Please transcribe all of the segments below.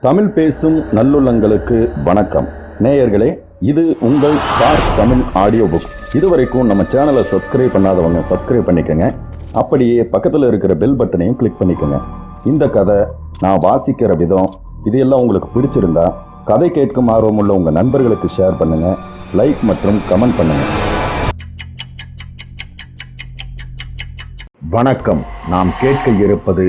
தமிழ் பேசும் நல்லுள்ளங்களுக்கு வணக்கம். நேயர்களே, இது உங்கள் ஸ்டார் தமிழ் ஆடியோ புக்ஸ். இதுவரைக்கும் நம்ம சேனலை சப்ஸ்கிரைப் பண்ணாதவங்க சப்ஸ்கிரைப் பண்ணிக்கோங்க. அப்படியே பக்கத்தில் இருக்கிற பெல் பட்டனையும் கிளிக் பண்ணிக்கோங்க. இந்த கதை நான் வாசிக்கிற விதம் இது எல்லாம் உங்களுக்கு பிடிச்சிருந்தா கதை கேட்கும் ஆர்வமுள்ள உங்கள் நண்பர்களுக்கு ஷேர் பண்ணுங்கள், லைக் மற்றும் கமெண்ட் பண்ணுங்கள். வணக்கம். நாம் கேட்க இருப்பது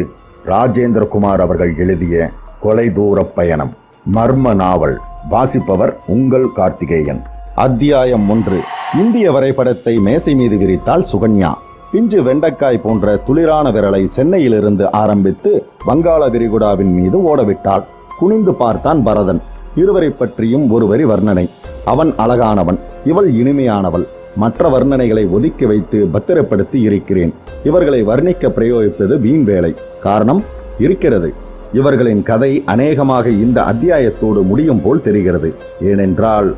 ராஜேந்திரகுமார் அவர்கள் எழுதிய கொலை தூர பயணம் மர்ம நாவல். வாசிப்பவர் உங்கள் கார்த்திகேயன். அத்தியாயம் 1. இந்திய வரைபடத்தை மேசை மீது விரித்தாள் சுகன்யா. பிஞ்சு வெண்டைக்காய் போன்ற துளிரான விரலை சென்னையிலிருந்து ஆரம்பித்து வங்காள விரிகுடாவின் மீது ஓடவிட்டாள். குனிந்து பார்த்தான் பரதன். இருவரை பற்றியும் ஒரு வரி வர்ணனை. அவன் அழகானவன், இவள் இனிமையானவள். மற்ற வர்ணனைகளை ஒதுக்கி வைத்து பத்திரப்படுத்தி இருக்கிறேன். இவர்களை வர்ணிக்க பிரயோகிப்பது வீண் வேலை. காரணம் இருக்கிறது. இவர்களின் கதை அநேகமாக இந்த அத்தியாயத்தோடு முடியும் போல் தெரிகிறது. ஏனென்றால்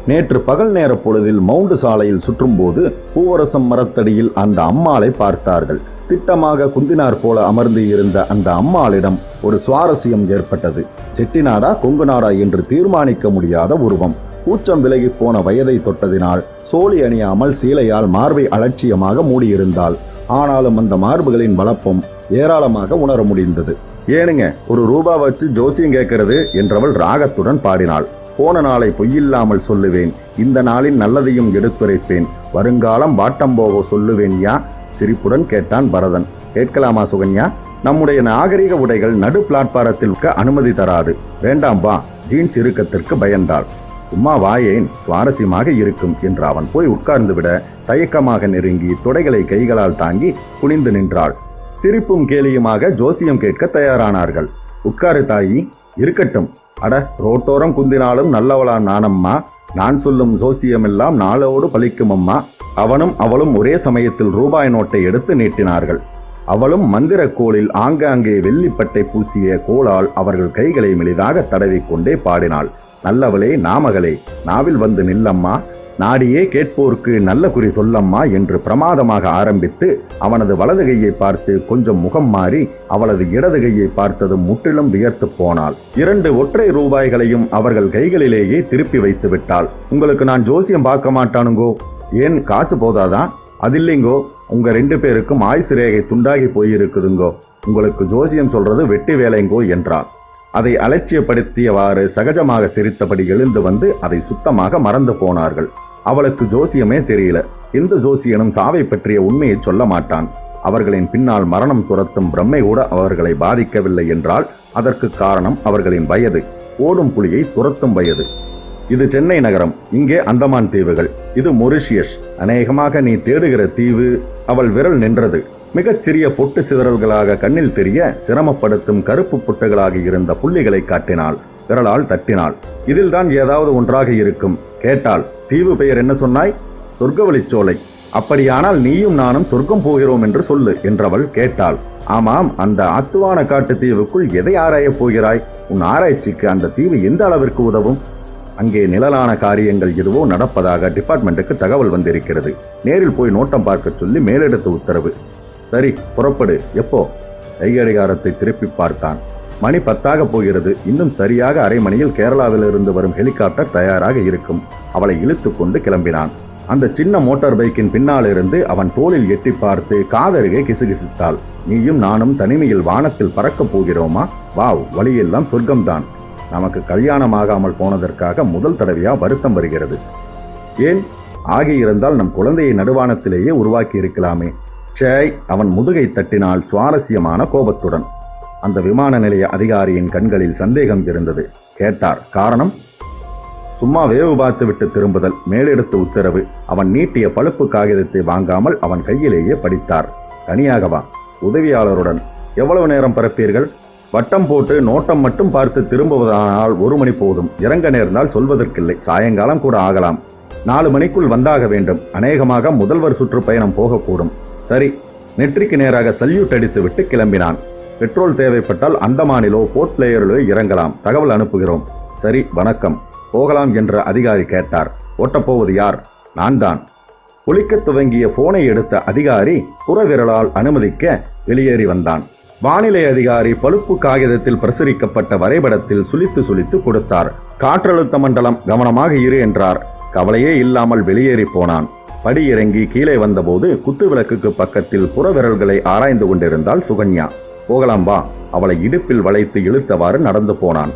நேற்று பகல் நேர பொழுதில் மவுண்டு சாலையில் சுற்றும்போது பூவரசம் மரத்தடியில் அந்த அம்மாளை பார்த்தார்கள். திட்டமாக குந்தினார் போல அமர்ந்து இருந்த அந்த அம்மாளிடம் ஒரு சுவாரஸ்யம் ஏற்பட்டது. செட்டிநாடா கொங்கு நாடா என்று தீர்மானிக்க முடியாத உருவம். கூச்சம் விலகி போன வயதை தொட்டதினால் சோழி அணியாமல் சீலையால் மார்பை அலட்சியமாக மூடியிருந்தாள். ஆனாலும் அந்த மார்புகளின் வளப்பம் ஏராளமாக உணர முடிந்தது. ஏனுங்க, ஒரு ரூபா வச்சு ஜோசியம் கேட்கிறது என்றவள் ராகத்துடன் பாடினாள். போன நாளை பொய்யில்லாமல் சொல்லுவேன், இந்த நாளின் நல்லதையும் எடுத்துரைப்பேன், வருங்காலம் வாட்டம் போக சொல்லுவேன் யா. சிரிப்புடன் கேட்டான் பரதன். கேட்கலாமா சுகன்யா? நம்முடைய நாகரிக உடைகள் நடு பிளாட்பாரத்தில் அனுமதி தராது. வேண்டாம் வா. ஜீன்ஸ் இறுக்கத்திற்கு பயந்தாள். சும்மா வாயேன், சுவாரஸ்யமாக இருக்கும் என்று அவன் போய் உட்கார்ந்து விட தயக்கமாக நெருங்கி தொடைகளை கைகளால் தாங்கி குனிந்து நின்றாள். சிரிப்பும் கேலியுமாக ஜோசியம் கேட்க தயாரானார்கள். உட்காரு தாயி. இருக்கட்டும். அட, ரோட்டோரம் குந்தினாலும் நல்லவளான் நானம்மா. நான் சொல்லும் ஜோசியமெல்லாம் நாளோடு பலிக்கும் அம்மா. அவனும் அவளும் ஒரே சமயத்தில் ரூபாய் நோட்டை எடுத்து நீட்டினார்கள். அவளும் மந்திர கோளில் ஆங்காங்கே வெள்ளிப்பட்டை பூசிய கோளால் அவர்கள் கைகளை மெலிதாக தடவிக்கொண்டே பாடினாள். நல்லவளே, நாமகளே, நாவில் வந்து நில்லம்மா, நாடியே கேட்போருக்கு நல்ல குறி சொல்லம்மா என்று பிரமாதமாக ஆரம்பித்து அவனது வலது கையை பார்த்து கொஞ்சம் முகம் மாறி அவளது இடது கையை பார்த்ததும் முற்றிலும் வியர்த்து போனாள். 2 ஒற்றை ரூபாய்களையும் அவர்கள் கைகளிலேயே திருப்பி வைத்து விட்டாள். உங்களுக்கு நான் ஜோசியம் பார்க்க மாட்டானுங்கோ? ஏன், காசு போதாதான்? அதில்லைங்கோ, உங்க 2 பேருக்கும் ஆயுசு ரேகை துண்டாகி போயிருக்குதுங்கோ. உங்களுக்கு ஜோசியம் சொல்றது வெட்டி வேலைங்கோ என்றாள். அதை அலட்சியப்படுத்தியவாறு சகஜமாக சிரித்தபடி எழுந்து வந்து அதை சுத்தமாக மறந்து போனார்கள். அவளுக்கு ஜோசியமே தெரியல. எந்த ஜோசியனும் சாவை பற்றிய உண்மையை சொல்ல மாட்டான். அவர்களின் பின்னால் மரணம் துரத்தும் பிரம்மை கூட அவர்களை பாதிக்கவில்லை என்றால் அதற்கு காரணம் அவர்களின் வயது. ஓடும் புலியை துரத்தும் வயது. இது சென்னை நகரம், இங்கே அந்தமான் தீவுகள், இது மொரிஷியஸ். அநேகமாக நீ தேடுகிற தீவு. அவள் விரல் நின்றது. மிகச்சிறிய பொட்டு சிதறல்களாக கண்ணில் தெரிய சிரமப்படுத்தும் கருப்பு புட்டுகளாக இருந்த புள்ளிகளை காட்டினாள். விரலால் தட்டினாள். இதில்தான் ஏதாவது ஒன்றாக இருக்கும். கேட்டாள். தீவு பெயர் என்ன சொன்னாய்? சொர்க்கவழிச்சோலை. அப்படியானால் நீயும் நானும் சொர்க்கம் போகிறோம் என்று சொல்லு என்றவள் கேட்டாள். ஆமாம், அந்த அத்துவான காட்டு தீவுக்குள் எதை ஆராயப் போகிறாய்? உன் ஆராய்ச்சிக்கு அந்த தீவு எந்த அளவிற்கு உதவும்? அங்கே நிழலான காரியங்கள் எதுவோ நடப்பதாக டிபார்ட்மெண்ட்டுக்கு தகவல் வந்திருக்கிறது. நேரில் போய் நோட்டம் பார்க்க சொல்லி மேலெடுத்து உத்தரவு. சரி, புறப்படு. எப்போ? கையடிகாரத்தை திருப்பி பார்த்தான். மணி 10 போகிறது. இன்னும் சரியாக அரை மணியில் கேரளாவிலிருந்து வரும் ஹெலிகாப்டர் தயாராக இருக்கும். அவளை இழுத்து கொண்டு கிளம்பினான். அந்த சின்ன மோட்டார் பைக்கின் பின்னால் இருந்து அவன் தோளில் எட்டி பார்த்து காதருகே கிசுகிசுத்தாள். நீயும் நானும் தனிமையில் வானத்தில் பறக்கப் போகிறோமா? வாவ், வழியெல்லாம் சொர்க்கம்தான். நமக்கு கல்யாணமாகாமல் போனதற்காக முதல் தடவையா வருத்தம் வருகிறது. ஏன்? ஆகியிருந்தால் நம் குழந்தையை நடுவானத்திலேயே உருவாக்கி இருக்கலாமே. சேய். அவன் முதுகை தட்டினால் சுவாரஸ்யமான கோபத்துடன். அந்த விமான நிலைய அதிகாரியின் கண்களில் சந்தேகம் இருந்தது. கேட்டார். காரணம்? சும்மா வேவு பார்த்து விட்டு திரும்புதல். மேலெடுத்து உத்தரவு. அவன் நீட்டிய பழுப்பு காகிதத்தை வாங்காமல் அவன் கையிலேயே படித்தார். தனியாகவா? உதவியாளருடன். எவ்வளவு நேரம் பறப்பீர்கள்? வட்டம் போட்டு நோட்டம் மட்டும் பார்த்து திரும்புவதானால் 1 மணி போதும். இறங்க நேர்ந்தால் சொல்வதற்கில்லை, சாயங்காலம் கூட ஆகலாம். 4 மணிக்குள் வந்தாக வேண்டும். அநேகமாக முதல்வர் சுற்றுப்பயணம் போகக்கூடும். சரி. நெற்றிக்கு நேராக சல்யூட் அடித்து விட்டு கிளம்பினான். பெட்ரோல் தேவைப்பட்டால் அந்தமானிலோ போர்ட் பிளேயரிலோ இறங்கலாம். தகவல் அனுப்புகிறோம். சரி, வணக்கம். போகலாம் என்ற அதிகாரி கேட்டார். ஓட்டப்போவது யார்? நான் தான். ஒலிக்க துவங்கிய போனை எடுத்த அதிகாரி புறவிரலால் அனுமதிக்க வெளியேறி வந்தான். வானிலை அதிகாரி பழுப்பு காகிதத்தில் பிரசுரிக்கப்பட்ட வரைபடத்தில் சுளித்து கொடுத்தார். காற்றழுத்த மண்டலம், கவனமாக இரு என்றார். கவலையே இல்லாமல் வெளியேறி போனான். படி இறங்கி கீழே வந்தபோது குத்து விளக்குக்கு பக்கத்தில் புறவிரல்களை ஆராய்ந்து கொண்டிருந்தாள் சுகன்யா. போகலாம் வா, அவளை இடுப்பில் வளைத்து இழுத்தவாறு நடந்து போனான்.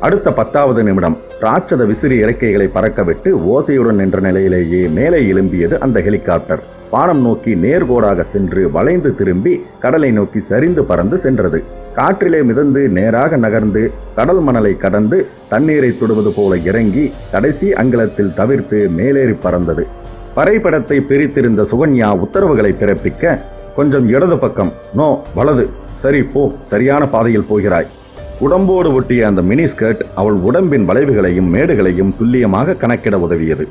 அடுத்த 10வது நிமிடம் ராட்சத விசிறி இறக்கைகளை பறக்கவிட்டு ஓசையுடன் நின்ற நிலையிலேயே மேலே எழும்பியது அந்த ஹெலிகாப்டர். வானம் நோக்கி நேர்கோடாக சென்று வளைந்து திரும்பி கடலை நோக்கி சரிந்து பறந்து சென்றது. காற்றிலே மிதந்து நேராக நகர்ந்து கடல் மணலை கடந்து தண்ணீரை தொடுவது போல இறங்கி கடைசி அங்கலத்தில் தவிர்த்து மேலேறி பறந்தது. வரைபடத்தை பிரித்திருந்த சுகன்யா உத்தரவுகளை பிறப்பிக்க, கொஞ்சம் இடது பக்கம், நோ வலது, சரி போ, சரியான பாதையில் போகிறாய். உடம்போடு ஒட்டிய அந்த மினி ஸ்கர்ட் அவள் உடம்பின் வளைவுகளையும் மேடுகளையும் துல்லியமாக கணக்கிட உதவியது.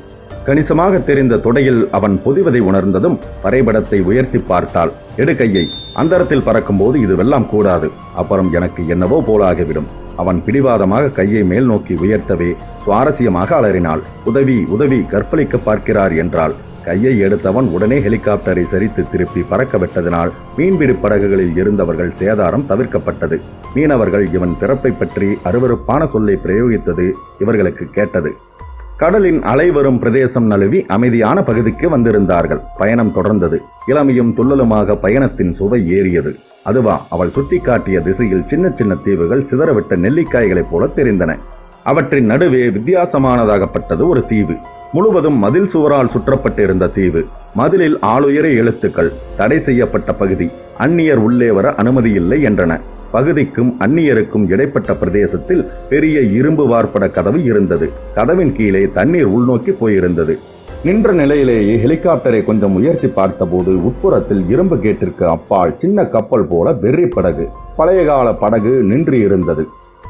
கணிசமாக தெரிந்த தொடையில் அவன் பொதிவதை உணர்ந்ததும் வரைபடத்தை உயர்த்தி பார்த்தாள். எடு கையை, அந்தரத்தில் பறக்கும்போது இதுவெல்லாம் கூடாது, அப்புறம் எனக்கு என்னவோ போலாகிவிடும். அவன் பிடிவாதமாக கையை மேல் நோக்கி உயர்த்தவே சுவாரஸ்யமாக அலறினாள். உதவி உதவி, கற்பழிக்க பார்க்கிறார் என்றாள். கையை எடுத்தவன் உடனே ஹெலிகாப்டரை சரித்து திருப்பி பறக்க விட்டதனால் மீன்பிடி படகுகளில் இருந்தவர்கள் சேதாரம் தவிர்க்கப்பட்டது. மீனவர்கள் இவன் பிறப்பை பற்றி அருவருப்பான சொல்லை பிரயோகித்தது இவர்களுக்கு கேட்டது. கடலின் அலை வரும் பிரதேசம் நழுவி அமைதியான பகுதிக்கு வந்திருந்தார்கள். பயணம் தொடர்ந்தது. இளமையும் துள்ளலுமாக பயணத்தின் சுவை ஏறியது. அதுவா, அவள் சுட்டிக்காட்டிய திசையில் சின்ன சின்ன தீவுகள் சிதறவிட்ட நெல்லிக்காய்களைப் போல தெரிந்தன. அவற்றின் நடுவே வித்தியாசமானதாகப்பட்டது ஒரு தீவு. முழுவதும் மதில் சுவரால் சுற்றப்பட்டிருந்த தீவு. மதிலில் ஆளுயர எழுத்துக்கள், தடை செய்யப்பட்ட பகுதி, அந்நியர் உள்ளே வர அனுமதியில்லை என்றன. பகுதிக்கும் அந்நியருக்கும் இடைப்பட்ட பிரதேசத்தில் பெரிய இரும்பு வார்ப்பட கதவு இருந்தது. கதவின் கீழே தண்ணீர் உள்நோக்கி போயிருந்தது. நின்ற நிலையிலேயே ஹெலிகாப்டரை கொஞ்சம் உயர்த்தி பார்த்தபோது உட்புறத்தில் இரும்பு கேட்டிற்கு அப்பால் சின்ன கப்பல் போல வெறி படகு, பழைய கால படகு நின்று இருந்தது.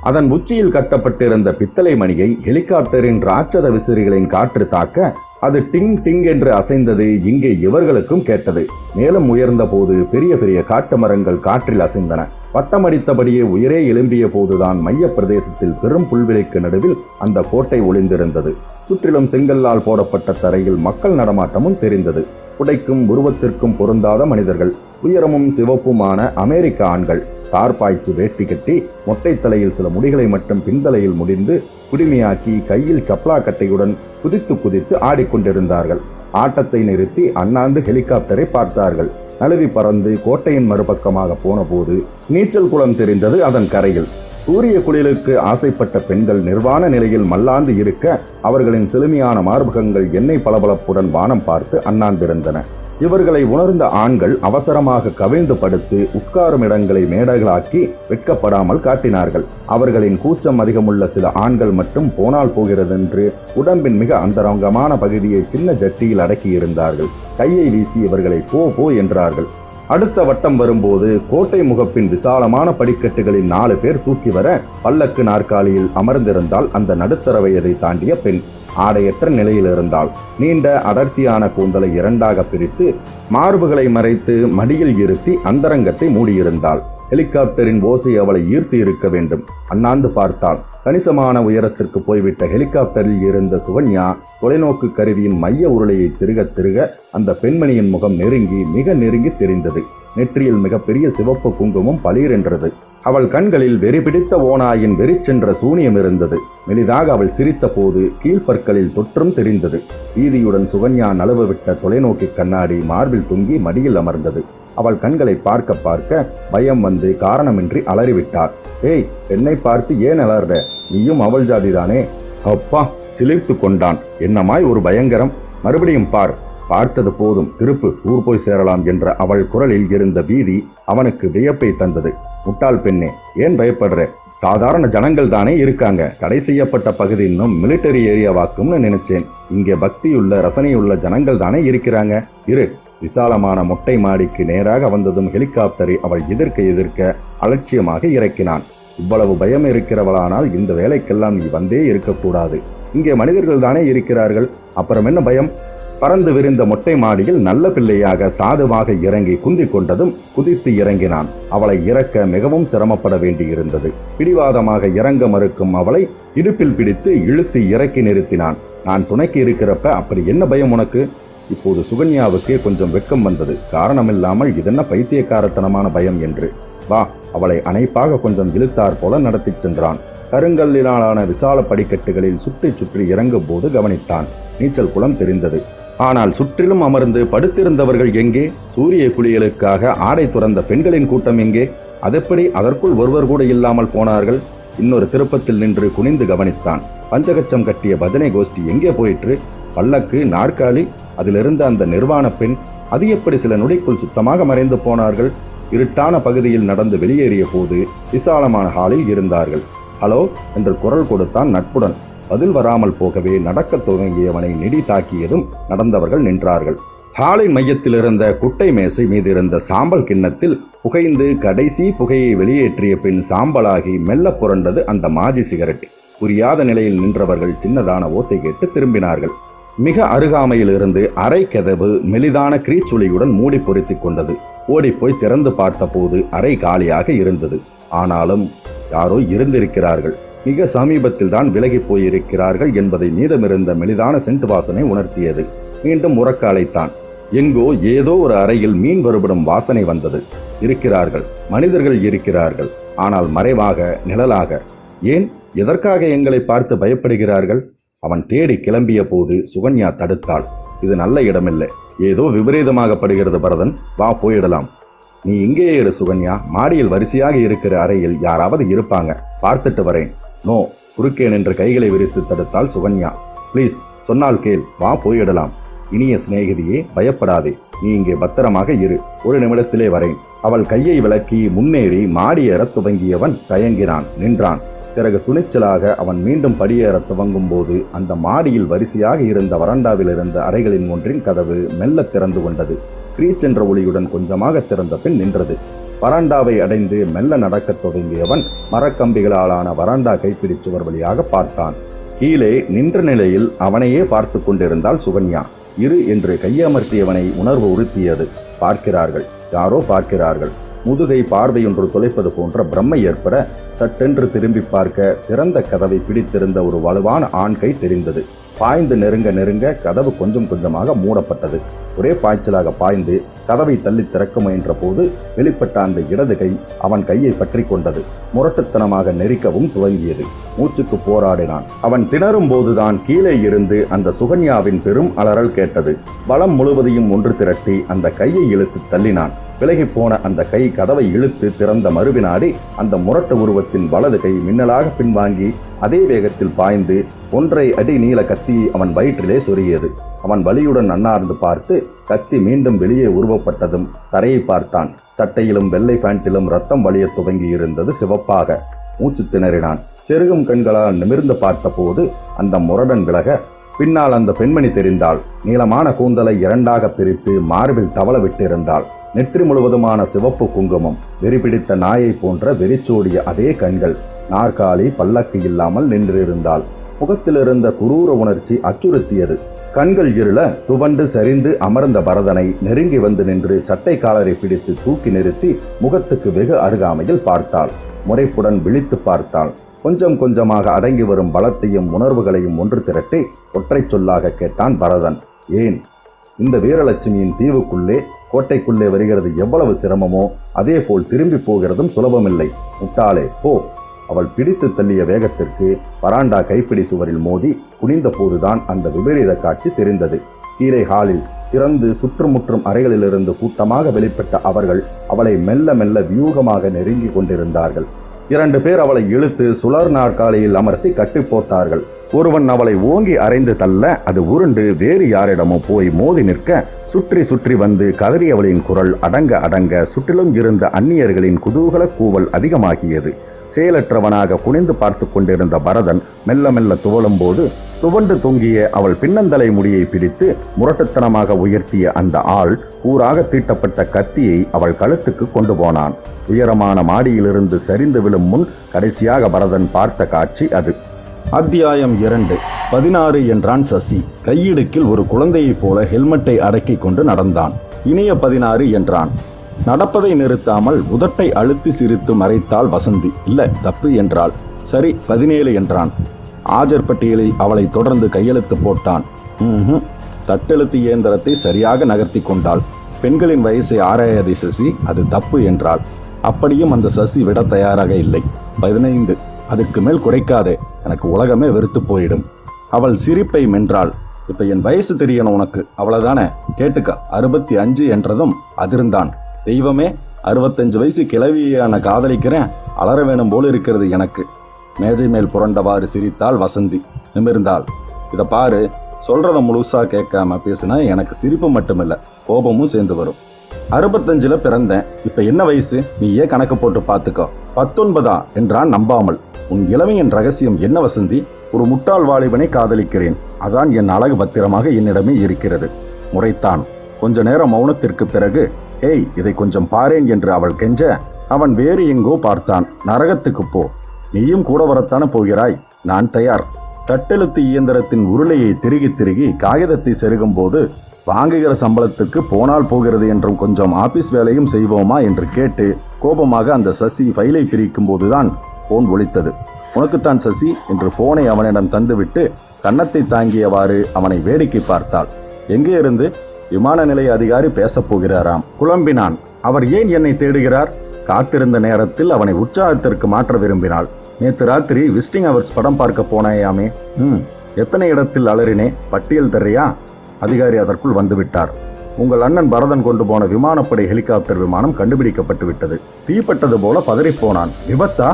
அதன் உச்சியில் கட்டப்பட்டிருந்த பித்தளை மணியை ஹெலிகாப்டரின் ராட்சத விசிறிகளின் காற்று தாக்க அது டிங் டிங் என்று அசைந்தது. இங்கே இவர்களுக்கும் கேட்டது. மேலும் உயர்ந்த போது பெரிய பெரிய காட்டு மரங்கள் காற்றில் அசைந்தன. வட்டமடித்தபடியே உயரே எழும்பிய போதுதான் மைய பிரதேசத்தில் பெரும் புல்வெளிக்கு நடுவில் அந்த கோட்டை ஒளிந்திருந்தது. சுற்றிலும் செங்கல்லால் போடப்பட்ட தரையில் மக்கள் நடமாட்டமும் தெரிந்தது. உடைக்கும் உருவத்திற்கும் பொருந்தாத மனிதர்கள், உயரமும் சிவப்புமான அமெரிக்க ஆண்கள், தார்பாய்ச்சி வேட்டி கட்டி மொட்டை தலையில் சில முடிகளை மட்டும் பின்தலையில் முடிந்து குடிமையாக்கி கையில் சப்ளா கட்டையுடன் குதித்து ஆடிக்கொண்டிருந்தார்கள். ஆட்டத்தை நிறுத்தி அண்ணாந்து ஹெலிகாப்டரை பார்த்தார்கள். நழுவி பறந்து கோட்டையின் மறுபக்கமாக போன போது நீச்சல் குளம் தெரிந்தது. அதன் கரையில் சூரிய குளிருக்கு ஆசைப்பட்ட பெண்கள் நிர்வாண நிலையில் மல்லாந்து இருக்க அவர்களின் செழுமையான மார்பகங்கள் எண்ணெய் பளபளப்புடன் வானம் பார்த்து அண்ணாந்திருந்தன. இவர்களை உணர்ந்த ஆண்கள் அவசரமாக கவிழ்ந்து படுத்து உட்காரும் இடங்களை மேடைகளாக்கி வெட்கப்படாமல் காட்டினார்கள். அவர்களின் கூச்சம் அதிகமுள்ள சில ஆண்கள் மட்டும் போனால் போகிறதென்று உடம்பின் மிக அந்தரங்கமான பகுதியை சின்ன ஜட்டியில் அடக்கியிருந்தார்கள். கையை வீசி இவர்களை போ போ என்றார்கள். அடுத்த வட்டம் வரும்போது கோட்டை முகப்பின் விசாலமான படிக்கட்டுகளில் 4 பேர் தூக்கி வர பல்லக்கு நாற்காலியில் அமர்ந்திருந்தால் அந்த நடுத்தர வயதை தாண்டிய பெண். ஆடையற்ற நிலையில் இருந்தால் நீண்ட அடர்த்தியான கூந்தலை 2ஆக பிரித்து மார்புகளை மறைத்து மடியில் இருத்தி அந்தரங்கத்தை மூடியிருந்தாள். ஹெலிகாப்டரின் ஓசை அவளை ஈர்த்து இருக்க வேண்டும். அண்ணாந்து பார்த்தாள். கணிசமான உயரத்திற்கு போய்விட்ட ஹெலிகாப்டரில் இருந்த சுகன்யா தொலைநோக்கு கருவியின் மைய உருளையை திருக அந்த பெண்மணியின் முகம் மிக நெருங்கி தெரிந்தது. நெற்றியில் மிகப்பெரிய சிவப்பு குங்குமம் பளீரென்றது. அவள் கண்களில் வெறி பிடித்த ஓநாயின் வெறிச்சென்ற சூனியம் இருந்தது. மெலிதாக அவள் சிரித்த போது கீழ்பற்களில் தொற்றும் தெரிந்தது. பீதியுடன் சுகன்யா நழுவ விட்ட தொலைநோக்கி கண்ணாடி மார்பில் தொங்கி மடியில் அமர்ந்தது. அவள் கண்களை பார்க்க பயம் வந்து காரணமின்றி அலறிவிட்டார். ஏய், என்னை பார்த்து ஏன் அலர்ற? நீயும் அவள் ஜாதிதானே? அப்பா, சிலிர்த்து கொண்டான். என்னமாய் ஒரு பயங்கரம்! மறுபடியும் பார். பார்த்தது போதும், திருப்பு, ஊர் போய் சேரலாம் என்ற அவள் குரலில் இருந்த பீதி அவனுக்கு வியப்பை தந்தது. முட்டாள் பெண்ணே, ஏன் பயப்படுற? சாதாரண ஜனங்கள் தானே இருக்காங்க. தடை செய்யப்பட்ட பகுதி இன்னும் மிலிட்டரி ஏரியாவாக்கும்னு நினைச்சேன். இங்கே பக்தியுள்ள ரசனையுள்ள ஜனங்கள் தானே இருக்கிறாங்க. இரு. விசாலமான மொட்டை மாடிக்கு நேராக வந்ததும் ஹெலிகாப்டரை அவள் எதிர்க்க அலட்சியமாக இறக்கினான். இவ்வளவு பயம் இருக்கிறவளானால் இந்த வேலைக்கெல்லாம் நீ வந்தே இருக்கக்கூடாது. இங்கே மனிதர்கள் தானே இருக்கிறார்கள், அப்புறம் என்ன பயம்? பறந்து விரிந்த மொட்டை மாடியில் நல்ல பிள்ளையாக சாதுவாக இறங்கி குந்திக் கொண்டதும் குதித்து இறங்கினான். அவளை இறக்க மிகவும் சிரமப்பட வேண்டியிருந்தது. பிடிவாதமாக இறங்க மறுக்கும் அவளை இடுப்பில் பிடித்து இழுத்து இறக்கி நிறுத்தினான். நான் துணைக்கு இருக்கிறப்ப அப்படி என்ன பயம் உனக்கு? இப்போது சுகன்யாவுக்கே கொஞ்சம் வெட்கம் வந்தது. காரணமில்லாமல் இதென்ன பைத்தியக்காரத்தனமான பயம் என்று. வா, அவளை அணைப்பாக கொஞ்சம் இழுத்தார் போல நடத்திச் சென்றான். கருங்கல்லினாலான விசால படிக்கட்டுகளில் சுற்றி சுற்றி இறங்கும் போது கவனித்தான். நீச்சல் குளம் தெரிந்தது. ஆனால் சுற்றிலும் அமர்ந்து படுத்திருந்தவர்கள் எங்கே? சூரிய குளியலுக்காக ஆடை துறந்த பெண்களின் கூட்டம் எங்கே? அதெப்படி அதற்குள் ஒருவர் கூட இல்லாமல் போனார்கள்? இன்னொரு திருப்பத்தில் நின்று குனிந்து கவனித்தான். பஞ்சகச்சம் கட்டிய பஜனை கோஷ்டி எங்கே போயிற்று? பல்லக்கு, நாற்காலி, அதிலிருந்த அந்த நிர்வாண பெண், அது எப்படி சில நொடிக்குள் சுத்தமாக மறைந்து போனார்கள்? இருட்டான பகுதியில் நடந்து வெளியேறிய போது விசாலமான ஹாலில் இருந்தார்கள். ஹலோ என்று குரல் கொடுத்தான் நட்புடன். பதில் வராமல் போகவே நடக்கத் துவங்கியவனை நெடி தாக்கியதும் நடந்தவர்கள் நின்றார்கள். ஹாலின் மையத்தில் இருந்த குட்டை மேசை மீது இருந்த சாம்பல் கிண்ணத்தில் புகைந்து கடைசி புகையை வெளியேற்றிய பின் சாம்பலாகி மெல்ல புரண்டது அந்த மாஜி சிகரெட். புரியாத நிலையில் நின்றவர்கள் சின்னதான ஓசை கேட்டு திரும்பினார்கள். மிக அருகாமையில் இருந்து அறை கதவு மெலிதான கிரீச்சொலியுடன் மூடி பொருத்திக் கொண்டது. ஓடிப்போய் திறந்து பார்த்தபோது அறை காலியாக இருந்தது. ஆனாலும் யாரோ இருந்திருக்கிறார்கள். மிக சமீபத்தில் தான் விலகி போயிருக்கிறார்கள் என்பதை மீதமிருந்த மெலிதான சென்ட் வாசனை உணர்த்தியது. மீண்டும் உறக்க அழைத்தான். எங்கோ ஏதோ ஒரு அறையில் மீன் வறுபடும் வாசனை வந்தது. இருக்கிறார்கள், மனிதர்கள் இருக்கிறார்கள். ஆனால் மறைவாக, நிழலாக. ஏன், எதற்காக எங்களை பார்த்து பயப்படுகிறார்கள்? அவன் தேடி கிளம்பிய போது சுகன்யா தடுத்தாள். இது நல்ல இடமில்லை, ஏதோ விபரீதமாகப்படுகிறது பரதன், வா போயிடலாம். நீ இங்கேயே இரு சுகன்யா, மாடியில் வரிசையாக இருக்கிற அறையில் யாராவது இருப்பாங்க, பார்த்துட்டு வரேன். நோ, குறுக்கே நின்று கைகளை விரித்து தடுத்தாள் சுகன்யா. ப்ளீஸ், சொன்னால் கேள், வா போயிடலாம். இனிய சிநேகிதியே, பயப்படாதே, நீ இங்கே பத்திரமாக இரு, ஒரு நிமிடத்திலே வரேன். அவள் கையை விலக்கி முன்னேறி மாடியேற துவங்கியவன் தயங்கினான், நின்றான். பிறகு துணிச்சலாக அவன் மீண்டும் படியேற துவங்கும் போது அந்த மாடியில் வரிசையாக இருந்த வராண்டாவில் இருந்த அறைகளின் ஒன்றின் கதவு மெல்ல திறந்து கொண்டது. கிரீச் என்ற ஒளியுடன் கொஞ்சமாக திறந்த பின் நின்றது. வராண்டாவை அடைந்து மெல்ல நடக்கத் துவங்கியவன் மரக்கம்பிகளாலான வராண்டா கைப்பிடி சுவர் வழியாக பார்த்தான். கீழே நின்ற நிலையில் அவனையே பார்த்து கொண்டிருந்தாள் சுகன்யா. இரு என்று கையமர்த்தியவனை உணர்வு உறுத்தியது. பார்க்கிறார்கள், யாரோ பார்க்கிறார்கள். முதுகை பார்வையொன்று தொலைப்பது போன்ற பிரம்மை ஏற்பட சட்டென்று திரும்பி பார்க்க திறந்த கதவை பிடித்திருந்த ஒரு வலுவான ஆண் கை தெரிந்தது. பாய்ந்து நெருங்க நெருங்க கதவு கொஞ்சம் கொஞ்சமாக மூடப்பட்டது. ஒரே பாய்ச்சலாக பாய்ந்து கதவை தள்ளி திறக்க முயன்ற போது வெளிப்பட்ட அந்த இடது கை அவன் கையை பற்றி கொண்டது. முரட்டுத்தனமாக நெரிக்கவும் துவங்கியது. மூச்சுக்கு போராடினான். அவன் திணறும் போதுதான் கீழே இருந்து அந்த சுகன்யாவின் பெரும் அலறல் கேட்டது. பலம் முழுவதையும் ஒன்று திரட்டி அந்த கையை இழுத்து தள்ளினான். விலகி போன அந்த கை கதவை இழுத்து திறந்த மறுவினாடி அந்த முரட்டு உருவத்தின் வலது கை மின்னலாக பின்வாங்கி அதே வேகத்தில் பாய்ந்து 1.5 அடி நீள கத்தியை அவன் வயிற்றிலே சொருகியது. அவன் வலியுடன் அண்ணார்ந்து பார்த்து கத்தி மீண்டும் வெளியே உருவப்பட்டதும் தரையை பார்த்தான். சட்டையிலும் வெள்ளை பேண்டிலும் ரத்தம் வலிய துவங்கி இருந்தது சிவப்பாக. மூச்சு திணறினான். செருகும் கண்களால் நிமிர்ந்து பார்த்தபோது அந்த முரடன் விலக பின்னால் அந்த பெண்மணி தெரிந்தாள். நீளமான கூந்தலை 2ஆக பிரித்து மார்பில் தவள விட்டிருந்தாள். நெற்றி முழுவதுமான சிவப்பு குங்குமம், வெறிபிடித்த நாயை போன்ற வெறிச்சோடிய அதே கண்கள். நாற்காலி, பல்லக்கு இல்லாமல் நின்றிருந்தாள். முகத்திலிருந்த குரூர உணர்ச்சி அச்சுறுத்தியது. கண்கள் இருள துவண்டு சரிந்து அமர்ந்த பரதனை நெருங்கி வந்து நின்று சட்டை காலரை பிடித்து தூக்கி நிறுத்தி முகத்துக்கு வெகு அருகாமையில் பார்த்தாள். முறைப்புடன் விழித்து பார்த்தாள். கொஞ்சம் கொஞ்சமாக அடங்கி வரும் பலத்தையும் உணர்வுகளையும் ஒன்று திரட்டி ஒற்றை சொல்லாக கேட்டான் பரதன். ஏன்? இந்த வீரலட்சுமியின் தீவுக்குள்ளே, கோட்டைக்குள்ளே வருகிறது எவ்வளவு சிரமமோ அதே போல் திரும்பி போகிறதும் சுலபமில்லை. முட்டாளே போ. அவள் பிடித்து தள்ளிய வேகத்திற்கு வராண்டா கைப்பிடி சுவரில் மோதி குனிந்த போதுதான் அந்த விபரீத காட்சி தெரிந்தது. கீழே ஹாலில் திறந்து சுற்றுமுற்றும் அறைகளிலிருந்து கூட்டமாக வெளிப்பட்ட அவர்கள் அவளை மெல்ல மெல்ல வியூகமாக நெருங்கி கொண்டிருந்தார்கள். 2 பேர் அவளை இழுத்து சுழற் நாற்காலியில் அமர்த்தி கட்டி போட்டார்கள். ஒருவன் அவளை ஓங்கி அரைந்து தள்ள அது உருண்டு வேறு யாரிடமோ போய் மோதி நிற்க சுற்றி சுற்றி வந்து கதறியவளின் குரல் அடங்க அடங்க சுற்றிலும் இருந்த அந்நியர்களின் குதூகல கூவல் அதிகமாகியது. செயலற்றவனாக குனிந்து பார்த்து கொண்டிருந்த பரதன் மெல்ல மெல்ல துவளும் போது துவண்டு தொங்கிய அவள் பின்னந்தலை முடியை பிடித்து முரட்டுத்தனமாக உயர்த்திய அந்த ஆள் கூறாக தீட்டப்பட்ட கத்தியை அவள் கழுத்துக்கு கொண்டு போனான். உயரமான மாடியிலிருந்து சரிந்து விழும் முன் கடைசியாக பரதன் பார்த்த காட்சி அது. அத்தியாயம் 2. 16 என்றான் சசி. கையிடுக்கில் ஒரு குழந்தையைப் போல ஹெல்மெட்டை அடக்கி கொண்டு நடந்தான். இனிய 16 என்றான். நடப்பதை நிறுத்தாமல் உதட்டை அழுத்தி சிரித்து மறைத்தாள் வசந்தி. இல்ல, தப்பு என்றாள். சரி 17 என்றான். ஆஜர் பட்டியலில் அவளை தொடர்ந்து கையெழுத்து போட்டான். தட்டெழுத்து இயந்திரத்தை சரியாக நகர்த்தி கொண்டாள். பெண்களின் வயசை ஆராயாதி சசி, அது தப்பு என்றாள். அப்படியும் அந்த சசி விட தயாராக இல்லை. 15, அதுக்கு மேல் குறைக்காதே, எனக்கு உலகமே வெறுத்து போயிடும். அவள் சிரிப்பை மென்றாள். இப்ப என் வயசு தெரியணும் உனக்கு, அவ்வளவுதானே, கேட்டுக்க. 65 என்றதும் அதிர்ந்தான். தெய்வமே, 65 வயசு கிளவியை நான் காதலிக்கிறேன், அலற வேணும் போல் இருக்கிறது எனக்கு. மேஜை மேல் புரண்டவாறு சிரித்தாள் வசந்தி. நிமிர்ந்தாள். இதை பாரு, சொல்றத முழுசா கேட்காம பேசுனா எனக்கு சிரிப்பு மட்டுமில்ல, கோபமும் சேர்ந்து வரும். 65ல பிறந்தேன், இப்ப என்ன வயசு நீயே கணக்கு போட்டு பார்த்துக்கோ. 19 என்றான் நம்பாமல். உன் இளமையின் ரகசியம் என்ன வசந்தி? ஒரு முட்டாள் வாலிபனை காதலிக்கிறேன், அதான் என் அழகு பத்திரமாக என்னிடமே இருக்கிறது, முறைத்தான். கொஞ்ச நேரம் மௌனத்திற்கு பிறகு, ஏய், இதை கொஞ்சம் பாரேன் என்று அவள் கெஞ்ச, அவன் வேறு எங்கோ பார்த்தான். நரகத்துக்கு போ, நீயும் கூட வரத்தானே போகிறாய், நான் தயார். தட்டெழுத்து இயந்திரத்தின் உருளையை திருகி காகிதத்தை செருகும் போது, வாங்குகிற சம்பளத்துக்கு போனால் போகிறது என்றும் கொஞ்சம் ஆபீஸ் வேலையும் செய்வோமா என்று கேட்டு கோபமாக அந்த சசி ஃபைலை பிரிக்கும் போதுதான் போன் ஒலித்தது. உனக்குத்தான் சசி என்று போனை அவனிடம் தந்துவிட்டு கன்னத்தை தாங்கியவாறு அவனை வேடிக்கை பார்த்தாள். எங்கே இருந்து? விமான நிலைய அதிகாரி பேசப் போகிறாராம். குழம்பினான். அவர் ஏன் என்னை தேடுகிறார்? காத்திருந்த நேரத்தில் அவனை உற்சாகத்திற்கு மாற்ற விரும்பினாள். நேற்று ராத்திரி விசிட்டிங் அவர்ஸ் படம் பார்க்க போனாயாமே. எத்தனை இடத்தில் அலறினே, பட்டியல் தர்றியா? அதிகாரி அதற்குள் வந்துவிட்டார். உங்கள் அண்ணன் பரதன் கொண்டு போன விமானப்படை ஹெலிகாப்டர் விமானம் கண்டுபிடிக்கப்பட்டு விட்டது. தீப்பட்டது போல பதறிப்போனான். விபத்தா?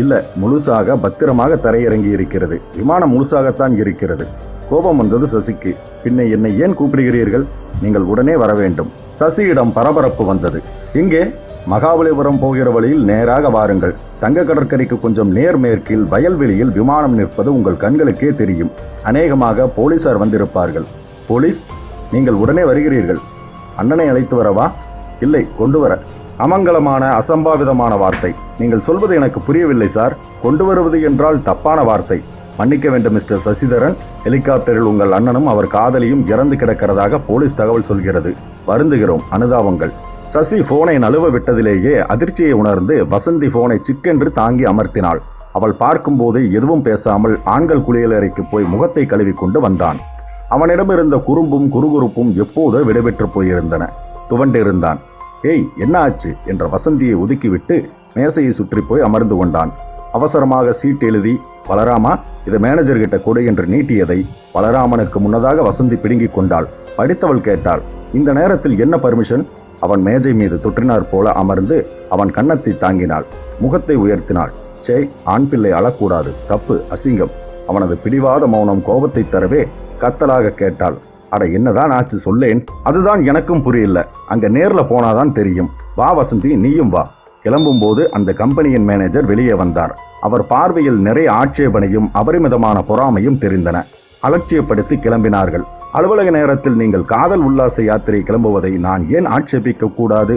இல்ல, முழுசாக பத்திரமாக தரையிறங்கி இருக்கிறது. விமானம் முழுசாகத்தான் இருக்கிறது. கோபம் வந்தது சசிக்கு. பின்ன என்னை ஏன் கூப்பிடுகிறீர்கள்? நீங்கள் உடனே வர வேண்டும். சசியிடம் பரபரப்பு வந்தது. இங்கே மகாபலிபுரம் போகிற வழியில் நேராக வாருங்கள். தங்க கடற்கரைக்கு கொஞ்சம் நேர்மேற்கில் வயல்வெளியில் விமானம் நிற்பது உங்கள் கண்களுக்கே தெரியும். அநேகமாக போலீசார் வந்திருப்பார்கள். போலீஸ்? நீங்கள் உடனே வருகிறீர்கள். அண்ணனை அழைத்து வரவா? இல்லை, கொண்டு வர. அமங்கலமான அசம்பாவிதமான வார்த்தை. நீங்கள் சொல்வது எனக்கு புரியவில்லை சார். கொண்டு வருவது என்றால் தப்பான வார்த்தை. மன்னிக்க வேண்டும் மிஸ்டர் சசிதரன், ஹெலிகாப்டரில் உங்கள் அண்ணனும் அவர் காதலியும் இறந்து கிடக்கிறதாக போலீஸ் தகவல் சொல்கிறது. வருந்துகிறோம், அனுதாபங்கள். சசி போனை நழுவ விட்டதிலேயே அதிர்ச்சியை உணர்ந்து வசந்தி போனை சிக்கென்று தாங்கி அமர்த்தினாள். அவள் பார்க்கும்போது எதுவும் பேசாமல் ஆண்கள் குளியலறைக்கு போய் முகத்தை கழுவிக்கொண்டு வந்தான். அவனிடமிருந்த குறும்பும் குறுகுறுப்பும் எப்போதோ விடைபெற்று போயிருந்தன. துவண்டிருந்தான். ஏய், என்ன ஆச்சு என்ற வசந்தியை ஒதுக்கிவிட்டு மேசையை சுற்றி போய் அமர்ந்து கொண்டான். அவசரமாக சீட் எழுதி, பலராமா, இதை மேனேஜர்கிட்ட கொடு என்று நீட்டியதை பலராமனுக்கு முன்னதாக வசந்தி பிடுங்கிக் கொண்டாள். படித்தவள் கேட்டாள், இந்த நேரத்தில் என்ன பர்மிஷன்? அவன் மேஜை மீது தொற்றினார் போல அமர்ந்து அவன் கன்னத்தை தாங்கினாள். முகத்தை உயர்த்தினாள். சே, ஆண் பிள்ளை அழக்கூடாது, தப்பு, அசிங்கம். அவனது பிடிவாத மௌனம் கோபத்தை தரவே கத்தலாக கேட்டாள். அட, என்னதான் ஆச்சு சொல்லேன். அதுதான் எனக்கும் புரியல. அங்க நேர்ல போனாதான் தெரியும். வா வசந்தி, நீயும் வா. கிளம்பும் போது அந்த கம்பெனியின் மேனேஜர் வெளியே வந்தார். அவர் பார்வையில் நிறைய ஆட்சேபனையும் அபரிமிதமான பொறாமையும் தெரிந்தன. அலட்சியப்படுத்தி கிளம்பினார்கள். அலுவலக நேரத்தில் நீங்கள் காதல் உல்லாச யாத்திரை கிளம்புவதை நான் ஏன் ஆட்சேபிக்க கூடாது,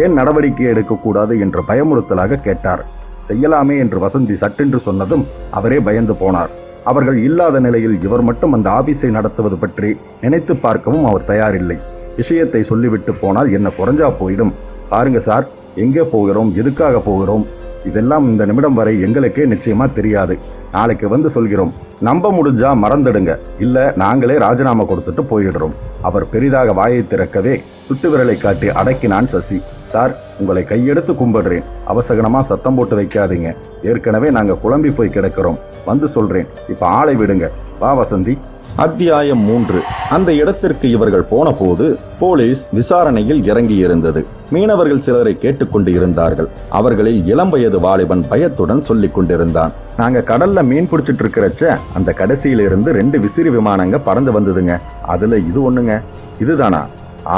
ஏன் நடவடிக்கை எடுக்கக்கூடாது என்று பயமுறுத்தலாக கேட்டார். செய்யலாமே என்று வசந்தி சட்டென்று சொன்னதும் அவரே பயந்து போனார். அவர்கள் இல்லாத நிலையில் இவர் மட்டும் அந்த ஆபீஸை நடத்துவது பற்றி நினைத்து பார்க்கவும் அவர் தயாரில்லை. விஷயத்தை சொல்லிவிட்டு போனால் என்ன குறைஞ்சா போயிடும். பாருங்க சார், எங்கே போகிறோம், எதுக்காக போகிறோம், இதெல்லாம் இந்த நிமிடம் வரை எங்களுக்கே நிச்சயமா தெரியாது. நாளைக்கு வந்து சொல்கிறோம். நம்ப முடிஞ்சா மறந்துடுங்க, இல்ல நாங்களே ராஜினாமா கொடுத்துட்டு போயிடுறோம். அவர் பெரிதாக வாயை திறக்கவே சுட்டு விரலை காட்டி அடக்கினான் சசி. சார், உங்களை கையெடுத்து கும்பிடுறேன், அவசகனமா சத்தம் போட்டு வைக்காதீங்க. ஏற்கனவே நாங்க குழம்பி போய் கிடக்கிறோம். வந்து சொல்றேன், இப்ப ஆளை விடுங்க. வா வசந்தி. அத்தியாயம் 3. அந்த இடத்திற்கு இவர்கள் போன போது போலீஸ் விசாரணையில் இறங்கியிருந்தது. மீனவர்கள் சிலரை கேட்டுக்கொண்டு இருந்தார்கள். அவர்களில் இளம் வயது வாலிபன் பயத்துடன் சொல்லிக் கொண்டிருந்தான். நாங்க கடல்ல மீன் பிடிச்சிட்டு இருக்கிறச்ச அந்த கடைசியில இருந்து 2 விசிறி விமானங்க பறந்து வந்ததுங்க. அதுல இது ஒண்ணுங்க. இதுதானா?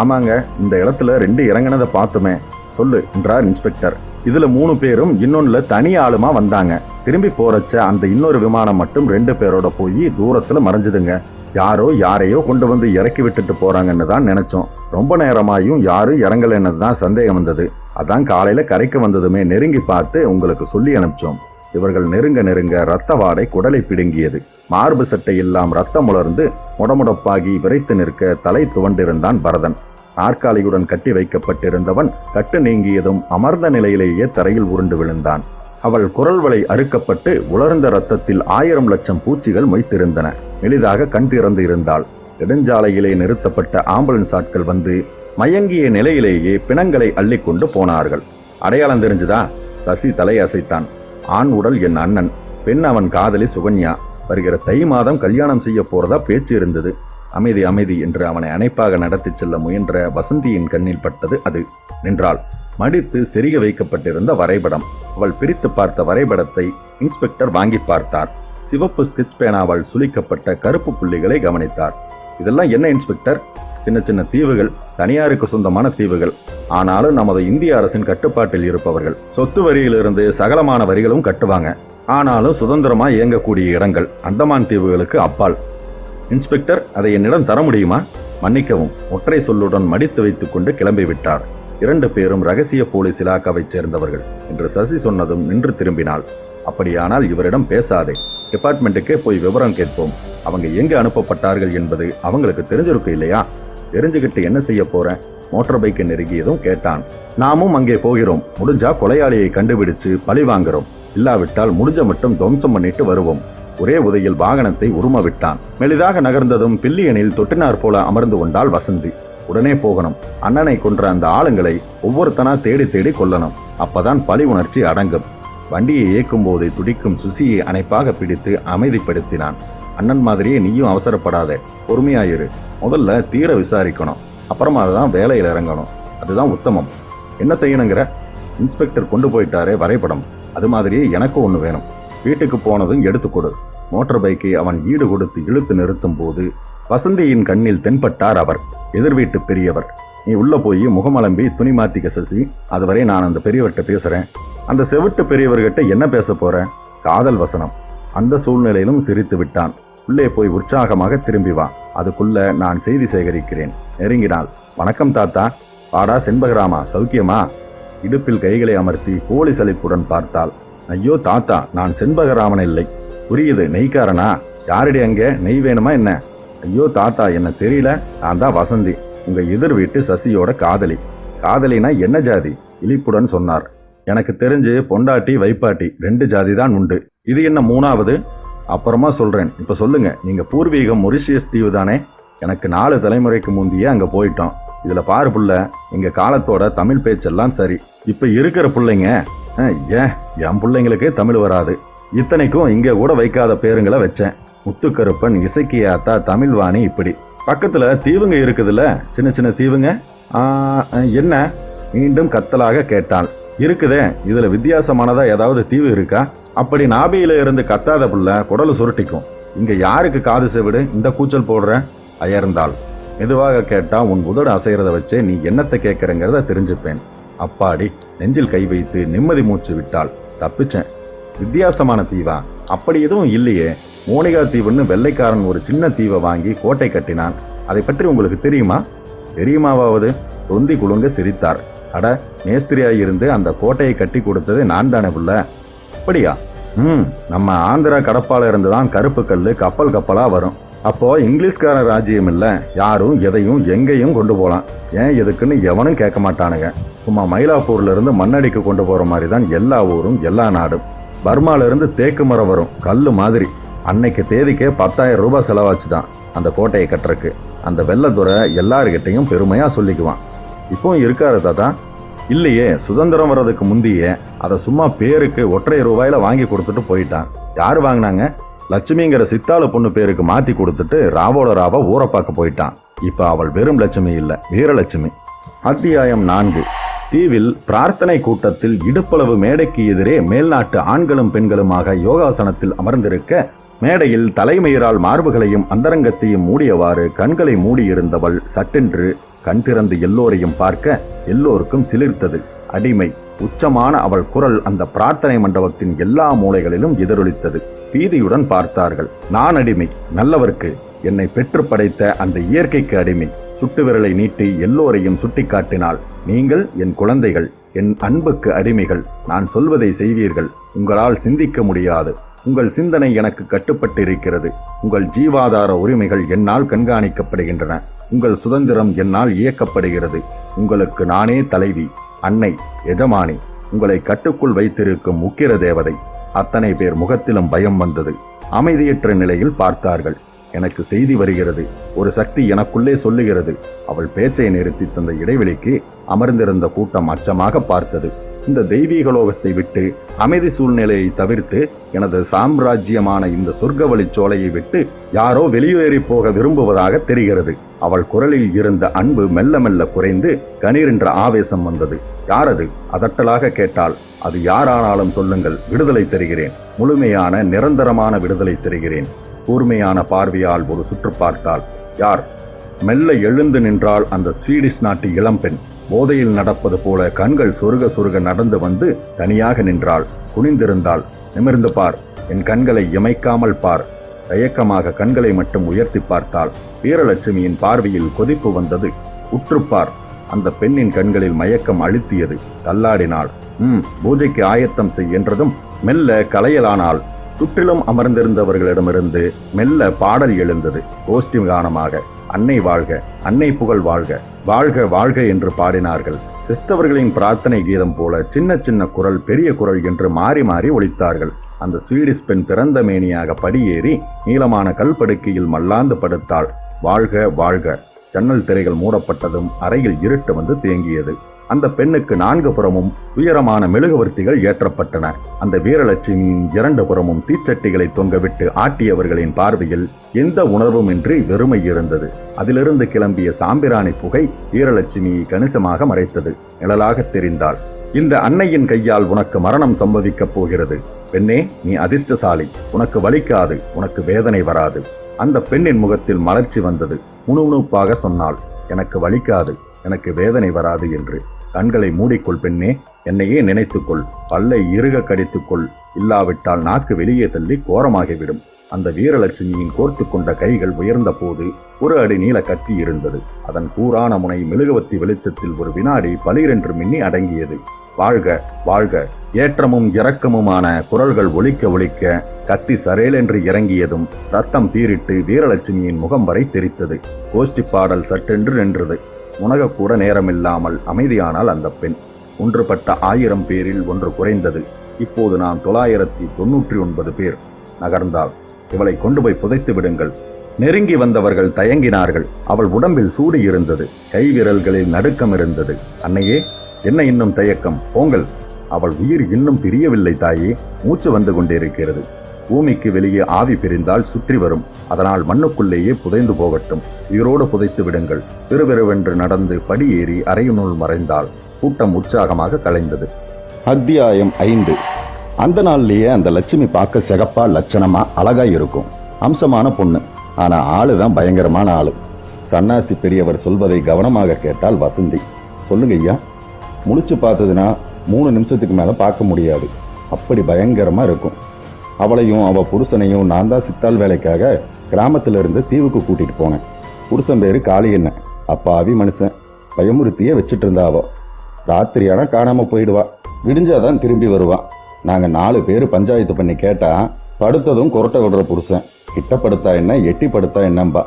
ஆமாங்க, இந்த இடத்துல 2 இறங்கினதை பார்த்துமே. சொல்லு என்றார் இன்ஸ்பெக்டர். இதுல 3 பேரும் இன்னொன்னுல தனி ஆளுமா வந்தாங்க. திரும்பி போறச்ச அந்த இன்னொரு விமானம் மட்டும் 2 பேரோட போய் தூரத்துல மறைஞ்சதுங்க. யாரோ யாரையோ கொண்டு வந்து இறக்கி விட்டுட்டு போறாங்கன்னு தான் நினைச்சோம். ரொம்ப நேரமாயும் யாரும் இறங்கலன்னு தான் சந்தேகம் வந்தது. அதான் காலையில கரைக்கு வந்ததுமே நெருங்கி பார்த்து உங்களுக்கு சொல்லி அனுப்பிச்சோம். இவர்கள் நெருங்க நெருங்க ரத்த வாடை குடலை பிடுங்கியது. மார்பு சட்டை எல்லாம் ரத்தம் உலர்ந்து முடமுடப்பாகி விரைத்து நிற்க தலை துவண்டிருந்தான் பரதன். நாற்காலியுடன் கட்டி வைக்கப்பட்டிருந்தவன் கட்டு நீங்கியதும் அமர்ந்த நிலையிலேயே தரையில் உருண்டு விழுந்தான். அவள் குரல் வளை அறுக்கப்பட்டு உலர்ந்த ரத்தத்தில் 1000 லட்சம் பூச்சிகள் மொய்த்திருந்தன. எளிதாக கண் திறந்து இருந்தாள். நெடுஞ்சாலையிலே நிறுத்தப்பட்ட ஆம்புலன்ஸ் ஆட்கள் வந்து மயங்கிய நிலையிலேயே பிணங்களை அள்ளிக்கொண்டு போனார்கள். அடையாளம் தெரிஞ்சுதா? சசி தலையை அசைத்தான். ஆண் உடல் என் அண்ணன், பெண் அவன் காதலி சுகன்யா. வருகிற தை மாதம் கல்யாணம் செய்ய போறதா பேச்சு இருந்தது. அமைதி அமைதி என்று அவனை அணைப்பாக நடத்தி செல்ல முயன்ற வசந்தியின் கண்ணில் பட்டது அது. நின்றாள். மடித்து செருக வைக்கப்பட்டிருந்த வரைபடம். அவள் பிரித்து பார்த்த வரைபடத்தை இன்ஸ்பெக்டர் வாங்கி பார்த்தார். சிவப்பு ஸ்கெட்ச் பேனாவால் சுளிக்கப்பட்ட கருப்பு புள்ளிகளை கவனித்தார். இதெல்லாம் என்ன இன்ஸ்பெக்டர்? சின்ன சின்ன தீவுகள், தனியாருக்கு சொந்தமான தீவுகள். ஆனாலும் நமது இந்திய அரசின் கட்டுப்பாட்டில் இருப்பவர்கள். சொத்து வரியிலிருந்து சகலமான வரிகளும் கட்டுவாங்க. ஆனாலும் சுதந்திரமா இயங்கக்கூடிய இடங்கள் அந்தமான் தீவுகளுக்கு அப்பால். இன்ஸ்பெக்டர், அதை என்னிடம் தர முடியுமா? மன்னிக்கவும், ஒற்றை சொல்லுடன் மடித்து வைத்துக் கொண்டு கிளம்பிவிட்டார். 2 பேரும் ரகசிய போலீஸ் இலாக்காவைச் சேர்ந்தவர்கள் என்று சசி சொன்னதும் நின்று திரும்பினாள். அப்படியானால் இவரிடம் பேசாதே, டிபார்ட்மெண்ட்டுக்கே போய் விவரம் கேட்போம். அவங்க எங்க அனுப்பப்பட்டார்கள் என்பது அவங்களுக்கு தெரிஞ்சிருக்கு இல்லையா? தெரிஞ்சுக்கிட்டு என்ன செய்ய போறேன்? மோட்டார் பைக்கை நெருங்கியதும் கேட்டான். நாமும் அங்கே போகிறோம். முடிஞ்சா கொலையாளியை கண்டுபிடிச்சு பழி வாங்குறோம். இல்லாவிட்டால் முடிஞ்ச மட்டும் துவம்சம் பண்ணிட்டு வருவோம். ஒரே உதையில் வாகனத்தை உரும விட்டான். மெலிதாக நகர்ந்ததும் பில்லியனில் தொட்டினார் போல அமர்ந்து கொண்டாள் வசந்தி. உடனே போகணும். அண்ணனை கொன்ற அந்த ஆளுங்களை ஒவ்வொருத்தனா தேடி தேடி கொல்லணும். அப்பதான் பழி உணர்ச்சி அடங்கும். வண்டியை இயக்கும் போது துடிக்கும் சுசியை அணைப்பாக பிடித்து அமைதிப்படுத்தினான். அண்ணன் மாதிரியே நீயும் அவசரப்படாத, பொறுமையாயிரு. முதல்ல தீர விசாரிக்கணும், அப்புறமா தான் வேலையில் இறங்கணும். அதுதான் உத்தமம். என்ன செய்யணுங்கிற? இன்ஸ்பெக்டர் கொண்டு போயிட்டாரே வரைபடம், அது மாதிரியே எனக்கும் ஒன்று வேணும். வீட்டுக்கு போனதும் எடுத்துக்கொடு. மோட்டார் பைக்கை அவன் ஈடு கொடுத்து இழுத்து நிறுத்தும் போது வசந்தியின் கண்ணில் தென்பட்டார் அவர். எதிர் வீட்டு பெரியவர். நீ உள்ள போய் முகமலம்பி துணி மாத்திக்க சசி. அதுவரை நான் அந்த பெரியவர்கிட்ட பேசுறேன். அந்த செவிட்டு பெரியவர்கிட்ட என்ன பேச போறேன்? காதல் வசனம். அந்த சூழ்நிலையிலும் சிரித்து விட்டான். உள்ளே போய் உற்சாகமாக திரும்பி வா, அதுக்குள்ள நான் செய்தி சேகரிக்கிறேன். நெருங்கினாள். வணக்கம் தாத்தா. வாடா செண்பகராமா, சௌக்கியமா? இடுப்பில் கைகளை அமர்த்தி போலி சலிப்புடன் பார்த்தாள். ஐயோ தாத்தா, நான் செண்பகராமன் இல்லை. புரியுது, நெய்க்காரனா? யாரடி அங்கே? நெய் வேணுமா என்ன? ஐயோ தாத்தா, என்ன தெரியல. நான் தான் வசந்தி, உங்க எதிர் வீட்டு சசியோட காதலி. காதலினா என்ன ஜாதி? இழிப்புடன் சொன்னார். எனக்கு தெரிஞ்சு பொண்டாட்டி வைப்பாட்டி 2 ஜாதி தான் உண்டு. இது என்ன 3வது? அப்புறமா சொல்றேன், இப்ப சொல்லுங்க. நீங்க பூர்வீகம் மொரிஷியஸ் தீவு தானே? எனக்கு 4 தலைமுறைக்கு முந்தையே அங்க போயிட்டோம். இதுல பாரு புள்ள, எங்க காலத்தோட தமிழ் பேச்செல்லாம் சரி. இப்ப இருக்கிற பிள்ளைங்க ஏன் என் பிள்ளைங்களுக்கே தமிழ் வராது. இத்தனைக்கும் இங்க கூட வைக்காத பேருங்களை வச்சேன். முத்துக்கருப்பன், இசைக்கியாத்தா, தமிழ்வாணி, இப்படி. பக்கத்துல தீவுங்க இருக்குதுல்ல, சின்ன சின்ன தீவுங்க. என்ன? மீண்டும் கத்தலாக கேட்டாள். இருக்குதே, இதுல வித்தியாசமானதா ஏதாவது தீவு இருக்கா? அப்படி நாபியில இருந்து கத்தாத புள்ள குடலு சுருட்டிக்கும். இங்க யாருக்கு காது செவிடு இந்த கூச்சல் போடுற? அயர்ந்தாள். மெதுவாக கேட்டா உன் உதடு அசைறத வச்சே நீ என்னத்தை கேட்கறங்கிறத தெரிஞ்சுப்பேன். அப்பாடி, நெஞ்சில் கை வைத்து நிம்மதி மூச்சு விட்டாள். தப்பிச்சேன். வித்தியாசமான தீவா? அப்படி எதுவும் இல்லையே. மோனிகா தீவுன்னு வெள்ளைக்காரன் ஒரு சின்ன தீவை வாங்கி கோட்டை கட்டினான். அதை பற்றி உங்களுக்கு தெரியுமா? தெரியுமாவது? தொந்தி குலுங்க சிரித்தார். அட, மேஸ்திரியாயிருந்து அந்த கோட்டையை கட்டி கொடுத்தது நான் தானே புள்ள. அப்படியா? நம்ம ஆந்திரா கடப்பால இருந்துதான் கருப்பு கல்லு கப்பல் கப்பலா வரும். அப்போ இங்கிலீஷ்கார ராஜ்யம் இல்ல, யாரும் எதையும் எங்கேயும் கொண்டு போகலாம். ஏன் எதுக்குன்னு எவனும் கேட்க மாட்டானுங்க. சும்மா மயிலாப்பூர்ல இருந்து மண்ணடிக்கு கொண்டு போற மாதிரி தான் எல்லா ஊரும் எல்லா நாடும். பர்மால இருந்து தேக்கு மரம் வரும், கல்லு மாதிரி. அன்னைக்கு தேதிக்கே 10,000 ரூபாய் செலவாச்சுதான் அந்த கோட்டையை கட்டுறக்கு. அந்த வெள்ளத்துறை எல்லாருக்கிட்டையும் பெருமையா சொல்லிக்குவான். இப்போ இருக்காரு தாத்தா? இல்லையே, சுதந்திரம் வர்றதுக்கு முந்தையே அதை சும்மா பேருக்கு ஒற்றை ரூபாயில வாங்கி கொடுத்துட்டு போயிட்டான். யாரு வாங்கினாங்க? லட்சுமிங்கிற சித்தாளு பொண்ணு பேருக்கு மாத்தி கொடுத்துட்டு ராவோட ராவா ஊரை பார்க்க போயிட்டான். இப்ப அவள் வெறும் லட்சுமி இல்ல, வீரலட்சுமி. அத்தியாயம் 4. தீவில் பிரார்த்தனை கூட்டத்தில் இடுப்பளவு மேடைக்கு எதிரே மேல்நாட்டு ஆண்களும் பெண்களுமாக யோகாசனத்தில் அமர்ந்திருக்க, மேடையில் தலைமயிரால் மார்புகளையும் அந்தரங்கத்தையும் மூடியவாறு கண்களை மூடியிருந்தவள் சட்டென்று கண் திறந்து எல்லோரையும் பார்க்க எல்லோருக்கும் சிலிர்த்தது. அடிமை. உச்சமான அவள் குரல் அந்த பிரார்த்தனை மண்டபத்தின் எல்லா மூலைகளிலும் எதிரொலித்தது. பீதியுடன் பார்த்தார்கள். நான் அடிமை, நல்லவர்க்கு, என்னை பெற்று படைத்த அந்த இயற்கைக்கு அடிமை. சுட்டு விரலை நீட்டி எல்லோரையும் சுட்டி காட்டினாள். நீங்கள் என் குழந்தைகள், என் அன்புக்கு அடிமைகள். நான் சொல்வதை செய்வீர்கள். உங்களால் சிந்திக்க முடியாது. உங்கள் சிந்தனை எனக்கு கட்டுப்பட்டிருக்கிறது. உங்கள் ஜீவாதார உரிமைகள் என்னால் கண்காணிக்கப்படுகின்றன. உங்கள் சுதந்திரம் என்னால் இயக்கப்படுகிறது. உங்களுக்கு நானே தலைவி, அன்னை, எஜமானி. உங்களை கட்டுக்குள் வைத்திருக்கும் உக்கிர தேவதை. அத்தனை பேர் முகத்திலும் பயம் வந்தது. அமைதியற்ற நிலையில் பார்த்தார்கள். எனக்கு செய்தி வருகிறது. ஒரு சக்தி எனக்குள்ளே சொல்லுகிறது. அவள் பேச்சை நிறுத்தி தந்த இடைவெளிக்கு அமர்ந்திருந்த கூட்டம் அச்சமாக பார்த்தது. இந்த தெய்வீக லோகத்தை விட்டு அமைதி சூழ்நிலையை தவிர்த்து எனது சாம்ராஜ்யமான இந்த சொர்க்கவழி சோலையை விட்டு யாரோ வெளியேறி போக விரும்புவதாக தெரிகிறது. அவள் குரலில் இருந்த அன்பு மெல்ல மெல்ல குறைந்து கணீர் என்ற ஆவேசம் வந்தது. யாரது? அதட்டலாக கேட்டால், அது யாரானாலும் சொல்லுங்கள், விடுதலை தருகிறேன், முழுமையான நிரந்தரமான விடுதலை தருகிறேன். கூர்மையான பார்வையால் ஒரு சுற்று பார்த்தாள். யார்? மெல்ல எழுந்து நின்றாள் அந்த ஸ்வீடிஷ் நாட்டு இளம்பெண். போதையில் நடப்பது போல கண்கள் சொருக சொருக நடந்து வந்து தனியாக நின்றாள். குனிந்திருந்தாள். நிமிர்ந்து பார், என் கண்களை இமைக்காமல் பார். தயக்கமாக கண்களை மட்டும் உயர்த்தி பார்த்தாள். வீரலட்சுமியின் பார்வையில் கொதிப்பு வந்தது. உற்றுப்பார். அந்த பெண்ணின் கண்களில் மயக்கம் அழுத்தியது. தள்ளாடினாள். பூஜைக்கு ஆயத்தம் செய் என்றதும் மெல்ல கலையலானாள். சுற்றிலும் அமர்ந்திருந்தவர்களிடமிருந்து மெல்ல பாடல் எழுந்தது. கோஷ்டி கானமாக அன்னை வாழ்க, அன்னை புகழ் வாழ்க, வாழ்க வாழ்க என்று பாடினார்கள். கிறிஸ்தவர்களின் பிரார்த்தனை கீதம் போல சின்ன சின்ன குரல், பெரிய குரல் என்று மாறி மாறி ஒலித்தார்கள். அந்த ஸ்வீடிஷ் பெண் பிறந்த மேனியாக படியேறி நீளமான கல்படுக்கையில் மல்லாந்து படுத்தாள். வாழ்க வாழ்க. ஜன்னல் திரைகள் மூடப்பட்டதும் அறையில் இருட்டு வந்து தேங்கியது. அந்த பெண்ணுக்கு 4 புறமும் உயரமான மெழுகுவர்த்திகள் ஏற்றப்பட்டன. அந்த வீரலட்சுமியின் 2 புறமும் தீச்சட்டிகளை தொங்கவிட்டு ஆட்டியவர்களின் பார்வையில் எந்த உணர்வுமின்றி வெறுமை இருந்தது. அதிலிருந்து கிளம்பிய சாம்பிராணி புகை வீரலட்சுமியை கணிசமாக மறைத்தது. நிழலாக தெரிந்தாள். இந்த அன்னையின் கையால் உனக்கு மரணம் சம்பவிக்கப் போகிறது. பெண்ணே, நீ அதிர்ஷ்டசாலி. உனக்கு வலிக்காது, உனக்கு வேதனை வராது. அந்த பெண்ணின் முகத்தில் மலர்ச்சி வந்தது. முணுமுணுப்பாக சொன்னாள், எனக்கு வலிக்காது, எனக்கு வேதனை வராது என்று. கண்களை மூடிக்கொள் பெண்ணே, என்னையே நினைத்துக்கொள். பல்லை இறுக கடித்துக்கொள். இல்லாவிட்டால் நாக்கு வெளியே தள்ளி கோரமாகிவிடும். அந்த வீரலட்சுமியின் கோர்த்து கொண்ட கைகள் உயர்ந்த போது 1 அடி நீள கத்தி இருந்தது. அதன் கூரான முனை மெழுகுவத்தி வெளிச்சத்தில் ஒரு வினாடி பளிரென்று மின்னி அடங்கியது. வாழ்க வாழ்க. ஏற்றமும் இரக்கமுமான குரல்கள் ஒலிக்க ஒலிக்க கத்தி சரேலென்று இறங்கியதும் ரத்தம் பீரிட்டு வீரலட்சுமியின் முகம் வரை தெரித்தது. கோஷ்டி பாடல் சட்டென்று நின்றது. உணகக்கூட நேரமில்லாமல் அமைதியானால் அந்த பெண். ஒன்றுபட்ட 1000 பேரில் ஒன்று குறைந்தது. இப்போது நாம் 999 பேர். நகர்ந்தாள். இவளை கொண்டு போய் புதைத்து விடுங்கள். நெருங்கி வந்தவர்கள் தயங்கினார்கள். அவள் உடம்பில் சூடு இருந்தது. கை விரல்களில் நடுக்கம் இருந்தது. அன்னையே, என்ன இன்னும் தயக்கம்? போங்கள். அவள் உயிர் இன்னும் பிரியவில்லை தாயே. மூச்சு வந்து கொண்டிருக்கிறது. பூமிக்கு வெளியே ஆவி பிரிந்தால் சுற்றி வரும். அதனால் மண்ணுக்குள்ளேயே புதைந்து போகட்டும். உயிரோடு புதைத்து விடுங்கள். விறுவிறுவென்று நடந்து படியேறி அறையினுள் மறைந்தாள். கூட்டம் உற்சாகமாக கலைந்தது. அத்தியாயம் 5. அந்த நாள்லயே அந்த லட்சுமி பார்க்க சிகப்பா லட்சணமா அழகா இருக்கும். அம்சமான பொண்ணு. ஆனா ஆளுதான் பயங்கரமான ஆளு. சன்னாசி பெரியவர் சொல்வதை கவனமாக கேட்டால் வசந்தி. சொல்லுங்க ஐயா. முழிச்சு பார்த்ததுன்னா 3 நிமிஷத்துக்கு மேல பார்க்க முடியாது. அப்படி பயங்கரமா இருக்கும். அவளையும் அவ புருஷனையும் நான் தான் சித்தாள் வேலைக்காக கிராமத்திலிருந்து தீவுக்கு கூட்டிட்டு போனேன். புருஷன் பேரு காளியண்ண. அப்பாவி மனுஷன். பயமுறுத்தியே வச்சுட்டு இருந்தா அவ. ராத்திரியானா காணாம போயிடுவா. விடிஞ்சாதான் திரும்பி வருவா. நாங்க 4 பேர் பஞ்சாயத்து பண்ணி கேட்டா படுத்ததும் கொரட்டை விடுற புருஷன். கிட்ட படுத்தா என்ன, எட்டி படுத்தா என்னம்பா.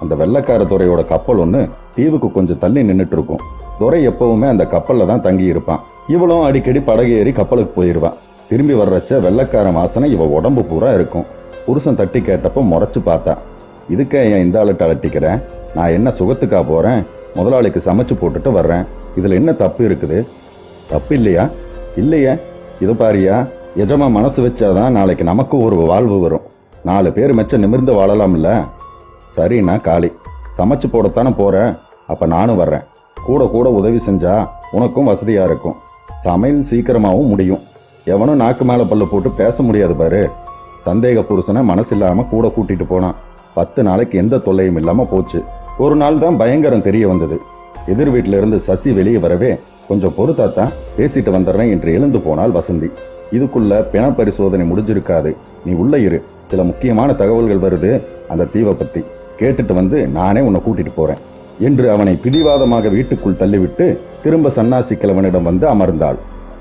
அந்த வெள்ளக்கார துறையோட கப்பல் ஒன்று தீவுக்கு கொஞ்சம் தள்ளி நின்றுட்டு இருக்கும். துறை எப்பவுமே அந்த கப்பல்ல தான் தங்கி இருப்பான். இவளும் அடிக்கடி படகு ஏறி கப்பலுக்கு போயிடுவான். திரும்பி வர்றச்ச வெள்ளக்கார வாசனை இவ உடம்பு பூரா இருக்கும். புருஷன் தட்டி கேட்டப்ப முறைச்சு பார்த்தா. இதுக்கே ஏன் இந்த ஆளுட்ட அலட்டிக்கிறேன்? நான் என்ன சுகத்துக்கா போறேன்? முதலாளிக்கு சமைச்சு போட்டுட்டு வர்றேன். இதுல என்ன தப்பு இருக்குது? தப்பு இல்லையா? இல்லையே. இது பாரியா, எஜமா மனசு வச்சாதான் நாளைக்கு நமக்கு ஒரு வாழ்வு வரும். 4 பேர் மெச்ச நிமிர்ந்து வாழலாம்ல. சரிண்ணா காளி, சமைச்சு போடத்தானே போறேன். அப்ப நானும் வர்றேன். கூட கூட உதவி செஞ்சா உனக்கும் வசதியா இருக்கும். சமையல் சீக்கிரமாவும் முடியும். எவனும் நாக்கு மேல பல்லு போட்டு பேச முடியாது பாரு. சந்தேக புருஷனை மனசு இல்லாம கூட கூட்டிட்டு போனான். 10 நாளைக்கு எந்த தொல்லையும் இல்லாம போச்சு. ஒரு நாள் தான் பயங்கரம் தெரிய வந்தது. எதிர் வீட்டில இருந்து சசி வெளியே வரவே, கொஞ்சம் பொறுத்தாத்தான் பேசிட்டு வந்துடுறேன் என்று எழுந்து போனாள் வசந்தி. இதுக்குள்ள பிண பரிசோதனை முடிஞ்சிருக்காது. நீ உள்ள இரு. சில முக்கியமான தகவல்கள் வருது அந்த தீவை பத்தி. கேட்டுட்டு வந்து நானே உன்னை கூட்டிட்டு போறேன் என்று அவனை பிடிவாதமாக வீட்டுக்குள் தள்ளிவிட்டு திரும்ப சன்னாசி கிழவனிடம் வந்து அமர்ந்தாள்.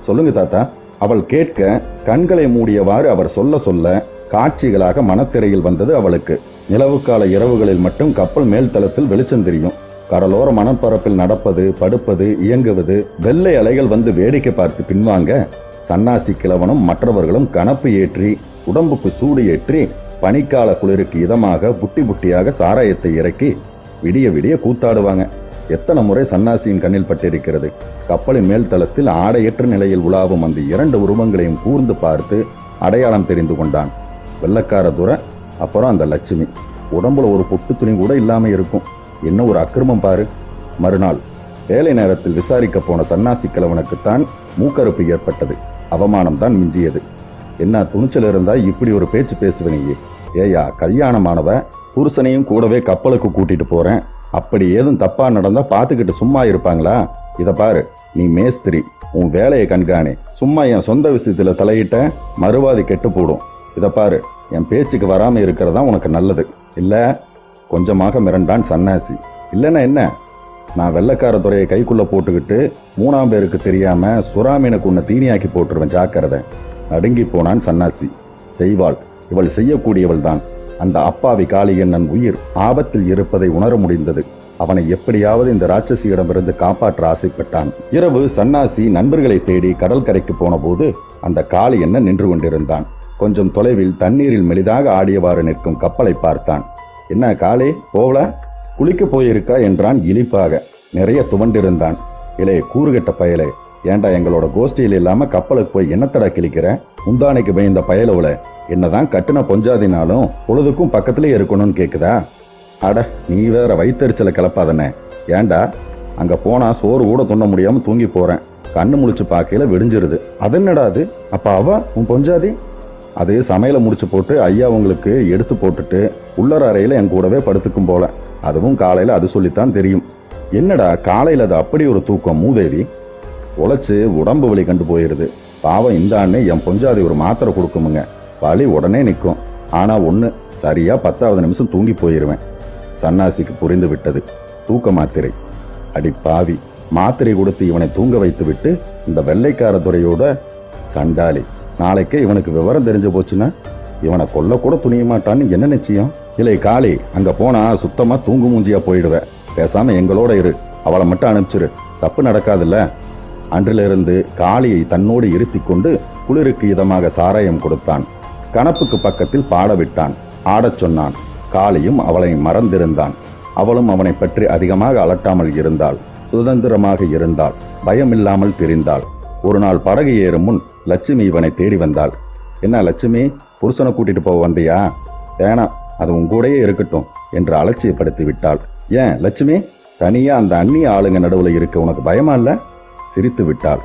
சொல்லுங்க தாத்தா. அவள் கேட்க கண்களை மூடியவாறு அவர் சொல்ல சொல்ல காட்சிகளாக மனத்திரையில் வந்தது அவளுக்கு. நிலவுக்கால இரவுகளில் மட்டும் கப்பல் மேல் தளத்தில் வெளிச்சம் தெரியும். கடலோர மணற்பரப்பில் நடப்பது, படுப்பது, இயங்குவது, வெள்ளை அலைகள் வந்து வேடிக்கை பார்த்து பின்வாங்க சன்னாசி கிழவனும் மற்றவர்களும் கணப்பு ஏற்றி உடம்புக்கு சூடு ஏற்றி பனிக்கால குளிருக்கு இதமாக புட்டி புட்டியாக சாராயத்தை இறக்கி விடிய விடிய கூத்தாடுவாங்க. எத்தனை முறை சன்னாசியின் கண்ணில் பட்டிருக்கிறது. கப்பலின் மேல் தளத்தில் ஆடையற்ற நிலையில் உலாவும் அந்த 2 உருவங்களையும் கூர்ந்து பார்த்து அடையாளம் தெரிந்து கொண்டான். வெள்ளக்கார துரை, அப்புறம் அந்த லட்சுமி. உடம்புல ஒரு பொட்டு துணி கூட இல்லாம இருக்கும். என்ன ஒரு அக்கிரமம் பாரு. மறுநாள் வேலை நேரத்தில் விசாரிக்க போன சன்னாசி கிழவனுக்குத்தான் மூக்கறுப்பு ஏற்பட்டது. அவமானம் தான் மிஞ்சியது. என்ன துணிச்சல் இருந்தா இப்படி ஒரு பேச்சு பேசுவனீங்க? ஏயா, கல்யாணமானவ புருஷனையும் கூடவே கப்பலுக்கு கூட்டிட்டு போறேன், அப்படி ஏதும் தப்பா நடந்தா பாத்துக்கிட்டு சும்மா இருப்பாங்களா? இத பாரு, நீ மேஸ்திரி, உன் வேலையை கண்காணி. சும்மா என் சொந்த விஷயத்துல தலையிட்ட மறுவாதி கெட்டு போடும். இத பாரு, என் பேச்சுக்கு வராம இருக்கிறதா உனக்கு நல்லது. இல்ல, கொஞ்சமாக மிரண்டான் சன்னாசி. இல்லைன்னா என்ன, நான் வெள்ளக்கார துறையை கைக்குள்ள போட்டுக்கிட்டு 3ஆம் பேருக்கு தெரியாம சுறாமீனுக்கு உன்னை தீனியாக்கி போட்டுருவேன், ஜாக்கிரதை. நடுங்கி போனான் சன்னாசி. செய்வாள், இவள் செய்யக்கூடியவள் தான். அந்த அப்பாவி காளியண்ணன் உயிர் ஆபத்தில் இருப்பதை உணர முடிந்தது. அவனை எப்படியாவது இந்த ராட்சசியிடமிருந்து காப்பாற்ற ஆசைப்பட்டான். இரவு சன்னாசி நண்பர்களை தேடி கடல் கரைக்கு போன போது அந்த காளியண்ணன் நின்று கொண்டிருந்தான். கொஞ்சம் தொலைவில் தண்ணீரில் மெலிதாக ஆடியவாறு நிற்கும் கப்பலை பார்த்தான். என்ன காளி, போவல? குளிக்க போயிருக்கா என்றான் இழிப்பாக. நிறைய துவண்டிருந்தான். இலே கூறுகட்ட பயலே, ஏண்டா எங்களோட கோஷ்டியில் இல்லாம கப்பலுக்கு போய் என்னத்தடா கிழிக்கிற? முந்தானைக்கு பயந்த பயலவுல என்னதான் கட்டுன பொஞ்சாதினாலும் பொழுதுக்கும் பக்கத்திலே இருக்கணும்னு கேக்குதா? அட, நீ வேற வயிற்றுச்சலை கிளப்பாதனே. ஏண்டா, அங்க போனா சோறு கூட துண்ண முடியாம தூங்கி போறேன். கண்ணு முழிச்சு பார்க்கையில விடிஞ்சிருது. அதென்னடா அது? அப்ப அவ உன் பொஞ்சாதி? அது சமையலை முடிச்சு போட்டு ஐயா உங்களுக்கு எடுத்து போட்டுட்டு உள்ளர அறையில என் கூடவே படுத்துக்கும் போல. அதுவும் காலையில அது சொல்லித்தான் தெரியும். என்னடா காலையில அது அப்படி ஒரு தூக்கம் மூதேவி? உழைச்சு உடம்பு வலி கண்டு போயிருது. பாவம், இந்த அண்ணே என் பொஞ்சாதி ஒரு மாத்திரை கொடுக்குமுங்க, வலி உடனே நிற்கும். ஆனா ஒண்ணு, சரியா 10வது நிமிஷம் தூங்கி போயிருவேன். சன்னாசிக்கு புரிந்து விட்டது. தூக்க மாத்திரை. அடி பாவி, மாத்திரை கொடுத்து இவனை தூங்க வைத்து விட்டு இந்த வெள்ளைக்கார துறையோட சண்டாளி. நாளைக்கே இவனுக்கு விவரம் தெரிஞ்சு போச்சுன்னா இவனை கொல்ல கூட துணிய மாட்டான்னு என்ன நிச்சயம்? இல்லை காளி, அங்க போனா சுத்தமா தூங்கு மூஞ்சியா போயிடுவேன். பேசாம எங்களோட இரு, அவளை மட்டும் அனுப்பிச்சிரு, தப்பு நடக்காதுல்ல. அன்றிலிருந்து காளியை தன்னோடு இருத்தி கொண்டு குளிருக்கு இதமாக சாராயம் கொடுத்தான். கணப்புக்கு பக்கத்தில் பாட விட்டான். ஆடச் சொன்னான். காளியும் அவளை மறந்திருந்தான். அவளும் அவனை பற்றி அதிகமாக அலட்டாமல் இருந்தாள். சுதந்திரமாக இருந்தாள். பயமில்லாமல் பிரிந்தாள். ஒரு நாள் படகு ஏறும் முன் லட்சுமி இவனை தேடி வந்தாள். என்ன லட்சுமி, புருஷனை கூட்டிட்டு போக வந்தியா? வேணாம், அது உன் கூடயே இருக்கட்டும் என்று அலட்சியப்படுத்தி விட்டாள். ஏன் லட்சுமி, தனியா அந்த அந்நிய ஆளுங்க நடுவுல இருக்க உனக்கு பயமா இல்ல? சிரித்து விட்டாள்.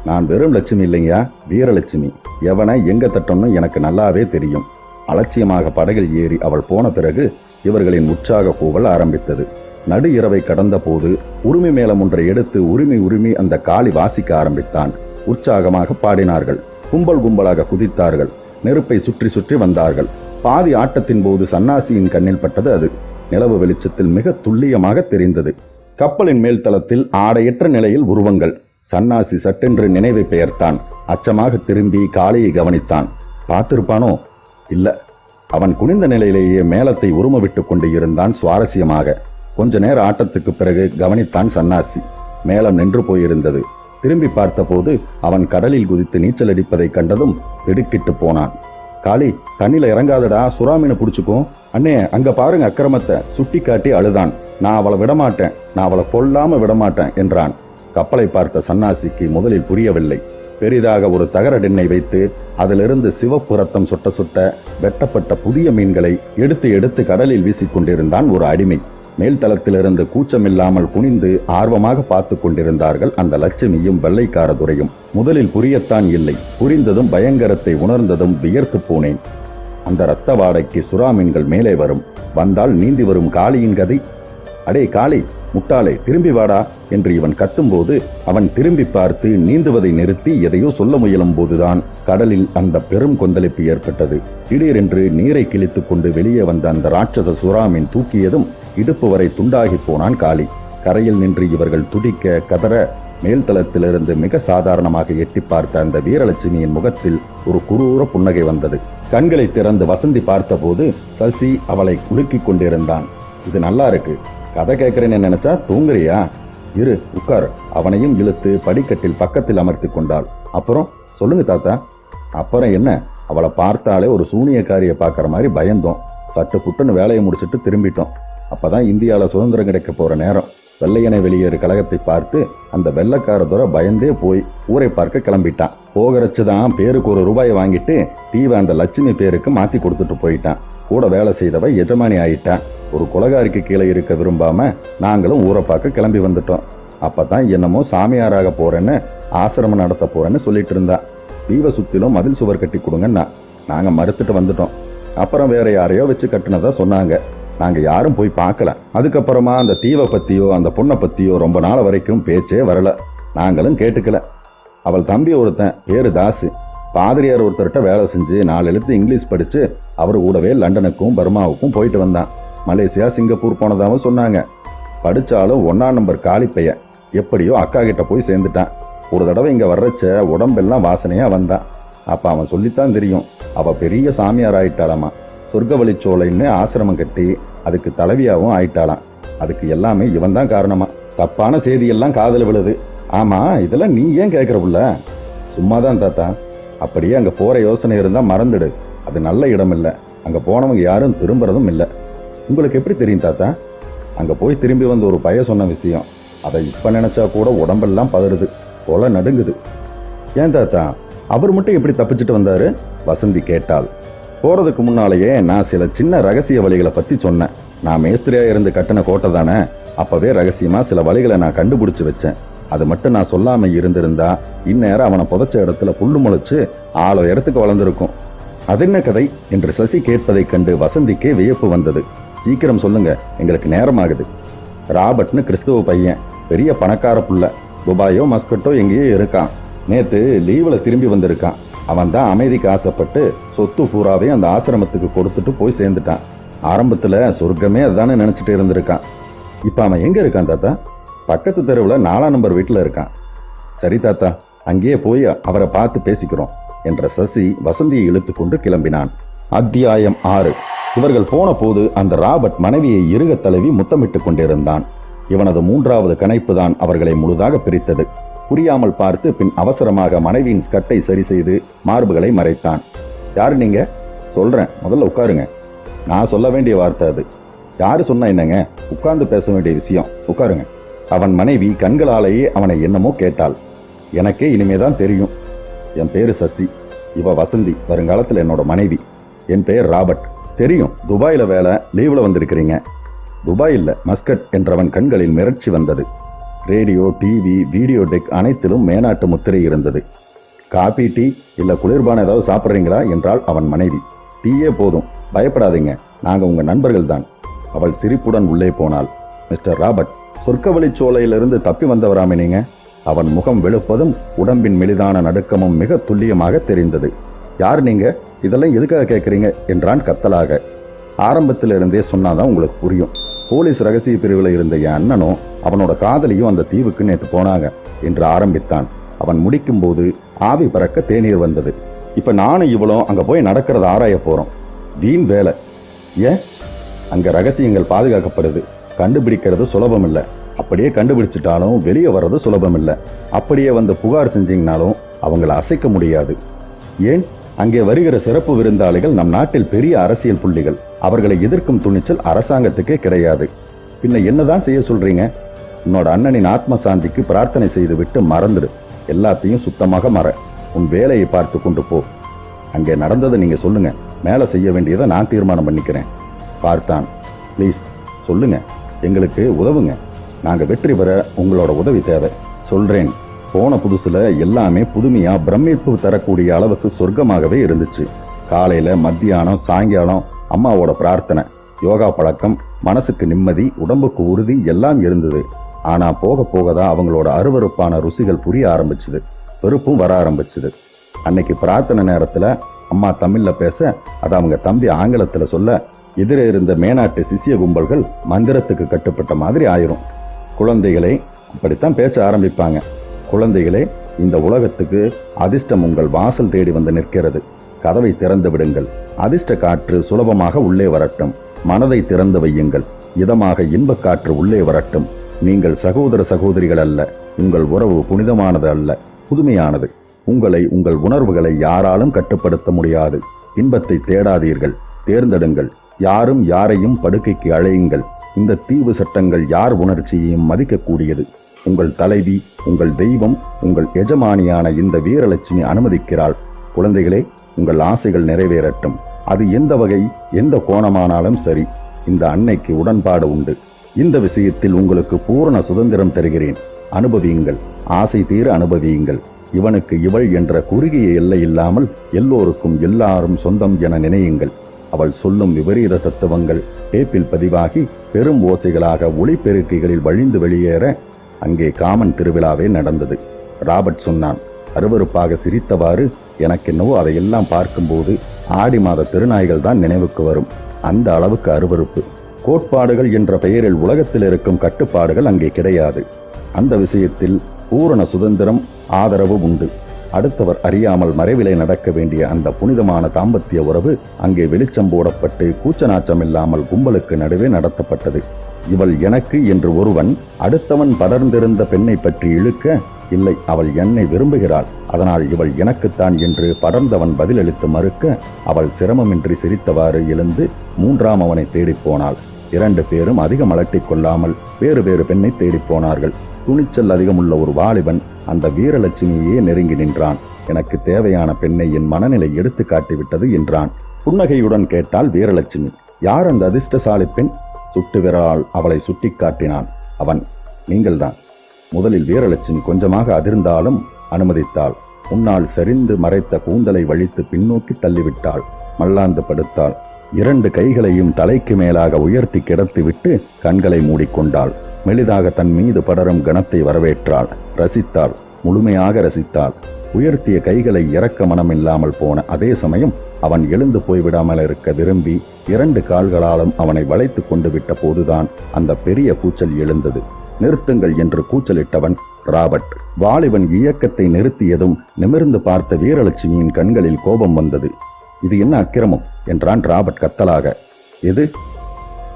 நான் வெறும் லட்சுமி இல்லையா, வீரலட்சுமி. எவனை எங்க தட்டம்னு எனக்கு நல்லாவே தெரியும். அலட்சியமாக படகில் ஏறி அவள் போன பிறகு இவர்களின் உற்சாக கூவல் ஆரம்பித்தது. நடு இரவை கடந்த போது உரிமை மேளம் ஒன்றை எடுத்து உரிமை அந்த காளி வாசிக்க ஆரம்பித்தான். உற்சாகமாக பாடினார்கள். கும்பல் கும்பலாக குதித்தார்கள். நெருப்பை சுற்றி சுற்றி வந்தார்கள். பாதி ஆட்டத்தின் போது சன்னாசியின் கண்ணில் பட்டது அது. நிலவு வெளிச்சத்தில் மிக துல்லியமாக தெரிந்தது. கப்பலின் மேல் தளத்தில் ஆடையற்ற நிலையில் உருவங்கள். சன்னாசி சட்டென்று நினைவை பெயர்த்தான். அச்சமாக திரும்பி காளியை கவனித்தான். பார்த்திருப்பானோ? இல்ல. அவன் குனிந்த நிலையிலேயே மேளத்தை உரும விட்டு கொண்டு இருந்தான். சுவாரஸ்யமாக கொஞ்ச நேர ஆட்டத்துக்கு பிறகு கவனித்தான் சன்னாசி. மேளம் நின்று போயிருந்தது. திரும்பி பார்த்தபோது அவன் கடலில் குதித்து நீச்சல் அடிப்பதை கண்டதும் திடுக்கிட்டு போனான். காளி, தண்ணில இறங்காதடா, சுறாமீனை பிடிச்சுக்கும். அண்ணே, அங்க பாருங்க அக்கிரமத்தை சுட்டி காட்டி அழுதான். நான் அவளை விடமாட்டேன், நான் அவளை கொல்லாம விடமாட்டேன் என்றான். கப்பலை பார்த்த சன்னாசிக்கு முதலில் புரியவில்லை. பெரிதாக ஒரு தகரடெண்ணை வைத்து அதிலிருந்து சிவப்பு ரத்தம் சொட்ட சொட்ட வெட்டப்பட்ட புதிய மீன்களை எடுத்து எடுத்து கடலில் வீசிக்கொண்டிருந்தான் ஒரு அடிமை. மேல்தளத்திலிருந்து கூச்சமில்லாமல் குனிந்து ஆர்வமாக பார்த்து கொண்டிருந்தார்கள் அந்த லட்சுமியும் வெள்ளைக்கார துரையும். முதலில் புரியத்தான் இல்லை. புரிந்ததும் பயங்கரத்தை உணர்ந்ததும் வியர்த்து போனேன். அந்த இரத்த வாடைக்கு சுறாமீன்கள் மேலே வரும். வந்தால் நீந்தி வரும் காளியின் கதை. அடே காளி, முட்டாளே, திரும்பி வாடா என்று இவன் கத்தும்போது அவன் திரும்பி பார்த்து நீந்துவதை நிறுத்தி எதையோ சொல்ல முயலும் போதுதான் கடலில் அந்த பெரும் கொந்தளிப்பு ஏற்பட்டது. திடீரென்று நீரை கிழித்துக் கொண்டு வெளியே வந்த அந்த ராட்சச சுறாமீன் தூக்கியதும் இடுப்பு வரை துண்டாகி போனான் காளி. கரையில் நின்று இவர்கள் துடிக்க கதற மேல்தளத்திலிருந்து மிக சாதாரணமாக எட்டி பார்த்த அந்த வீரலட்சுமியின் முகத்தில் ஒரு குரூர புன்னகை வந்தது. கண்களை திறந்து வசந்தி பார்த்தபோது சசி அவளை குலுக்கிக் கொண்டிருந்தான். இது நல்லா இருக்கு, கதை கேட்கிறேன்னு நினைச்சா தூங்குறியா? இரு, உட்கார். அவனையும் இழுத்து படிக்கட்டில் பக்கத்தில் அமர்த்தி கொண்டாள். அப்புறம் சொல்லுங்க தாத்தா. அப்புறம் என்ன, அவளை பார்த்தாலே ஒரு சூனியக்காரியை பார்க்குற மாதிரி பயந்தோம். சட்டு புட்டுன்னு வேலையை முடிச்சுட்டு திரும்பிட்டோம். அப்பதான் இந்தியாவில் சுதந்திரம் கிடைக்க போற நேரம். வெள்ளையனை வெளியேறு கழகத்தை பார்த்து அந்த வெள்ளைக்கார துரை பயந்தே போய் ஊரை பார்க்க கிளம்பிட்டான். போகிறச்சுதான் பேருக்கு ₹1 வாங்கிட்டு டீவை அந்த லட்சுமி பேருக்கு மாத்தி கொடுத்துட்டு போயிட்டான். கூட வேலை செய்தவ எஜமானி ஆயிட்டான். ஒரு குலகாரிக்கு கீழே இருக்க விரும்பாம நாங்களும் ஊரை பார்க்க கிளம்பி வந்துட்டோம். அப்பதான் என்னமோ சாமியாராக போறேன்னு ஆசிரமம் நடத்த போறேன்னு சொல்லிட்டு இருந்தா. தீவை சுத்திலும் மதில் சுவர் கட்டி கொடுங்கன்னா நாங்க மறுத்துட்டு வந்துட்டோம். அப்புறம் வேற யாரையோ வச்சு கட்டுனதா சொன்னாங்க. நாங்க யாரும் போய் பார்க்கல. அதுக்கப்புறமா அந்த தீவை பத்தியோ அந்த பொண்ணை பத்தியோ ரொம்ப நாள் வரைக்கும் பேச்சே வரல. நாங்களும் கேட்டுக்கல. அவள் தம்பி ஒருத்தன் பேரு தாசு, பாதிரியார் ஒருத்தர்கிட்ட வேலை செஞ்சு 4 எழுத்து இங்கிலீஷ் படிச்சு அவர் கூடவே லண்டனுக்கும் பர்மாவுக்கும் போயிட்டு வந்தான். மலேசியா சிங்கப்பூர் போனதாகவும் சொன்னாங்க. படிச்சாலும் 1ஆம் நம்பர் காலிப்பைய எப்படியோ அக்கா கிட்ட போய் சேர்ந்துட்டான். ஒரு தடவை இங்க வர்றச்ச உடம்பெல்லாம் வாசனையா வந்தான். அப்ப அவன் சொல்லித்தான் தெரியும், அவ பெரிய சாமியார் ஆயிட்டாளாமா. சொர்க்கவழிச்சோலைன்னு ஆசிரமம் கட்டி அதுக்கு தலைவியாவும் ஆயிட்டாளாம். அதுக்கு எல்லாமே இவன் தான் காரணமா. தப்பான செய்தியெல்லாம் காதல விழுது. ஆமா, இதெல்லாம் நீ ஏன் கேட்கற புள்ள? சும்மாதான் தாத்தா. அப்படியே அங்க போற யோசனை இருந்தா மறந்துடு. அது நல்ல இடம் இல்லை. அங்க போனவங்க யாரும் திரும்புறதும் இல்லை. உங்களுக்கு எப்படி தெரியும் தாத்தா? அங்க போய் திரும்பி வந்து ஒரு பையன் சொன்ன விஷயம். அதை இப்ப நினைச்சா கூட உடம்பெல்லாம் பதறுது, கொலை நடுங்குது. ஏன் தாத்தா, அவர் மட்டும் எப்படி தப்பிச்சுட்டு வந்தாரு? வசந்தி கேட்டாள். போறதுக்கு முன்னாலேயே நான் சில சின்ன ரகசிய வழிகளை பத்தி சொன்னேன். நான் மேஸ்திரியா இருந்து கட்டின கோட்டை தானே. அப்பவே ரகசியமா சில வழிகளை நான் கண்டுபிடிச்சு வச்சேன். அது மட்டும் நான் சொல்லாம இருந்திருந்தா இந்நேரம் அவனை புதைச்ச இடத்துல புல்லு முளைச்சு 6 இடத்துக்கு வளர்ந்துருக்கும். அது என்ன கதை என்று சசி கேட்பதைக் கண்டு வசந்திக்கே வியப்பு வந்தது. சீக்கிரம் சொல்லுங்க, எங்களுக்கு நேரமாகுது. ராபர்ட்னு கிறிஸ்துவ பையன், பெரிய பணக்கார புள்ள. துபாயோ மஸ்கட்டோ எங்கேயோ இருக்கான். நேத்து லீவ்ல திரும்பி வந்திருக்கான். அவன் தான் அமைதிக்கு ஆசைப்பட்டு சொத்து பூராவே அந்த ஆசிரமத்துக்கு கொடுத்துட்டு போய் சேர்ந்துட்டான். ஆரம்பத்துல சொர்க்கமே அதானே நினைச்சிட்டு இருந்திருக்கான். இப்ப அவன் எங்க இருக்கான் தாத்தா? பக்கத்து தெருவில் 4ஆம் நம்பர் வீட்டில் இருக்கான். சரி தாத்தா, அங்கேயே போய் அவரை பார்த்து பேசிக்கிறோம் என்ற சசி வசந்தியை இழுத்து கொண்டு கிளம்பினான். அத்தியாயம் 6. இவர்கள் போன போது அந்த ராபர்ட் மனைவியை இறுக தழுவி முத்தமிட்டு கொண்டிருந்தான். இவனது 3வது கணைப்பு தான் அவர்களை முழுதாக பிரித்தது. புரியாமல் பார்த்து பின் அவசரமாக மனைவியின் ஸ்கர்ட்டை சரி செய்து மார்புகளை மறைத்தான். யாரு நீங்க? சொல்றேன், முதல்ல உட்காருங்க. நான் சொல்ல வேண்டிய வார்த்தை அது. யாரு சொன்னா என்னங்க? உட்கார்ந்து பேச வேண்டிய விஷயம், உட்காருங்க. அவன் மனைவி கண்களாலேயே அவனை என்னமோ கேட்டாள். எனக்கே இனிமேதான் தெரியும். என் பேரு சசி, இவ வசந்தி, வருங்காலத்தில் என்னோட மனைவி. என் பெயர் ராபர்ட். தெரியும், துபாயில வேலை, லீவ்ல வந்திருக்கிறீங்க. துபாய் இல்ல, மஸ்கட் என்றவன் கண்களில் மிரட்சி வந்தது. ரேடியோ, டிவி, வீடியோ டெக் அனைத்திலும் மேனாட்டு முத்திரை இருந்தது. காபி, டீ இல்ல குளிர்பானம் ஏதாவது சாப்பிட்றீங்களா என்றாள் அவன் மனைவி. டீயே போதும், பயப்படாதீங்க, நாங்க உங்க நண்பர்கள் தான். அவள் சிரிப்புடன் உள்ளே போனாள். மிஸ்டர் ராபர்ட், சொர்க்கவழிச்சோலையிலிருந்து தப்பி வந்தவராமே நீங்க? அவன் முகம் வெளுப்பதும் உடம்பின் மெலிதான நடுக்கமும் மிக துல்லியமாக தெரிந்தது. யார் நீங்க? இதெல்லாம் எதுக்காக கேட்குறீங்க என்றான் கத்தலாக. ஆரம்பத்திலிருந்தே சொன்னாதான் உங்களுக்கு புரியும். போலீஸ் ரகசிய பிரிவில் இருந்த என் அண்ணனும் அவனோட காதலியும் அந்த தீவுக்கு நேற்று போனாங்க என்று ஆரம்பித்தான். அவன் முடிக்கும் போது ஆவி பறக்க தேநீர் வந்தது. இப்ப நானும் இவளும் அங்க போய் நடக்கிறத ஆராய போறோம். வீண் வேலை. ஏன்? அங்க ரகசியங்கள் பாதுகாக்கப்படுது. கண்டுபிடிக்கிறது சுலபம் இல்லை. அப்படியே கண்டுபிடிச்சிட்டாலும் வெளியே வர்றது சுலபம் இல்லை. அப்படியே வந்து புகார் செஞ்சீங்கனாலும் அவங்கள அசைக்க முடியாது. ஏன்? அங்கே வருகிற சிறப்பு விருந்தாளிகள் நம் நாட்டில் பெரிய அரசியல் புள்ளிகள். அவர்களை எதிர்க்கும் துணிச்சல் அரசாங்கத்துக்கே கிடையாது. பின்ன என்னதான் செய்ய சொல்றீங்க? உன்னோட அண்ணனின் ஆத்ம சாந்திக்கு பிரார்த்தனை செய்து விட்டு மறந்துடு. எல்லாத்தையும் சுத்தமாக மற. உன் வேலையை பார்த்து கொண்டு போ. அங்கே நடந்ததை நீங்க சொல்லுங்க. மேலே செய்ய வேண்டியதை நான் தீர்மானம் பண்ணிக்கிறேன். பார்த்தான். ப்ளீஸ் சொல்லுங்க, எங்களுக்கு உதவுங்க. நாங்க வெற்றி பெற உங்களோட உதவி தேவை. சொல்றேன். போன புதுசுல எல்லாமே புதுமையா பிரமிப்பு தரக்கூடிய அளவுக்கு சொர்க்கமாகவே இருந்துச்சு. காலையில, மத்தியானம், சாயங்காலம் அம்மாவோட பிரார்த்தனை, யோகா பழக்கம், மனசுக்கு நிம்மதி, உடம்புக்கு உறுதி எல்லாம் இருந்தது. ஆனா போக போகதான் அவங்களோட அருவருப்பான ருசிகள் புரிய ஆரம்பிச்சுது. வெறுப்பும் வர ஆரம்பிச்சுது. அன்னைக்கு பிரார்த்தனை நேரத்துல அம்மா தமிழ்ல பேச, அதை அவங்க தம்பி ஆங்கிலத்துல சொல்ல, எதிரே இருந்த மேனாட்டு சிசிய கும்பல்கள் மந்திரத்துக்கு கட்டுப்பட்ட மாதிரி ஆயிரும். குழந்தைகளே, இப்படித்தான் பேச்ச ஆரம்பிப்பாங்க. குழந்தைகளே, இந்த உலகத்துக்கு அதிர்ஷ்டம் உங்கள் வாசல் தேடி வந்து நிற்கிறது. கதவை திறந்து விடுங்கள். அதிர்ஷ்ட காற்று சுலபமாக உள்ளே வரட்டும். மனதை திறந்து வையுங்கள். இதமாக இன்பக் காற்று உள்ளே வரட்டும். நீங்கள் சகோதர சகோதரிகள் அல்ல. உங்கள் உறவு புனிதமானது அல்ல, புதுமையானது. உங்களை, உங்கள் உணர்வுகளை யாராலும் கட்டுப்படுத்த முடியாது. இன்பத்தை தேடாதீர்கள், தேர்ந்தெடுங்கள். யாரும் யாரையும் படுக்கைக்கு அழையுங்கள். இந்த தீவு சட்டங்கள் யார் உணர்ச்சியையும் மதிக்கக்கூடியது. உங்கள் தலைவி, உங்கள் தெய்வம், உங்கள் எஜமானியான இந்த வீரலட்சுமி அனுமதிக்கிறாள். குழந்தைகளே, உங்கள் ஆசைகள் நிறைவேறட்டும். அது எந்த வகை, எந்த கோணமானாலும் சரி. இந்த அன்னைக்கு உடன்பாடு உண்டு. இந்த விஷயத்தில் உங்களுக்கு பூரண சுதந்திரம் தருகிறேன். அனுபவியுங்கள், ஆசை தீர அனுபவியுங்கள். இவனுக்கு இவள் என்ற குறுகிய எல்லை இல்லாமல் எல்லோருக்கும் எல்லாரும் சொந்தம் என நினையுங்கள். அவள் சொல்லும் விபரீத தத்துவங்கள் டேப்பில் பதிவாகி பெரும் ஓசைகளாக ஒளிப்பெருக்கிகளில் வழிந்து வெளியேற அங்கே காமன் திருவிழாவே நடந்தது. ராபர்ட் சொன்னான், அருவருப்பாக சிரித்தவாறு. எனக்கென்னவோ அதையெல்லாம் பார்க்கும்போது ஆடி மாத திருநாய்கள் தான் நினைவுக்கு வரும். அந்த அளவுக்கு அருவருப்பு. கோட்பாடுகள் என்ற பெயரில் உலகத்தில் இருக்கும் கட்டுப்பாடுகள் அங்கே கிடையாது. அந்த விஷயத்தில் பூரண சுதந்திரம், ஆதரவு உண்டு. அடுத்தவர் அறியாமல் மறைவிலே நடக்க வேண்டிய அந்த புனிதமான தாம்பத்திய உறவு அங்கே வெளிச்சம் போடப்பட்டு கூச்சநாச்சம் இல்லாமல் கும்பலுக்கு நடுவே நடத்தப்பட்டது. இவள் எனக்கு என்று ஒருவன் அடுத்தவன் படர்ந்திருந்த பெண்ணை பற்றி இழுக்க, இல்லை, அவள் என்னை விரும்புகிறாள், அதனால் இவள் எனக்குத்தான் என்று படர்ந்தவன் பதிலளித்து மறுக்க, அவள் சிரமமின்றி சிரித்தவாறு எழுந்து மூன்றாம் அவனை தேடிப்போனாள். 2 பேரும் அதிகம் அலட்டிக் கொள்ளாமல் வேறு வேறு பெண்ணை தேடிப்போனார்கள். துணிச்சல் அதிகமுள்ள ஒரு வாலிபன் அந்த வீரலட்சுமியே நெருங்கி நின்றான். எனக்கு தேவையான பெண்ணை என் மனநிலை எடுத்து காட்டிவிட்டது என்றான். புன்னகையுடன் கேட்டாள் வீரலட்சுமி, யார் அந்த அதிர்ஷ்டசாலி பெண்? சுட்டு விரலால் அவளை சுட்டி காட்டினான் அவன். நீங்கள்தான். முதலில் வீரலட்சுமி கொஞ்சமாக அதிர்ந்தாலும் அனுமதித்தாள். முன்னால் சரிந்து மறைத்த கூந்தலை வழித்து பின்னோக்கி தள்ளிவிட்டாள். மல்லாந்து படுத்தாள். 2 கைகளையும் தலைக்கு மேலாக உயர்த்தி கிடத்திவிட்டு கண்களை மூடிக்கொண்டாள். மெலிதாக தன் மீது படரும் கணத்தை வரவேற்றாள். ரசித்தாள், முழுமையாக ரசித்தாள். உயர்த்திய கைகளை இறக்க மனமில்லாமல் போன அதே சமயம் அவன் எழுந்து போய்விடாமல் இருக்க விரும்பி 2 கால்களாலும் அவனை வளைத்து கொண்டு விட்ட போதுதான் அந்த பெரிய கூச்சல் எழுந்தது. நிறுத்துங்கள் என்று கூச்சலிட்டவன் ராபர்ட். வாலிபன் இயக்கத்தை நிறுத்தியதும் நிமிர்ந்து பார்த்த வீரலட்சுமியின் கண்களில் கோபம் வந்தது. இது என்ன அக்கிரமம் என்றான் ராபர்ட் கத்தலாக. எது?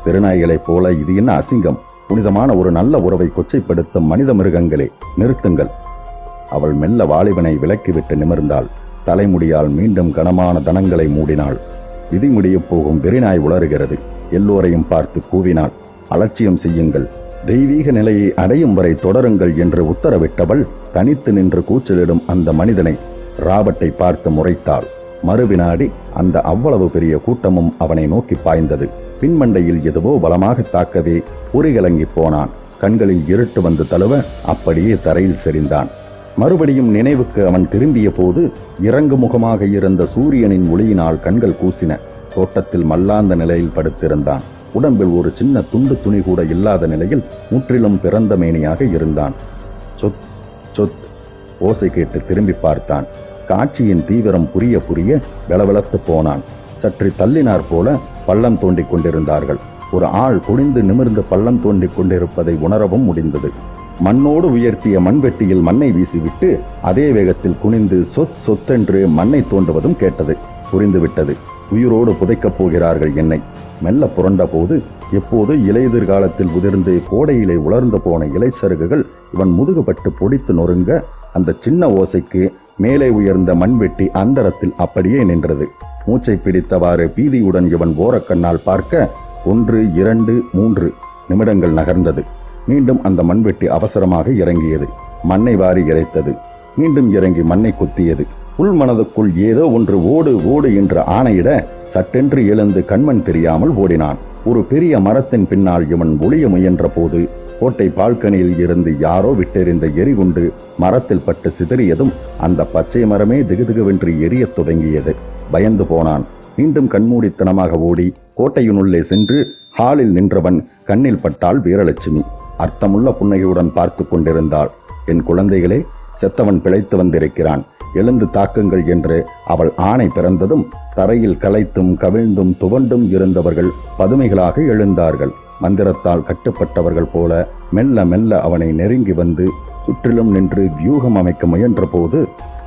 திருநாய்களைப் போல இது என்ன அசிங்கம்? புனிதமான ஒரு நல்ல உறவை கொச்சைப்படுத்தும் மனித மிருகங்களே, நிறுத்துங்கள். அவள் மெல்ல வாலிபனை விலக்கிவிட்டு நிமிர்ந்தாள். தலைமுடியால் மீண்டும் கனமான தனங்களை மூடினாள். விதி முடியப் போகும் வெறிநாய் உளறுகிறது. எல்லோரையும் பார்த்து கூவினாள், அலட்சியம் செய்யுங்கள், தெய்வீக நிலையை அடையும் வரை தொடருங்கள் என்று உத்தரவிட்டவள் தனித்து நின்று கூச்சலிடும் அந்த மனிதனை ராபர்ட்டை பார்த்து முறைத்தாள். மறுவினாடி அந்த அவ்வளவு பெரிய கூட்டமும் அவனை நோக்கி பாய்ந்தது. பின்மண்டையில் எதுவோ பலமாக தாக்கவே உரிகலங்கி போனான். கண்களில் இருட்டு வந்து தழுவ அப்படியே தரையில் செறிந்தான். மறுபடியும் நினைவுக்கு அவன் திரும்பிய போது இறங்கு முகமாக இருந்த சூரியனின் ஒளியினால் கண்கள் கூசின. தோட்டத்தில் மல்லாந்த நிலையில் படுத்திருந்தான். உடம்பில் ஒரு சின்ன துண்டு துணி கூட இல்லாத நிலையில் முற்றிலும் பிறந்த மேனியாக இருந்தான். சொத் சொத் ஓசை கேட்டு திரும்பி பார்த்தான். காட்சியின் தீவிரம் புரிய புரிய வெளவெளத்து போனான். சற்று தள்ளினார் போல பள்ளம் தோண்டிக் கொண்டிருந்தார்கள். ஒரு ஆள் குனிந்து நிமிர்ந்து பள்ளம் தோண்டிக் கொண்டிருப்பதை உணரவும் முடிந்தது. மண்ணோடு உயர்த்திய மண்வெட்டியில் மண்ணை வீசிவிட்டு அதே வேகத்தில் குனிந்து சொத் சொத்தென்று மண்ணை தோண்டுவதும் கேட்டது. புரிந்துவிட்டது. உயிரோடு புதைக்கப் போகிறார்கள் என்னை. மெல்ல புரண்ட போது எப்போது இலையுதிர்காலத்தில் உதிர்ந்து கோடையிலே உலர்ந்து போன இலை சருகுகள் இவன் முதுகுபட்டு பொடித்து நொறுங்க, அந்த சின்ன ஓசைக்கு மேலே உயர்ந்த மண்வெட்டி அந்தரத்தில் அப்படியே நின்றது. மூச்சை பிடித்தவாறு பீதியுடன் இவன் ஓரக்கண்ணால் பார்க்க 1, 2, 3 நிமிடங்கள் நகர்ந்தது. மீண்டும் அந்த மண்வெட்டி அவசரமாக இறங்கியது. மண்ணை வாரி இறைத்தது. மீண்டும் இறங்கி மண்ணை கொத்தியது. உள் மனதுக்குள் ஏதோ ஒன்று ஓடு ஓடு என்று ஆணையிட சட்டென்று எழுந்து கண்மண் தெரியாமல் ஓடினான். ஒரு பெரிய மரத்தின் பின்னால் இவன் ஒளிய முயன்ற போது கோட்டை பால்கனியில் இருந்து யாரோ விட்டெறிந்த எரிகுண்டு மரத்தில் பட்டு சிதறியதும் அந்த பச்சை மரமே திகுதிகுவென்று எரியத் துவங்கியது. பயந்து போனான். மீண்டும் கண்மூடித்தனமாக ஓடி கோட்டையினுள்ளே சென்று ஹாலில் நின்றவன் கண்ணில் பட்டாள் வீரலட்சுமி. அர்த்தமுள்ள புன்னகையுடன் பார்த்து கொண்டிருந்தாள். என் குழந்தைகளே, செத்தவன் பிழைத்து வந்திருக்கிறான், எழுந்து தாக்குங்கள் என்று அவள் ஆணை பிறந்ததும் தரையில் களைத்தும் கவிழ்ந்தும் துவண்டும் இருந்தவர்கள் பதுமைகளாக எழுந்தார்கள். மந்திரத்தால் கட்டுப்பட்டவர்கள் போல மெல்ல மெல்ல அவனை நெருங்கி வந்து சுற்றிலும் நின்று வியூகம் அமைக்க முயன்ற போது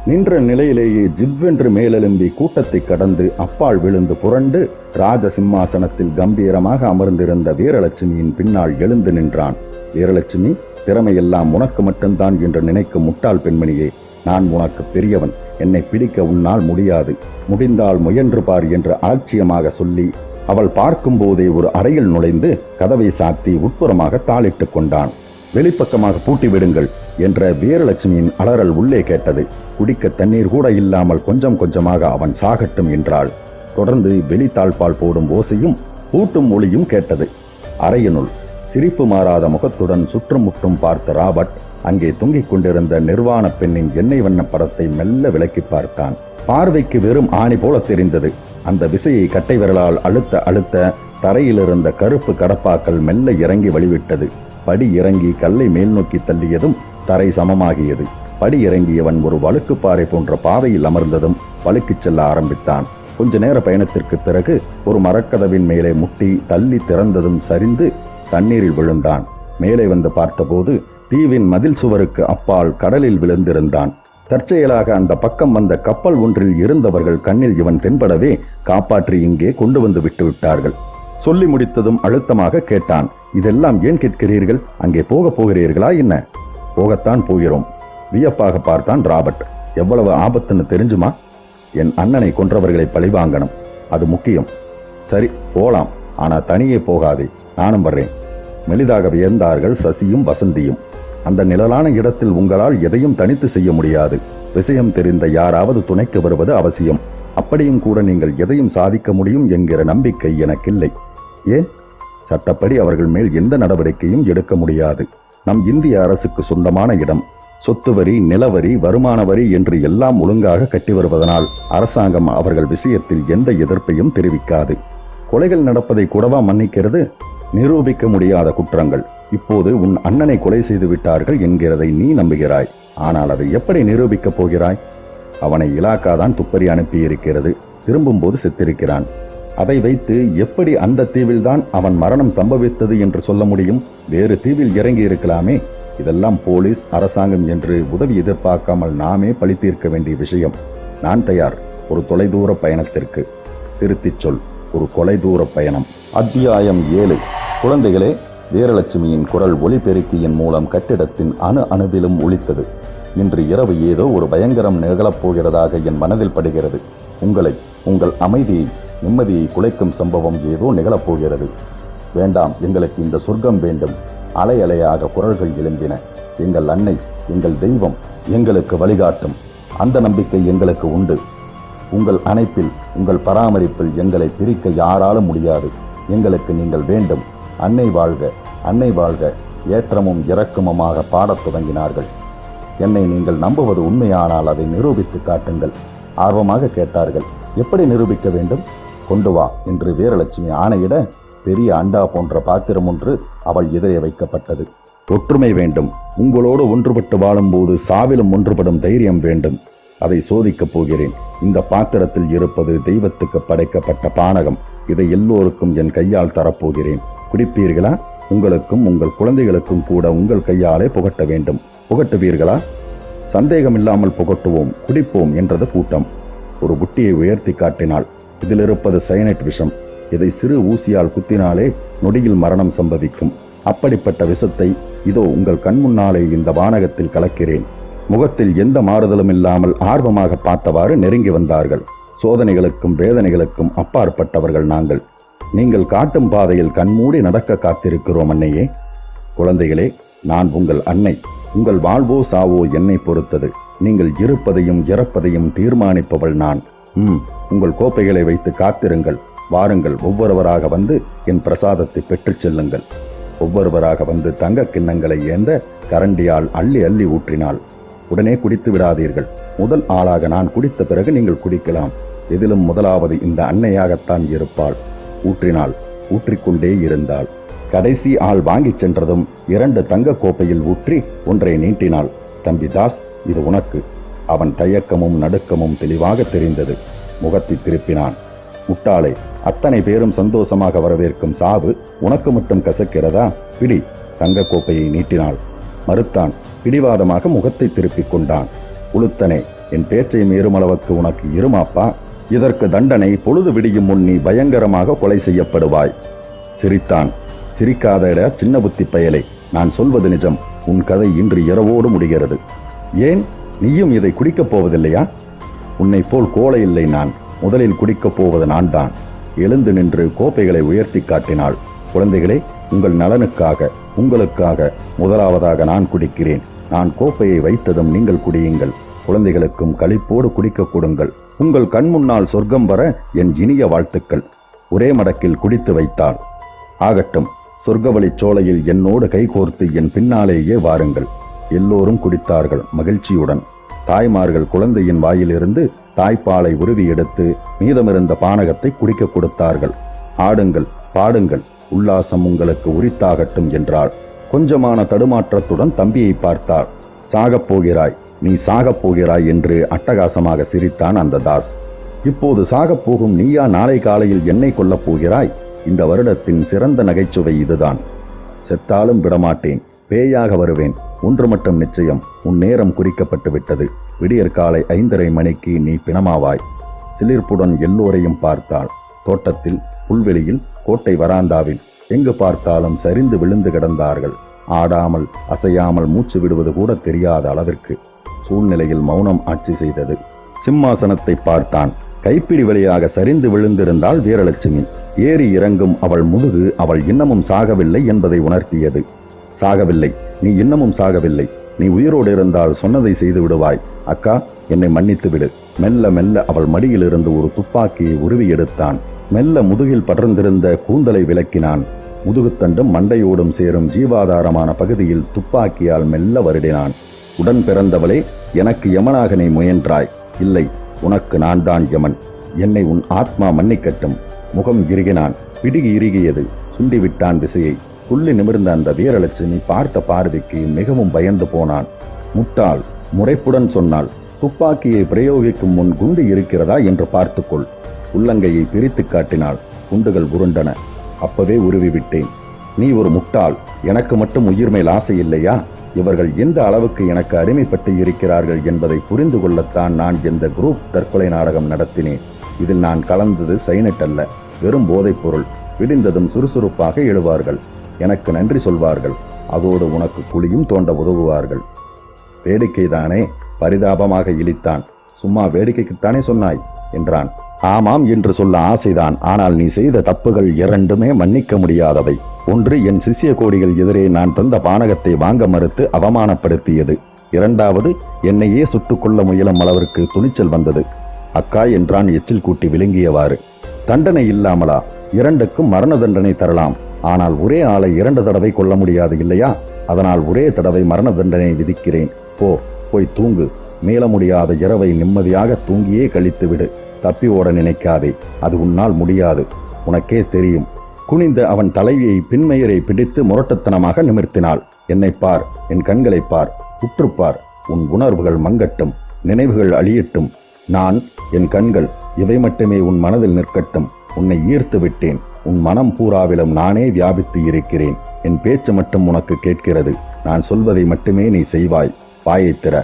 நின்ற நிலையிலேயே ஜிவ்வென்று மேலெலும்பி கூட்டத்தை கடந்து அப்பால் விழுந்து புரண்டு ராஜ சிம்மாசனத்தில் கம்பீரமாக அமர்ந்திருந்த வீரலட்சுமியின் பின்னால் எழுந்து நின்றான். வீரலட்சுமி, திறமையெல்லாம் உனக்கு மட்டும்தான் என்று நினைக்கும் முட்டாள் பெண்மணியே, நான் உனக்கு பெரியவன், என்னை பிடிக்க உன்னால் முடியாது, முடிந்தால் முயன்று பார் என்று அலட்சியமாக சொல்லி அவள் பார்க்கும் போதே ஒரு அறையில் நுழைந்து கதவை சாத்தி உட்புறமாக தாளிட்டுக் கொண்டான். வெளிப்பக்கமாக பூட்டி விடுங்கள் என்ற வீரலட்சுமியின் அலறல் உள்ளே கேட்டது. குடிக்க தண்ணீர் கூட இல்லாமல் கொஞ்சம் கொஞ்சமாக அவன் சாகட்டும் என்றாள். தொடர்ந்து வெளி தாழ்பால் போடும் ஓசையும் பூட்டும் ஒளியும் கேட்டது. அறையினுள் சிரிப்பு மாறாத முகத்துடன் சுற்றுமுற்றும் பார்த்த ராபர்ட் அங்கே தொங்கிக் கொண்டிருந்த நிர்வாண பெண்ணின் எண்ணெய் வண்ண படத்தை மெல்ல விலக்கி பார்த்தான். பார்வைக்கு வெறும் ஆணி போல தெரிந்தது. அந்த விசையை கட்டை விரலால் அழுத்த அழுத்த தரையில் இருந்த கருப்பு கடப்பாக்கள் மெல்ல இறங்கி வழிவிட்டது. படி இறங்கி கல்லை மேல் நோக்கி தள்ளியதும் தரை சமமாகியது. படி இறங்கியவன் ஒரு வழுக்குப்பாறை போன்ற பாதையில் அமர்ந்ததும் வழுக்கிச் செல்ல ஆரம்பித்தான். கொஞ்ச நேர பயணத்திற்கு பிறகு ஒரு மரக்கதவின் மேலே முட்டி தள்ளி திறந்ததும் சரிந்து தண்ணீரில் விழுந்தான். மேலே வந்து பார்த்தபோது தீவின் மதில் சுவருக்கு அப்பால் கடலில் விழுந்திருந்தான். தற்செயலாக அந்த பக்கம் வந்த கப்பல் ஒன்றில் இருந்தவர்கள் கண்ணில் இவன் தென்படவே காப்பாற்றி இங்கே கொண்டு வந்து விட்டு விட்டார்கள். சொல்லி முடித்ததும் அழுத்தமாக கேட்டான். இதெல்லாம் ஏன் கேட்கிறீர்கள்? அங்கே போகிறீர்களா என்ன? போகத்தான் போகிறோம். வியப்பாக பார்த்தான் ராபர்ட். எவ்வளவு ஆபத்துன்னு தெரிஞ்சுமா? என் அண்ணனை கொன்றவர்களை பழிவாங்கணும், அது முக்கியம். சரி போலாம், ஆனா தனியே போகாதே, நானும் வர்றேன். மெலிதாக வியந்தார்கள் சசியும் வசந்தியும். அந்த நிழலான இடத்தில் உங்களால் எதையும் தனித்து செய்ய முடியாது. விஷயம் தெரிந்த யாராவது துணைக்கு வருவது அவசியம். அப்படியும் கூட நீங்கள் எதையும் சாதிக்க முடியும் என்கிற நம்பிக்கை எனக்கில்லை. ஏன்? சட்டப்படி அவர்கள் மேல் எந்த நடவடிக்கையும் எடுக்க முடியாது. நம் இந்திய அரசுக்கு சொந்தமான இடம். சொத்து வரி, நிலவரி, வருமான வரி என்று எல்லாம் ஒழுங்காக கட்டி வருவதனால் அரசாங்கம் அவர்கள் விஷயத்தில் எந்த எதிர்ப்பையும் தெரிவிக்காது. கொலைகள் நடப்பதை கூடவா மன்னிக்கிறது? நிரூபிக்க முடியாத குற்றங்கள். இப்போது உன் அண்ணனை கொலை செய்து விட்டார்கள் என்கிறதை நீ நம்புகிறாய். ஆனால் அதை எப்படி நிரூபிக்கப் போகிறாய்? அவனை இலாக்காதான் துப்பறி அனுப்பியிருக்கிறது. திரும்பும் போது செத்திருக்கிறான். அதை வைத்து எப்படி அந்த தீவில்தான் அவன் மரணம் சம்பவித்தது என்று சொல்ல முடியும்? வேறு தீவில் இறங்கி இருக்கலாமே. இதெல்லாம் போலீஸ், அரசாங்கம் என்று உதவி எதிர்பார்க்காமல் நாமே பழி தீர்க்க வேண்டிய விஷயம். நான் தயார் ஒரு தொலைதூர பயணத்திற்கு. திருத்திச் சொல், ஒரு தொலைதூர பயணம். அத்தியாயம் 7. குழந்தைகளே, வீரலட்சுமியின் குரல் ஒலிபெருக்கியின் மூலம் கட்டிடத்தின் அணு அணுவிலும் ஒலித்தது. இன்று இரவு ஏதோ ஒரு பயங்கரம் நிகழப்போகிறதாக என் மனதில் படுகிறது. உங்களை, உங்கள் அமைதியை, நிம்மதியை குலைக்கும் சம்பவம் ஏதோ நிகழப்போகிறது. வேண்டாம், எங்களுக்கு இந்த சொர்க்கம் வேண்டும். அலை அலையாக குரல்கள் எழும்பின. எங்கள் அன்னை, எங்கள் தெய்வம் எங்களுக்கு வழிகாட்டும். அந்த நம்பிக்கை எங்களுக்கு உண்டு. உங்கள் அணைப்பில், உங்கள் பராமரிப்பில் எங்களை பிரிக்க யாராலும் முடியாது. எங்களுக்கு நீங்கள் வேண்டும். அன்னை வாழ்க, அன்னை வாழ்க. ஏற்றமும் இரக்கமுமாக பாடத் தொடங்கினார்கள். என்னை நீங்கள் நம்புவது உண்மையானால் அதை நிரூபித்து காட்டுங்கள். ஆர்வமாக கேட்டார்கள். எப்படி நிரூபிக்க வேண்டும்? கொண்டு வா என்று வீரலட்சுமி ஆணையிட பெரிய அண்டா போன்ற பாத்திரம் ஒன்று அவள் எதிரே வைக்கப்பட்டது. ஒற்றுமை வேண்டும். உங்களோடு ஒன்றுபட்டு வாழும்போது சாவிலும் ஒன்றுபடும் தைரியம் வேண்டும். அதை சோதிக்கப் போகிறேன். இந்த பாத்திரத்தில் இருப்பது தெய்வத்துக்கு படைக்கப்பட்ட பானகம். இதை எல்லோருக்கும் என் கையால் தரப்போகிறேன். குடிப்பீர்களா? உங்களுக்கும் உங்கள் குழந்தைகளுக்கும் கூட உங்கள் கையாலே புகட்ட வேண்டும். புகட்டுவீர்களா? சந்தேகமில்லாமல் புகட்டுவோம், குடிப்போம் என்றது கூட்டம். ஒரு புட்டியை உயர்த்தி காட்டினாள். இதில் இருப்பது சயனைட் விஷம். இதை சிறு ஊசியால் குத்தினாலே நொடியில் மரணம் சம்பவிக்கும். அப்படிப்பட்ட விஷத்தை இதோ உங்கள் கண்முன்னாலே இந்த வானகத்தில் கலக்கிறேன். முகத்தில் எந்த மாறுதலும் இல்லாமல் ஆர்வமாக பார்த்தவாறு நெருங்கி வந்தார்கள். சோதனைகளுக்கும் வேதனைகளுக்கும் அப்பாற்பட்டவர்கள் நாங்கள். நீங்கள் காட்டும் பாதையில் கண்மூடி நடக்க காத்திருக்கிறோம் அன்னையே. குழந்தைகளே, நான் உங்கள் அன்னை. உங்கள் வாழ்வோ சாவோ என்னை பொறுத்தது. நீங்கள் இருப்பதையும் இறப்பதையும் தீர்மானிப்பவள் நான். உங்கள் கோப்பைகளை வைத்து காத்திருங்கள். வாருங்கள், ஒவ்வொருவராக வந்து என் பிரசாதத்தை பெற்றுச் செல்லுங்கள். ஒவ்வொருவராக வந்து தங்க கிண்ணங்களை ஏந்த கரண்டியால் அள்ளி அள்ளி ஊற்றினாள். உடனே குடித்து விடாதீர்கள். முதல் ஆளாக நான் குடித்த பிறகு நீங்கள் குடிக்கலாம். எதிலும் முதலாவது இந்த அன்னையாகத்தான் இருப்பாள். ஊற்றினாள். ஊற்றிக்கொண்டே இருந்தாள். கடைசி ஆள் வாங்கிச் சென்றதும் 2 தங்க கோப்பையில் ஊற்றி ஒன்றை நீட்டினாள். தம்பி தாஸ், இது உனக்கு. அவன் தயக்கமும் நடுக்கமும் தெளிவாக தெரிந்தது. முகத்தை திருப்பினான். முட்டாளே, அத்தனை பேரும் சந்தோஷமாக வரவேற்கும் சாவு உனக்கு மட்டும் கசக்கிறதா? பிடி. தங்க கோப்பையை நீட்டினாள். மறுத்தான். பிடிவாதமாக முகத்தை திருப்பிக் கொண்டான். உளுத்தனே, என் பேச்சை மீறும் அளவுக்கு உனக்கு இருமாப்பா? இதற்கு தண்டனை பொழுது விடியும் முன் நீ பயங்கரமாக கொலை செய்யப்படுவாய். சிரித்தான். சிரிக்காதட சின்ன புத்தி பயலே, நான் சொல்வது நிஜம். உன் கதை இன்று இரவோடு முடிகிறது. ஏன், நீயும் இதை குடிக்கப் போவதில்லையா? உன்னை போல் கோழை இல்லை நான். முதலில் குடிக்கப் போவது நான் தான். எழுந்து நின்று கோப்பைகளை உயர்த்தி காட்டினாள். குழந்தைகளே, உங்கள் நலனுக்காக, உங்களுக்காக முதலாவதாக நான் குடிக்கிறேன். நான் கோப்பையை வைத்ததும் நீங்கள் குடியுங்கள். குழந்தைகளுக்கும் களிப்போடு குடிக்க கொடுங்கள். உங்கள் கண் முன்னால் சொர்க்கம் வர என் இனிய வாழ்த்துக்கள். ஒரே மடக்கில் குடித்து வைத்தாள். ஆகட்டும், சொர்க்கவழி சோலையில் என்னோடு கைகோர்த்து என் பின்னாலேயே வாருங்கள். எல்லோரும் குடித்தார்கள் மகிழ்ச்சியுடன். தாய்மார்கள் குழந்தையின் வாயிலிருந்து தாய்ப்பாலை உருவி எடுத்து மீதமிருந்த பானகத்தை குடிக்க கொடுத்தார்கள். ஆடுங்கள், பாடுங்கள், உல்லாசம் உங்களுக்கு உரித்தாகட்டும் என்றாள். கொஞ்சமான தடுமாற்றத்துடன் தம்பியை பார்த்தாள். சாகப் போகிறாய், நீ சாகப் போகிறாய் என்று அட்டகாசமாக சிரித்தான் அந்த தாஸ். இப்போது சாகப் போகும் நீயா நாளை காலையில் என்னை கொல்லப் போகிறாய்? இந்த வருடத்தின் சிறந்த நகைச்சுவை இதுதான். செத்தாலும் விடமாட்டேன், பேயாக வருவேன். ஒன்று மட்டும் நிச்சயம், உன் நேரம் குறிக்கப்பட்டு விட்டது. விடியற்காலை 5:30 மணிக்கு நீ பிணமாவாய். சிலிர்ப்புடன் எல்லோரையும் பார்த்தாள். தோட்டத்தில், புல்வெளியில், கோட்டை வராந்தாவில் எங்கு பார்த்தாலும் சரிந்து விழுந்து கிடந்தார்கள். ஆடாமல் அசையாமல் மூச்சு விடுவது கூட தெரியாத அளவிற்கு. சூழ்நிலையில் மௌனம் ஆட்சி செய்தது. சிம்மாசனத்தை பார்த்தான். கைப்பிடி வழியாக சரிந்து விழுந்திருந்தாள் வீரலட்சுமி. ஏறி இறங்கும் அவள் முதுகு அவள் இன்னமும் சாகவில்லை என்பதை உணர்த்தியது. சாகவில்லை, நீ இன்னமும் சாகவில்லை. நீ உயிரோடு இருந்தால் சொன்னதை செய்து விடுவாய். அக்கா, என்னை மன்னித்து விடு. மெல்ல மெல்ல அவள் மடியிலிருந்து ஒரு துப்பாக்கியை உருவி எடுத்தான். மெல்ல முதுகில் படர்ந்திருந்த கூந்தலை விலக்கினான். முதுகுத்தண்டும் மண்டையோடும் சேரும் ஜீவாதாரமான பகுதியில் துப்பாக்கியால் மெல்ல வருடினான். உடன் பிறந்தவளே, எனக்கு யமனாக நீ முயன்றாய். இல்லை, உனக்கு நான் தான் யமன். என்னை உன் ஆத்மா மன்னிக்கட்டும். முகம் இறுகினான். பிடிகி இறுகியது. சுண்டிவிட்டான் திசையை. துள்ளி நிமிர்ந்த அந்த வீரலட்சுமி பார்த்த பார்வைக்கு மிகவும் பயந்து போனான். முட்டாள், முறைப்புடன் சொன்னாள். துப்பாக்கியை பிரயோகிக்கும் முன் குண்டு இருக்கிறதா என்று பார்த்துக்கொள். உள்ளங்கையை பிரித்து காட்டினாள். குண்டுகள் உருண்டன. அப்பவே உருவிவிட்டேன். நீ ஒரு முட்டாள். எனக்கு மட்டும் உயிர் மேல் ஆசை இல்லையா? இவர்கள் எந்த அளவுக்கு எனக்கு அடிமைப்பட்டு இருக்கிறார்கள் என்பதை புரிந்து கொள்ளத்தான் நான் இந்த குரூப் தற்கொலை நாடகம் நடத்தினேன். இதில் நான் கலந்தது சைனட் அல்ல, வெறும் போதைப் பொருள். விடிந்ததும் சுறுசுறுப்பாக எழுவார்கள். எனக்கு நன்றி சொல்வார்கள். அதோடு உனக்கு குழியும் தோண்ட உதவுவார்கள். வேடிக்கைதானே? பரிதாபமாக இழித்தான். சும்மா வேடிக்கைக்குத்தானே சொன்னாய் என்றான். ஆமாம் என்று சொல்ல ஆசைதான். ஆனால் நீ செய்த தப்புகள் இரண்டுமே மன்னிக்க முடியாதவை. ஒன்று, என் சிஷ்ய கோடிகள் எதிரே நான் தந்த பானகத்தை வாங்க மறுத்து அவமானப்படுத்தியது. இரண்டாவது, என்னையே சுட்டுக் கொள்ள முயலும் அளவிற்கு துணிச்சல் வந்தது. அக்கா என்றான் எச்சில் கூட்டி விழுங்கியவாறு. தண்டனை இல்லாமலா? இரண்டுக்கும் மரண தண்டனை தரலாம். ஆனால் ஒரே ஆளை 2 தடவை கொல்ல முடியாது இல்லையா? அதனால் ஒரே தடவை மரண தண்டனை விதிக்கிறேன். போய் தூங்கு. மீள முடியாத இரவை நிம்மதியாக தூங்கியே கழித்து விடு. தப்பி ஓட நினைக்காதே. அது உன்னால் முடியாது. உனக்கே தெரியும். குனிந்த அவன் தலைவியை பின்மயிரை பிடித்து முரட்டுத்தனமாக நிமிர்த்தினாள். என்னை பார், என் கண்களை பார், உற்றுப்பார். உன் உணர்வுகள் மங்கட்டும், நினைவுகள் அழியட்டும். நான், என் கண்கள், இவை மட்டுமே உன் மனதில் நிற்கட்டும். உன்னை ஈர்த்து விட்டேன். உன் மனம் பூராவிலும் நானே வியாபித்து இருக்கிறேன். என் பேச்சு மட்டும் உனக்கு கேட்கிறது. நான் சொல்வதை மட்டுமே நீ செய்வாய். வாயைத் திற.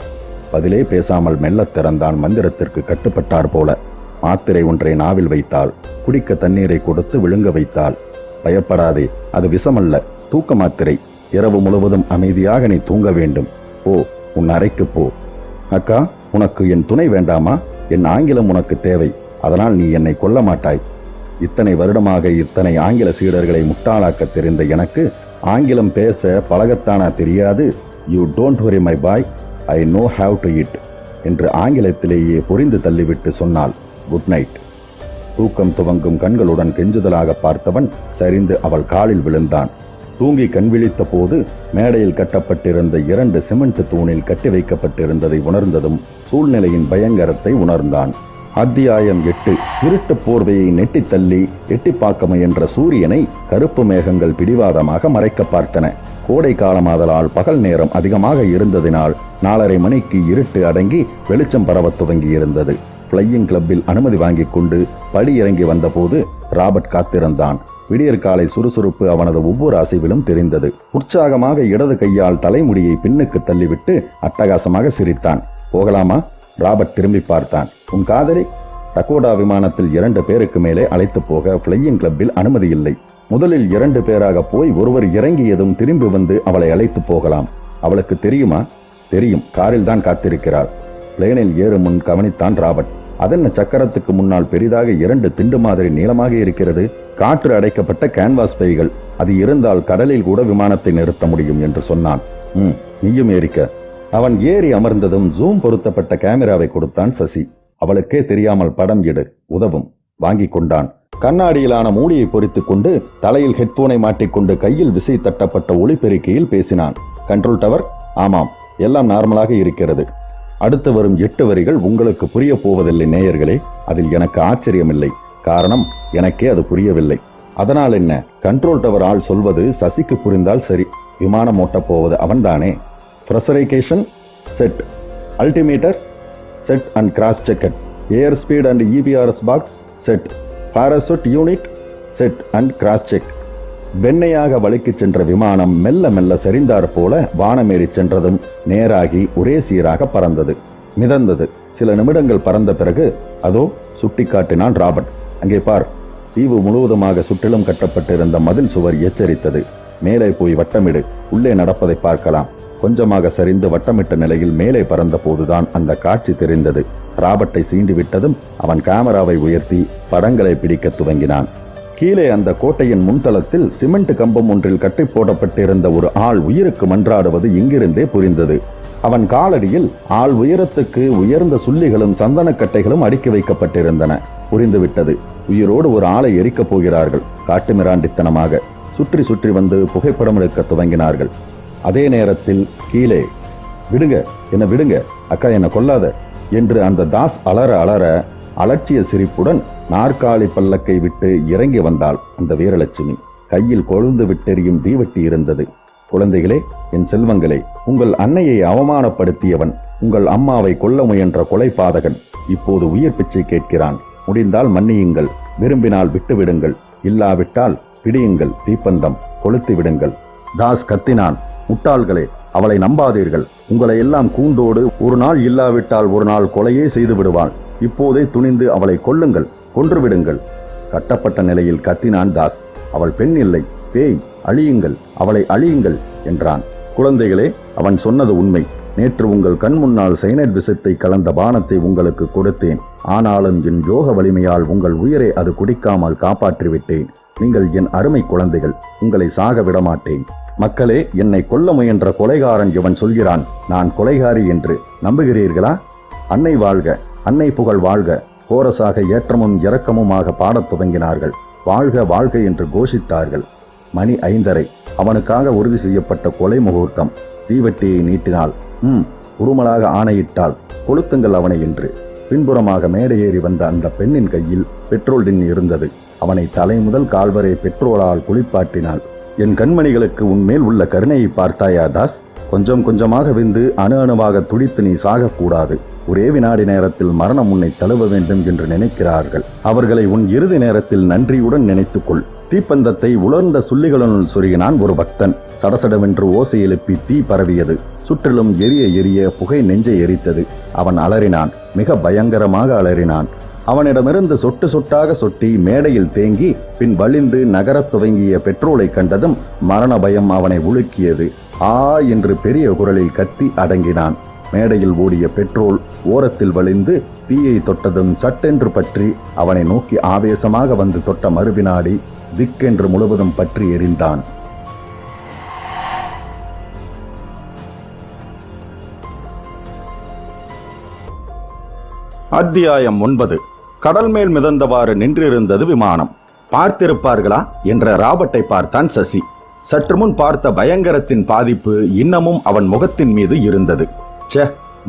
பதிலே பேசாமல் மெல்லத் திறந்தான். மந்திரத்திற்கு கட்டுப்பட்டார் போல. மாத்திரை ஒன்றை நாவில் வைத்தாள். குடிக்க தண்ணீரை கொடுத்து விழுங்க வைத்தாள். பயப்படாதே, அது விஷமல்ல, தூக்க மாத்திரை. இரவு முழுவதும் அமைதியாக நீ தூங்க வேண்டும். உன் அறைக்கு போ. அக்கா, உனக்கு என் துணை வேண்டாமா? என் ஆங்கிலம் உனக்கு தேவை. அதனால் நீ என்னை கொல்ல மாட்டாய். இத்தனை வருடமாக இத்தனை ஆங்கில சீடர்களை முட்டாளாக்க தெரிந்த எனக்கு ஆங்கிலம் பேச பழகத்தானா தெரியாது? You don't worry my boy, I know have to it என்று ஆங்கிலத்திலேயே புரிந்து தள்ளிவிட்டு சொன்னாள். Good night. தூக்கம் துவங்கும் கண்களுடன் கெஞ்சுதலாக பார்த்தவன் சரிந்து அவள் காலில் விழுந்தான். தூங்கி கண் விழித்த போது மேடையில் கட்டப்பட்டிருந்த 2 சிமெண்ட் தூணில் கட்டி வைக்கப்பட்டிருந்ததை உணர்ந்ததும் சூழ்நிலையின் பயங்கரத்தை உணர்ந்தான். அத்தியாயம் 8. இருட்டு போர்வையை நெட்டித் தள்ளி எட்டி பார்க்க முயன்ற சூரியனை கருப்பு மேகங்கள் பிடிவாதமாக மறைக்க பார்த்தன. கோடை காலமாதலால் பகல் நேரம் அதிகமாக இருந்ததினால் 4:30 மணிக்கு இருட்டு அடங்கி வெளிச்சம் பரவத் துவங்கியிருந்தது. ஃப்ளையிங் கிளப்பில் அனுமதி வாங்கிக் கொண்டு படி இறங்கி வந்தபோது ராபர்ட் காத்திருந்தான். விடியற்காலை சுறுசுறுப்பு அவனது ஒவ்வொரு அசைவிலும் தெரிந்தது. உற்சாகமாக இடது கையால் தலைமுடியை பின்னுக்கு தள்ளிவிட்டு அட்டகாசமாக சிரித்தான். போகலாமா? ராபர்ட் திரும்பி பார்த்தான். உன் காதலி? டகோடா விமானத்தில் 2 பேருக்கு மேலே அழைத்து போக ஃப்ளையிங் கிளப்பில் அனுமதி இல்லை. முதலில் 2 பேராக போய் ஒருவர் இறங்கியதும் திரும்பி வந்து அவளை அழைத்து போகலாம். அவளுக்கு தெரியுமா? தெரியும். காரில் தான் காத்திருக்கிறாள். பிளேனில் ஏறும் முன் கவனித்தான் ராபர்ட். அதென்ன சக்கரத்துக்கு முன்னால் பெரிதாக 2 திண்டு மாதிரி நீளமாக இருக்கிறது? காற்று அடைக்கப்பட்ட கேன்வாஸ் பைகள். அது இருந்தால் கடலில் கூட விமானத்தை நிறுத்த முடியும் என்று சொன்னான். நீயும் ஏறிக்க. அவன் ஏறி அமர்ந்ததும் ஜூம் பொருத்தப்பட்ட கேமராவை கொடுத்தான் சசி. அவளுக்கே தெரியாமல் படம் எடு, உதவும். வாங்கி கொண்டான். கண்ணாடியிலான மூடியை பொறித்துக் கொண்டு தலையில் ஹெட்போனை மாட்டிக்கொண்டு கையில் விசை தட்டப்பட்ட ஒளிபெருக்கியில் பேசினான். கண்ட்ரோல் டவர், ஆமாம், எல்லாம் நார்மலாக இருக்கிறது. அடுத்து வரும் 8 வரிகள் உங்களுக்கு புரிய போவதில்லை நேயர்களே. அதில் எனக்கு ஆச்சரியமில்லை. காரணம், எனக்கே அது புரியவில்லை. அதனால் என்ன? கண்ட்ரோல் டவர் ஆள் சொல்வது சசிக்கு புரிந்தால் சரி. விமானம் ஓட்டப் போவது அவன்தானே. Pressurisation set, altimeters set and cross checked, air speed and EPRS box set, parachute unit set and cross check. வெண்ணையாக வலிக்குச் சென்ற விமானம் மெல்ல மெல்ல சரிந்தாற் போல வானமேறி சென்றதும் நேராகி ஒரே சீராக பறந்தது, மிதந்தது. சில நிமிடங்கள் பறந்த பிறகு அதோ சுட்டி காட்டினான் ராபர்ட். அங்கே பார். தீவு முழுவதுமாக சுற்றிலும் கட்டப்பட்டிருந்த மதில் சுவர் எச்சரித்தது. மேலே போய் வட்டமிடு, உள்ளே நடப்பதை பார்க்கலாம். கொஞ்சமாக சரிந்து வட்டமிட்ட நிலையில் மேலே பறந்த போதுதான் அந்த காட்சி தெரிந்தது. ராபர்ட்டை சீண்டி விட்டதும் அவன் கேமராவை உயர்த்தி படங்களை பிடிக்க துவங்கினான். கீழே அந்த கோட்டையின் முன்தளத்தில் சிமெண்ட் கம்பம் ஒன்றில் கட்டி போடப்பட்டிருந்த ஒரு ஆள் உயிருக்கு மன்றாடுவது இங்கிருந்தே புரிந்தது. அவன் காலடியில் ஆள் உயரத்துக்கு உயர்ந்த சுள்ளிகளும் சந்தனக்கட்டைகளும் அடுக்கி வைக்கப்பட்டிருந்தன. புரிந்துவிட்டது. உயிரோடு ஒரு ஆளை எரிக்கப் போகிறார்கள். காட்டுமிராண்டித்தனமாக சுற்றி சுற்றி வந்து புகைப்படம் எடுக்க துவங்கினார்கள். அதே நேரத்தில் கீழே, விடுங்க, என்ன விடுங்க, அக்கா என்ன கொல்லாத என்று அந்த தாஸ் அலற அலற அலட்சிய சிரிப்புடன் நாற்காலி பல்லக்கை விட்டு இறங்கி வந்தாள் அந்த வீரலட்சுமி. கையில் கொழுந்து விட்டெறியும் தீவட்டி இருந்தது. குழந்தைகளே, என் செல்வங்களே, உங்கள் அன்னையை அவமானப்படுத்தியவன், உங்கள் அம்மாவை கொல்ல முயன்ற கொலைபாதகன் இப்போது உயிர் பிச்சை கேட்கிறான். முடிந்தால் மன்னியுங்கள், விரும்பினால் விட்டுவிடுங்கள், இல்லாவிட்டால் பிடியுங்கள், தீப்பந்தம் கொளுத்தி விடுங்கள். தாஸ் கத்தினான். முட்டாள்களே, அவளை நம்பாதீர்கள். உங்களை எல்லாம் கூண்டோடு ஒரு நாள் இல்லாவிட்டால் ஒரு நாள் கொலையே செய்து விடுவாள். இப்போதே துணிந்து அவளை கொல்லுங்கள், கொன்றுவிடுங்கள். கட்டப்பட்ட நிலையில் கத்தினான் தாஸ். அவள் பெண் இல்லை, பேய். அழியுங்கள், அவளை அழியுங்கள் என்றான். குழந்தைகளே, அவன் சொன்னது உண்மை. நேற்று உங்கள் கண் முன்னால் சைனைட் விஷத்தை கலந்த பானத்தை உங்களுக்கு கொடுத்தேன். ஆனாலும் என் யோக வலிமையால் உங்கள் உயிரை அது குடிக்காமல் காப்பாற்றிவிட்டேன். நீங்கள் என் அருமை குழந்தைகள். உங்களை சாக விடமாட்டேன். மக்களே, என்னை கொல்ல முயன்ற கொலைகாரன் இவன் சொல்கிறான் நான் கொலைகாரி என்று. நம்புகிறீர்களா? அன்னை வாழ்க, அன்னை புகழ் வாழ்க. கோரசாக ஏற்றமும் இரக்கமுமாக பாடத் துவங்கினார்கள். வாழ்க வாழ்க என்று கோஷித்தார்கள். மணி 5:30. அவனுக்காக உறுதி செய்யப்பட்ட கொலை முகூர்த்தம். தீவட்டியை நீட்டினாள். உருமலாக ஆணையிட்டாள், கொளுத்துங்கள் அவனை என்று. பின்புறமாக மேடை ஏறி வந்த அந்த பெண்ணின் கையில் பெட்ரோல் டின் இருந்தது. அவனை தலை முதல் கால்வரை பெட்ரோலால் குளிப்பாட்டினாள். என் கண்மணிகளுக்கு உன்மேல் உள்ள கருணையை பார்த்தாயா தாஸ்? கொஞ்சம் கொஞ்சமாக வெந்து அணு அணுவாக துடித்து நீ சாகக்கூடாது. ஒரே வினாடி நேரத்தில் மரணம் உன்னை தழுவ வேண்டும் என்று நினைக்கிறார்கள். அவர்களை உன் இறுதி நேரத்தில் நன்றியுடன் நினைத்துக்கொள். தீப்பந்தத்தை உலர்ந்த சுள்ளிகளுடன் சொருகினான் ஒரு பக்தன். சடசடவென்று ஓசை எழுப்பி தீ பரவியது. சுற்றிலும் எரிய எரிய புகை நெஞ்சை எரித்தது. அவன் அலறினான், மிக பயங்கரமாக அலறினான். அவனிடமிருந்து சொட்டு சொட்டாக சொட்டி மேடையில் தேங்கி பின் வழிந்து நகரத் துவங்கிய பெட்ரோலை கண்டதும் மரண பயம் அவனை உலுக்கியது. ஆ என்று பெரிய குரலில் கத்தி அடங்கினான். மேடையில் ஓடிய பெட்ரோல் ஓரத்தில் வழிந்து தீயை தொட்டதும் சட்டென்று பற்றி அவனை நோக்கி ஆவேசமாக வந்து தொட்ட மறுவினாடி திக்கென்று முழுவதும் பற்றி எரிந்தான். அத்தியாயம் 9. கடல் மேல் மிதந்தவாறு நின்றிருந்தது விமானம். பார்த்திருப்பார்களா என்ற ராபர்ட்டை பார்த்தான் சசி. சற்று முன் பார்த்த பயங்கரத்தின் பாதிப்பு இன்னமும் அவன் முகத்தின் மீது இருந்தது. ச்சே,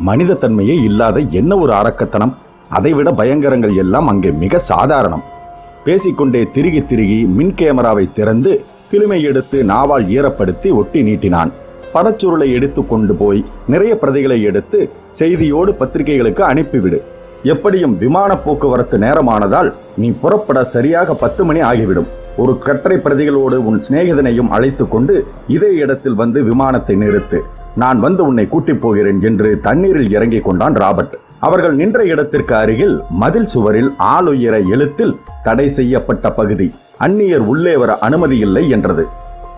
மனித தன்மையே இல்லாத என்ன ஒரு அரக்கத்தனம்! அதைவிட பயங்கரங்கள் எல்லாம் அங்கே மிக சாதாரணம். பேசிக்கொண்டே திருகி திருகி மின் கேமராவை திறந்து பிலிமை எடுத்து நாவால் ஈரப்படுத்தி ஒட்டி நீட்டினான். படச்சுருளை எடுத்து கொண்டு போய் நிறைய பிரதிகளை எடுத்து செய்தியோடு பத்திரிகைகளுக்கு அனுப்பிவிடு. எப்படியும் விமான போக்குவரத்து நேரமானதால் நீ புறப்பட சரியாக 10 மணி ஆகிவிடும். ஒரு கற்றை பிரதிகளோடு உன் சிநேகிதனையும் அழைத்து கொண்டு இதே இடத்தில் வந்து விமானத்தை நிறுத்து. நான் வந்து உன்னை கூட்டிப் போகிறேன் என்று தண்ணீரில் இறங்கிக் கொண்டான் ராபர்ட். அவர்கள் நின்ற இடத்திற்கு அருகில் மதில் சுவரில் ஆளுயர எழுத்தில் தடை செய்யப்பட்ட பகுதி, அந்நியர் உள்ளே வர அனுமதி இல்லை என்றது.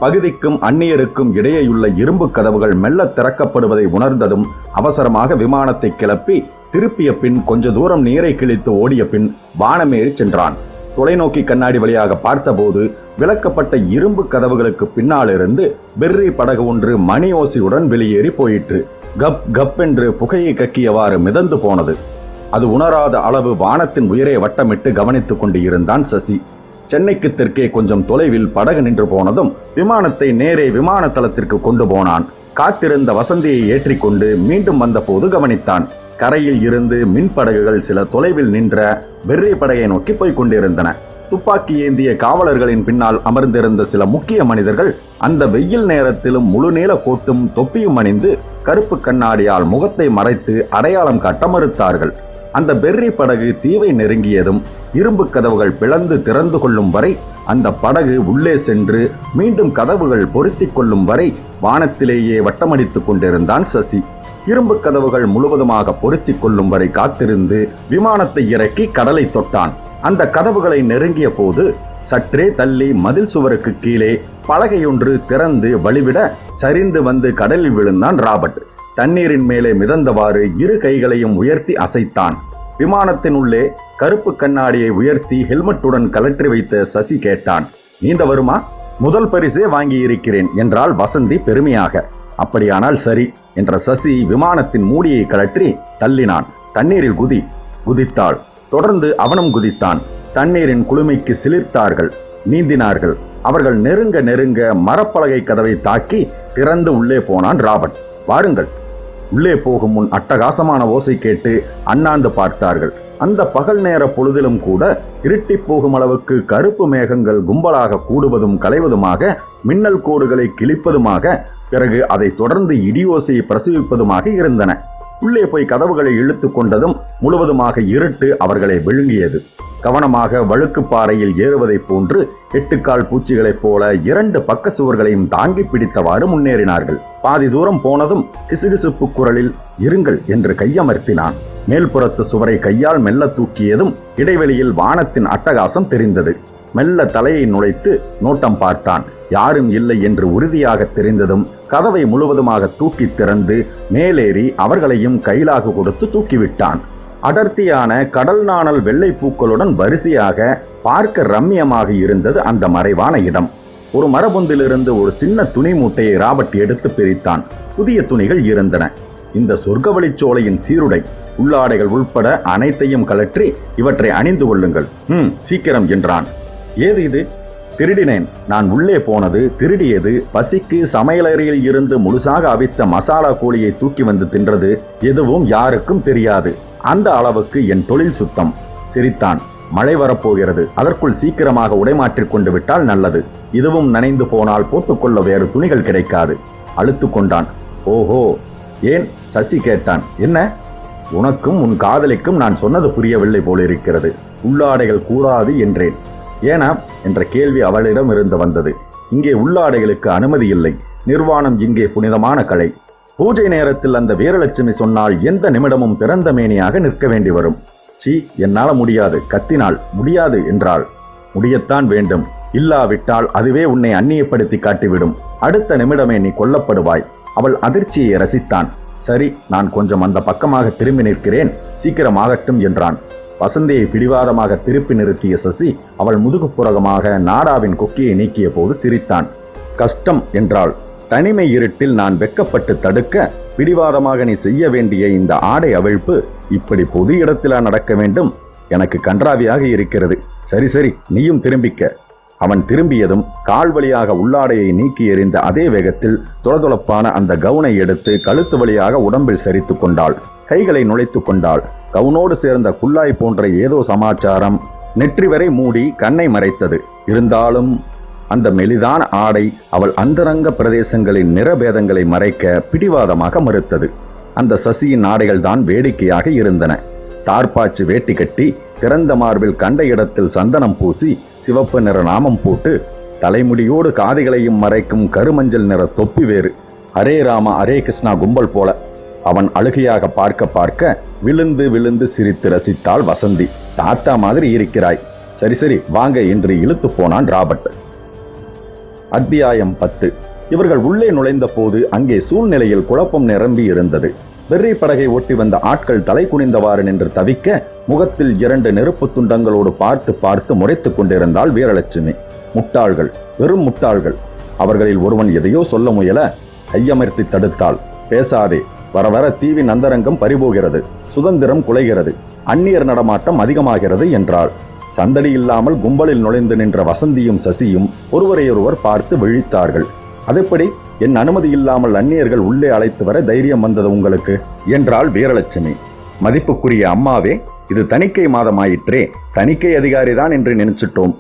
பகுதிக்கும் அந்நியருக்கும் இடையேயுள்ள இரும்பு கதவுகள் மெல்ல திறக்கப்படுவதை உணர்ந்ததும் அவசரமாக விமானத்தை கிளப்பி திருப்பிய பின் கொஞ்ச தூரம் நீரை கிழித்து ஓடிய பின் வானமேறி சென்றான். தொலைநோக்கி கண்ணாடி வழியாக பார்த்தபோது விலக்கப்பட்ட இரும்பு கதவுகளுக்கு பின்னாலிருந்து பெர்ரி படகு ஒன்று மணி ஓசையுடன் வெளியேறி போயிற்று. கப் கப் என்று புகையை கக்கியவாறு மிதந்து போனது. அது உணராத அளவு வானத்தின் உயரே வட்டமிட்டு கவனித்துக் கொண்டு இருந்தான் சசி. சென்னைக்கு தெற்கே கொஞ்சம் தொலைவில் படகு நின்று போனதும் விமானத்தை நேரே விமான தளத்திற்கு கொண்டு போனான். காத்திருந்த வசந்தியை ஏற்றிக்கொண்டு மீண்டும் வந்தபோது கவனித்தான். கரையில் இருந்து மின் படகுகள் சில தொலைவில் நின்ற பெர்ரி படகை நோக்கி போய்க் கொண்டிருந்தன. துப்பாக்கி ஏந்திய காவலர்களின் பின்னால் அமர்ந்திருந்த சில முக்கிய மனிதர்கள் அந்த வெயில் நேரத்திலும் முழு நீள கோட்டும் தொப்பியும் அணிந்து கருப்பு கண்ணாடியால் முகத்தை மறைத்து அடையாளம் காட்ட மறுத்தார்கள். அந்த பெர்ரி படகு தீவை நெருங்கியதும் இரும்பு கதவுகள் பிளந்து திறந்து கொள்ளும் வரை, அந்த படகு உள்ளே சென்று மீண்டும் கதவுகள் பொருத்திக் கொள்ளும் வரை வானத்திலேயே வட்டமடித்துக் கொண்டிருந்தான் சசி. இரும்பு கதவுகள் முழுவதுமாக பொருத்திக் கொள்ளும் வரை காத்திருந்து விமானத்தை இறக்கி கடலை தொட்டான். அந்த கதவுகளை நெருங்கிய போது சற்றே தள்ளி மதில் சுவருக்கு கீழே பலகையொன்று திறந்து வழிவிட சரிந்து வந்து கடலில் விழுந்தான் ராபர்ட். தண்ணீரின் மேலே மிதந்தவாறு இரு கைகளையும் உயர்த்தி அசைத்தான். விமானத்தின் உள்ளே கருப்பு கண்ணாடியை உயர்த்தி ஹெல்மெட்டுடன் கலற்றி வைத்த சசி கேட்டான், நீந்த வருமா? முதல் பரிசே வாங்கி இருக்கிறேன் என்றாள் வசந்தி பெருமையாக. அப்படியானால் சரி என்ற சசி விமானத்தின் மூடியை கலற்றி தள்ளினான். தண்ணீரில் குதித்தாள். தொடர்ந்து அவனும் குதித்தான். தண்ணீரின் குளுமைக்கு சிலிர்த்தார்கள், நீந்தினார்கள். அவர்கள் நெருங்க நெருங்க மரப்பலகை கதவை தாக்கி திறந்து உள்ளே போனான் ராபர்ட். வாருங்கள். உள்ளே போகும் முன் அட்டகாசமான ஓசை கேட்டு அண்ணாந்து பார்த்தார்கள். அந்த பகல் நேர பொழுதிலும் கூட இருட்டி போகும் அளவுக்கு கருப்பு மேகங்கள் கும்பலாக கூடுவதும் கலைவதுமாக, மின்னல் கோடுகளை கிழிப்பதுமாக, பிறகு அதை தொடர்ந்து இடியோசையை பிரசவிப்பதுமாக இருந்தன. உள்ளே போய் கதவுகளை இழுத்து கொண்டதும் முழுவதுமாக இருட்டு அவர்களை விழுங்கியது. கவனமாக வழுக்கு பாறையில் ஏறுவதைப் போன்று 8 கால் பூச்சிகளைப் போல 2 பக்க சுவர்களையும் தாங்கி பிடித்தவாறு முன்னேறினார்கள். பாதி தூரம் போனதும் கிசுகிசுப்பு குரலில் இருங்கள் என்று கையமர்த்தினான். மேல்புறத்து சுவரை கையால் மெல்ல தூக்கியதும் இடைவெளியில் வானத்தின் அட்டகாசம் தெரிந்தது. மெல்ல தலையை நுழைத்து நோட்டம் பார்த்தான். யாரும் இல்லை என்று உறுதியாக தெரிந்ததும் கதவை முழுவதுமாக தூக்கி திறந்து மேலேறி அவர்களையும் கைலாக கொடுத்து தூக்கிவிட்டான். அடர்த்தியான கடல் நாணல் வெள்ளை பூக்களுடன் வரிசையாக பார்க்க ரம்மியமாக இருந்தது அந்த மறைவான இடம். ஒரு மரபொந்திலிருந்து ஒரு சின்ன துணி மூட்டையை ராபர்ட் எடுத்து பிரித்தான். புதிய துணிகள் இருந்தன. இந்த சொர்க்கவழிச்சோலையின் சீருடை, உள்ளாடைகள் உள்பட அனைத்தையும் கலற்றி இவற்றை அணிந்து கொள்ளுங்கள். சீக்கிரம் என்றான். ஏது இது? திருடினேன். நான் உள்ளே போனது, திருடியது, பசிக்கு சமையலறையில் இருந்து முழுசாக அவித்த மசாலா கோழியை தூக்கி வந்து தின்றது எதுவும் யாருக்கும் தெரியாது. அந்த அளவுக்கு என் தொழில் சுத்தம். சிரித்தான். மழை வரப்போகிறது, அதற்குள் சீக்கிரமாக உடைமாற்றிக் கொண்டு விட்டால் நல்லது. இதுவும் நனைந்து போனால் போட்டுக்கொள்ள வேறு துணிகள் கிடைக்காது. அழுத்து கொண்டான். ஓஹோ, ஏன்? சசி கேட்டான். என்ன? உனக்கும் உன் காதலிக்கும் நான் சொன்னது புரியவில்லை போலிருக்கிறது. உள்ளாடைகள் கூடாது என்றேன். ஏனா என்ற கேள்வி அவளிடம் இருந்து வந்தது. இங்கே உள்ளாடைகளுக்கு அனுமதி இல்லை. நிர்வாணம் இங்கே புனிதமான கலை. பூஜை நேரத்தில் அந்த வீரலட்சுமி சொன்னால் எந்த நிமிடமும் பிறந்த மேனியாக நிற்க வேண்டி வரும். சீ, என்னால் முடியாது. கத்தினாள். முடியாது என்றாள். முடியத்தான் வேண்டும். இல்லாவிட்டால் அதுவே உன்னை அந்நியப்படுத்தி காட்டிவிடும். அடுத்த நிமிடமே நீ கொல்லப்படுவாய். அவள் அதிர்ச்சியை ரசித்தான். சரி, நான் கொஞ்சம் அந்த பக்கமாக திரும்பி நிற்கிறேன், சீக்கிரமாகட்டும் என்றான். வசந்தியை பிடிவாதமாக திருப்பி நிறுத்திய சசி அவள் முதுகுப்புறகமாக நாடாவின் கொக்கியை நீக்கிய போது சிரித்தான். கஷ்டம் என்றாள். தனிமை இருட்டில் நான் வெக்கப்பட்டு தடுக்க பிடிவாதமாக நீ செய்ய வேண்டிய இந்த ஆடை அவிழ்ப்பு இப்படி பொது இடத்திலா நடக்க வேண்டும்? எனக்கு கன்றாவியாக இருக்கிறது. சரி சரி, நீயும் திரும்பிக்க. அவன் திரும்பியதும் கால் வழியாக உள்ளாடையை நீக்கி எறிந்த அதே வேகத்தில் தொளதொளப்பான அந்த கவுனை எடுத்து கழுத்து வழியாக உடம்பில் சரித்து கொண்டாள். கைகளை நுழைத்து கொண்டாள். கவுனோடு சேர்ந்த குல்லாய் போன்ற ஏதோ சமாச்சாரம் நெற்றி வரை மூடி கண்ணை மறைத்தது. இருந்தாலும் அந்த மெலிதான ஆடை அவள் அந்தரங்க பிரதேசங்களின் நிறபேதங்களை மறைக்க பிடிவாதமாக மறுத்தது. அந்த சசியின் ஆடைகள் தான் வேடிக்கையாக இருந்தன. தார்பாச்சு வேட்டி கட்டி, திறந்த மார்பில் கண்ட இடத்தில் சந்தனம் பூசி, சிவப்பு நிற நாமம் போட்டு, தலைமுடியோடு காதுகளையும் மறைக்கும் கருமஞ்சள் நிற தொப்பி வேறு. ஹரே ராமா ஹரே கிருஷ்ணா கும்பல் போல. அவன் அழுகையாக பார்க்க பார்க்க விழுந்து விழுந்து சிரித்து ரசித்தாள் வசந்தி. தாத்தா மாதிரி இருக்கிறாய். சரி சரி வாங்க என்று இழுத்து போனான் ராபர்ட். அத்தியாயம் 10. இவர்கள் உள்ளே நுழைந்த போது அங்கே சூழ்நிலையில் குழப்பம் நிரம்பி இருந்தது. வெறி படகை ஒட்டி வந்த ஆட்கள் தலை குனிந்தவாறு நின்று தவிக்க முகத்தில் 2 நெருப்பு துண்டங்களோடு பார்த்து பார்த்து முறைத்துக் கொண்டிருந்தாள் வீரலட்சுமி. முட்டாள்கள், வெறும் முட்டாள்கள். அவர்களில் ஒருவன் எதையோ சொல்ல முயல கையமர்த்தி தடுத்தாள். பேசாதே, வர வர தீவின் அந்தரங்கம் பறிபோகிறது, சுதந்திரம் குலைகிறது, அந்நியர் நடமாட்டம் அதிகமாகிறது என்றாள். சந்தடி இல்லாமல் கும்பலில் நுழைந்து நின்ற வசந்தியும் சசியும் ஒருவரையொருவர் பார்த்து விழித்தார்கள். அதெப்படி என் அனுமதி இல்லாமல் அந்நியர்கள் உள்ளே அழைத்து வர தைரியம் வந்தது உங்களுக்கு என்றாள் வீரலட்சுமி. மதிப்புக்குரிய அம்மாவே, இது தணிக்கை மாதமாயிற்றே, தணிக்கை அதிகாரிதான் என்று நினைச்சிட்டோம்.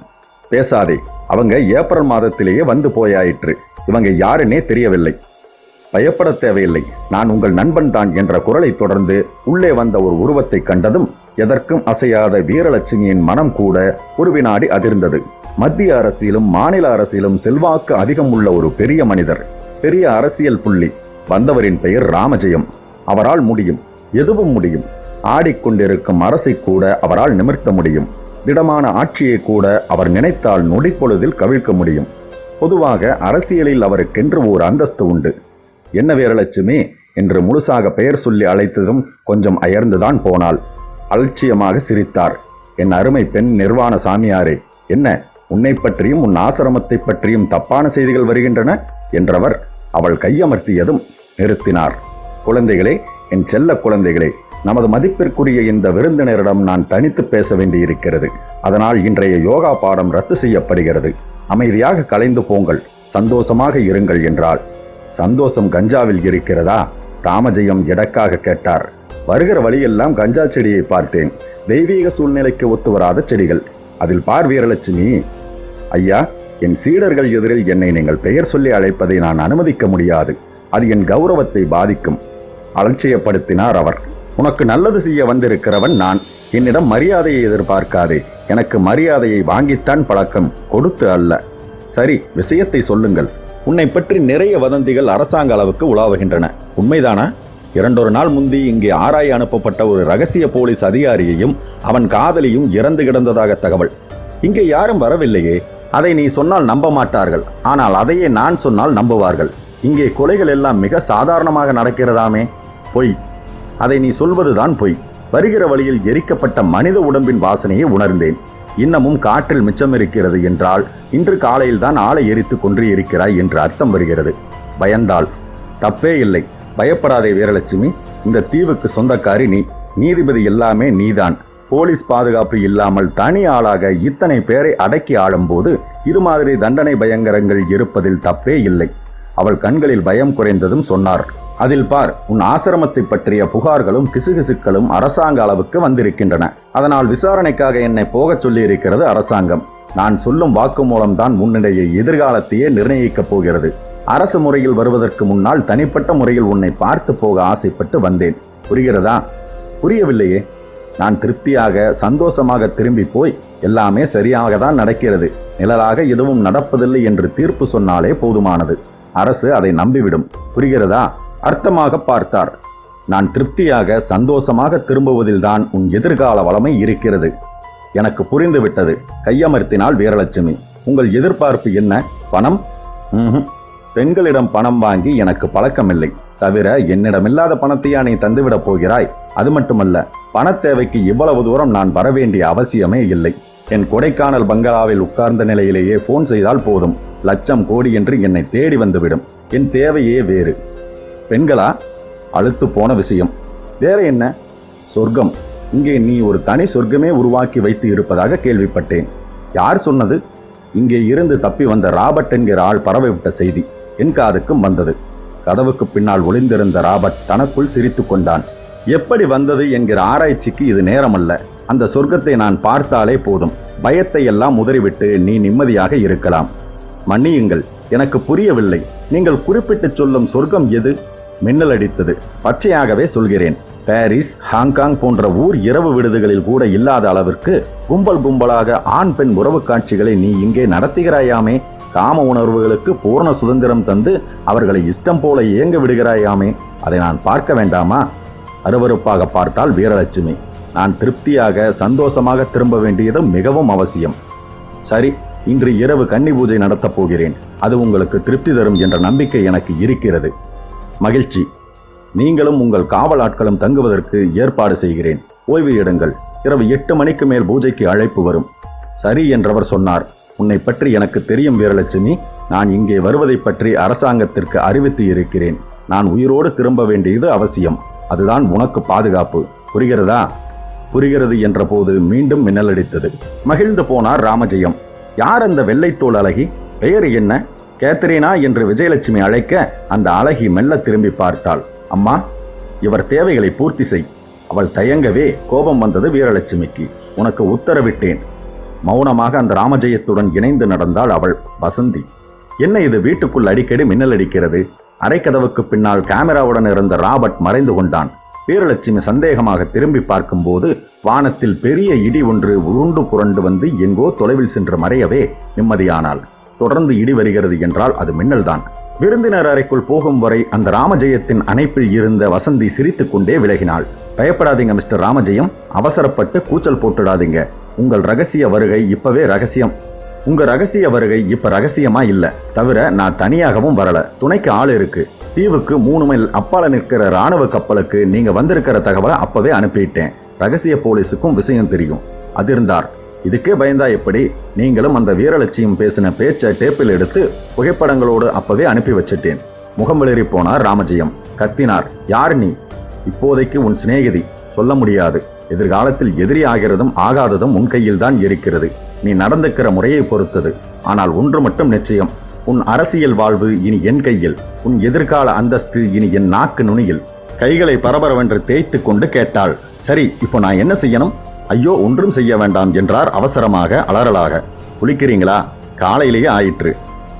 பேசாதே, அவங்க ஏப்ரல் மாதத்திலேயே வந்து போயாயிற்று. இவங்க யாருன்னே தெரியவில்லை. பயப்பட தேவையில்லை, நான் உங்கள் நண்பன் தான் என்ற குரலை தொடர்ந்து உள்ளே வந்த ஒரு உருவத்தை கண்டதும் எதற்கும் அசையாத வீரலட்சுமியின் மனம் கூட ஒரு வினாடி அதிர்ந்தது. மத்திய அரசியலும் மாநில அரசியலும் செல்வாக்கு அதிகம் உள்ள ஒரு பெரிய மனிதர், பெரிய அரசியல் புள்ளி. வந்தவரின் பெயர் ராமஜெயம். அவரால் முடியும், எதுவும் முடியும். ஆடிக்கொண்டிருக்கும் அரசை கூட அவரால் நிமிர்த்த முடியும். திடமான ஆட்சியை கூட அவர் நினைத்தால் நொடிப்பொழுதில் கவிழ்க்க முடியும். பொதுவாக அரசியலில் அவருக்கென்று ஒரு அந்தஸ்து உண்டு. என்ன வீரலட்சுமி என்று முழுசாக பெயர் சொல்லி அழைத்ததும் கொஞ்சம் அயர்ந்துதான் போனாள். அலட்சியமாக சிரித்தார். என் அருமை பெண் நிர்வாண சாமியாரே, என்ன உன்னை பற்றியும் உன் ஆசிரமத்தை பற்றியும் தப்பான செய்திகள் வருகின்றன என்றவர் அவள் கையமர்த்தியதும் நிறுத்தினார். குழந்தைகளே, என் செல்ல குழந்தைகளே, நமது மதிப்பிற்குரிய இந்த விருந்தினரிடம் நான் தனித்து பேச வேண்டியிருக்கிறது. அதனால் இன்றைய யோகா பாடம் ரத்து செய்யப்படுகிறது. அமைதியாக கலைந்து போங்கள், சந்தோஷமாக இருங்கள் என்றாள். சந்தோஷம் கஞ்சாவில் இருக்கிறதா? ராமஜெயம் எடக்காக கேட்டார். வருகிற வழியெல்லாம் கஞ்சா செடியை பார்த்தேன். தெய்வீக சூழ்நிலைக்கு ஒத்து வராத செடிகள். அதில் பார் வீரலட்சுமி. ஐயா, என் சீடர்கள் எதிரில் என்னை நீங்கள் பெயர் சொல்லி அழைப்பதை நான் அனுமதிக்க முடியாது. அது என் கௌரவத்தை பாதிக்கும். அலட்சியப்படுத்தினார் அவர். உனக்கு நல்லது செய்ய வந்திருக்கிறவன் நான். என்னிடம் மரியாதையை எதிர்பார்க்காதே. எனக்கு மரியாதையை வாங்கித்தான் பழக்கம், கொடுத்து அல்ல. சரி, விஷயத்தை சொல்லுங்கள். உன்னை பற்றி நிறைய வதந்திகள் அரசாங்க அளவுக்கு உலாவுகின்றன, உண்மைதானா? 2 நாள் முந்தி இங்கே ஆராய அனுப்பப்பட்ட ஒரு ரகசிய போலீஸ் அதிகாரியையும் அவன் காதலியும் இறந்து கிடந்ததாக தகவல். இங்கே யாரும் வரவில்லையே. அதை நீ சொன்னால் நம்ப மாட்டார்கள். ஆனால் அதையே நான் சொன்னால் நம்புவார்கள். இங்கே கொலைகள் எல்லாம் மிக சாதாரணமாக நடக்கிறதாமே. பொய். அதை நீ சொல்வதுதான் பொய். வருகிற வழியில் எரிக்கப்பட்ட மனித உடம்பின் வாசனையை உணர்ந்தேன். இன்னமும் காற்றில் மிச்சம் இருக்கிறது என்றால் இன்று காலையில் தான் ஆளை எரித்து கொன்று இருக்கிறாய் என்று அர்த்தம் வருகிறது. பயந்தாள். தப்பே இல்லை, பயப்படாதே வீரலட்சுமி. இந்த தீவுக்கு சொந்தக்காரி நீ. நீதிபதி எல்லாமே நீதான். போலீஸ் பாதுகாப்பு இல்லாமல் தனி ஆளாக இத்தனை பேரை அடக்கி ஆளும்போது இது மாதிரி தண்டனை பயங்கரங்கள் இருப்பதில் தப்பே இல்லை. அவள் கண்களில் பயம் குறைந்ததும் சொன்னார். அதில் பார், உன் ஆசிரமத்தை பற்றிய புகார்களும் கிசுகிசுக்களும் அரசாங்க அளவுக்கு வந்திருக்கின்றன. அதனால் விசாரணைக்காக என்னை போகச் சொல்லி இருக்கிறது அரசாங்கம். நான் சொல்லும் வாக்கு மூலம்தான் உன்னுடைய எதிர்காலத்தையே நிர்ணயிக்கப் போகிறது. அரசு முறையில் வருவதற்கு முன்னால் தனிப்பட்ட முறையில் உன்னை பார்த்து போக ஆசைப்பட்டு வந்தேன். புரிகிறதா? புரியவில்லையே. நான் திருப்தியாக சந்தோஷமாக திரும்பி போய் எல்லாமே சரியாக தான் நடக்கிறது, நிழலாக எதுவும் நடப்பதில்லை என்று தீர்ப்பு சொன்னாலே போதுமானது. அரசு அதை நம்பிவிடும். புரிகிறதா? அர்த்தமாக பார்த்தார். நான் திருப்தியாக சந்தோஷமாக திரும்புவதில்தான் உன் எதிர்கால வளமை இருக்கிறது. எனக்கு புரிந்துவிட்டது. கையமர்த்தினாள் வீரலட்சுமி. உங்கள் எதிர்பார்ப்பு என்ன? பணம்? பெண்களிடம் பணம் வாங்கி எனக்கு பழக்கமில்லை. தவிர என்னிடமில்லாத பணத்தையா நீ தந்துவிடப் போகிறாய்? அது மட்டுமல்ல, பணத்தேவைக்கு இவ்வளவு தூரம் நான் வரவேண்டிய அவசியமே இல்லை. என் கொடைக்கானல் பங்களாவில் உட்கார்ந்த நிலையிலேயே போன் செய்தால் போதும், லட்சம் கோடி என்று என்னை தேடி வந்துவிடும். என் தேவையே வேறு. பெண்களா? அழுத்து போன விஷயம். வேற என்ன? சொர்க்கம். இங்கே நீ ஒரு தனி சொர்க்கமே உருவாக்கி வைத்து இருப்பதாக கேள்விப்பட்டேன். யார் சொன்னது? இங்கே இருந்து தப்பி வந்த ராபர்ட் என்கிற ஆள் பரவிவிட்ட செய்தி என் காதுக்கும் வந்தது. கதவுக்கு பின்னால் ஒளிந்திருந்த ராபர்ட் தனக்குள் சிரித்து கொண்டான். எப்படி வந்தது என்கிற ஆராய்ச்சிக்கு இது நேரமல்ல. அந்த சொர்க்கத்தை நான் பார்த்தாலே போதும். பயத்தை எல்லாம் உதறிவிட்டு நீ நிம்மதியாக இருக்கலாம். மன்னியுங்கள், எனக்கு புரியவில்லை. நீங்கள் குறிப்பிட்டு சொல்லும் சொர்க்கம் எது? மின்னல் அடித்தது. பச்சையாகவே சொல்கிறேன். பாரிஸ், ஹாங்காங் போன்ற ஊர் இரவு விடுதிகளில் கூட இல்லாத அளவிற்கு கும்பல் கும்பலாக ஆண் பெண் உறவு காட்சிகளை நீ இங்கே நடத்துகிறாயாமே. காம உணர்வுகளுக்கு பூர்ண சுதந்திரம் தந்து அவர்களை இஷ்டம் போல இயங்க விடுகிறாயாமே. அதை நான் பார்க்க வேண்டாமா? அருவருப்பாக பார்த்தால் வீரலட்சுமி. நான் திருப்தியாக சந்தோஷமாக திரும்ப வேண்டியது மிகவும் அவசியம். சரி, இன்று இரவு கன்னி பூஜை நடத்தப் போகிறேன். அது உங்களுக்கு திருப்தி தரும் என்ற நம்பிக்கை எனக்கு இருக்கிறது. மகிழ்ச்சி. நீங்களும் உங்கள் காவல் ஆட்களும் தங்குவதற்கு ஏற்பாடு செய்கிறேன். ஓய்வு எடுங்கள். இரவு 8 மணிக்கு மேல் பூஜைக்கு அழைப்பு வரும். சரி என்றவர் சொன்னார். உன்னை பற்றி எனக்கு தெரியும் வீரலட்சுமி. நான் இங்கே வருவதை பற்றி அரசாங்கத்திற்கு அறிவித்து இருக்கிறேன். நான் உயிரோடு திரும்ப வேண்டியது அவசியம். அதுதான் உனக்கு பாதுகாப்பு. புரிகிறதா? புரிகிறது என்ற போது மீண்டும் மின்னலடித்தது. மகிழ்ந்து போனார் ராமஜெயம். யார் அந்த வெள்ளைத்தோல் அழகி? பெயர் என்ன? கேத்தரினா என்று விஜயலட்சுமி அழைக்க அந்த அழகி மெல்ல திரும்பி பார்த்தாள். அம்மா, இவர் தேவைகளை பூர்த்தி செய். அவள் தயங்கவே கோபம் வந்தது வீரலட்சுமிக்கு. உனக்கு உத்தரவிட்டேன். மௌனமாக அந்த ராமஜெயத்துடன் இணைந்து நடந்தாள் அவள். வசந்தி, என்ன இது வீட்டுக்குள் அடிக்கடி மின்னல் அடிக்கிறது? அரைக்கதவுக்கு பின்னால் கேமராவுடன் இருந்த ராபர்ட் மறைந்து கொண்டான். வீரலட்சுமி சந்தேகமாக திரும்பி பார்க்கும்போது வானத்தில் பெரிய இடி ஒன்று உருண்டு புரண்டு வந்து எங்கோ தொலைவில் சென்று மறையவே நிம்மதியானாள். தொடர்ந்து இடி வருகிறது என்றால் அது மின்னல்தான். விருந்தினர் அறைக்குள் போகும் வரை அந்த ராமஜெயத்தின் அணைப்பில் இருந்த வசந்தி சிரித்துக் கொண்டே விலகினாள். பயப்படாதீங்க மிஸ்டர் ராமஜெயம், அவசரப்பட்டு கூச்சல் போட்டுடாதீங்க. உங்கள் ரகசிய வருகை இப்பவே ரகசியம். உங்க ரகசிய வருகை இப்ப ரகசியமா இல்ல. தவிர நான் தனியாகவும் வரல, துணைக்கு ஆள் இருக்கு. தீவுக்கு 3 மைல் அப்பால நிற்கிற ராணுவ கப்பலுக்கு நீங்க வந்திருக்கிற தகவலை அப்பவே அனுப்பிட்டேன். ரகசிய போலீஸுக்கும் விஷயம் தெரியும். அதிர்ந்தார். இதுக்கே பயந்தா எப்படி? நீங்களும் அந்த வீரலட்சியம் பேசின பேச்சை டேப்பில் எடுத்து புகைப்படங்களோடு அப்பவே அனுப்பி வச்சிட்டேன். முகமிளறி போனார் ராமஜெயம். கத்தினார். யார் நீ? இப்போதைக்கு உன் சிநேகிதி. சொல்ல முடியாது. எதிர்காலத்தில் எதிரி ஆகிறதும் ஆகாததும் உன் கையில் தான் இருக்கிறது. நீ நடந்துக்கிற முறையை பொறுத்தது. ஆனால் ஒன்று மட்டும் நிச்சயம், உன் அரசியல் வாழ்வு இனி என் கையில். உன் எதிர்கால அந்தஸ்து இனி என் நாக்கு நுனியில். கைகளை பரபரவென்று தேய்த்து கொண்டு கேட்டாள். சரி, இப்போ நான் என்ன செய்யணும்? ஐயோ, ஒன்றும் செய்ய வேண்டாம் என்றார் அவசரமாக அலறலாக. குளிக்கிறீங்களா? காலையிலேயே ஆயிற்று.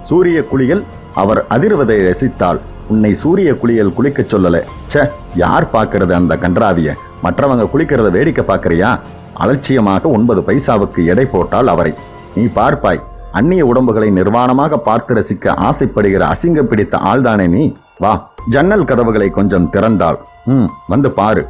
சூரிய குளியல்? அவர் அதிர்வதை ரசித்தாள். உன்னை சூரிய குளியல் குளிக்கச் சொல்லல. ச்சே, யார் பார்க்கறது அந்த கன்றாவிய? மற்றவங்க குளிக்கிறத வேடிக்கை பார்க்கறியா? அலட்சியமாக 9 பைசாவுக்கு எடை போட்டால் அவரை. நீ பார்ப்பாய். அந்நிய உடம்புகளை நிர்வாணமாக பார்த்து ரசிக்க ஆசைப்படுகிற அசிங்கம் பிடித்த ஆள்தானே நீ. வா. ஜன்னல் கதவுகளை கொஞ்சம் திறந்தாள். வந்து பாரு.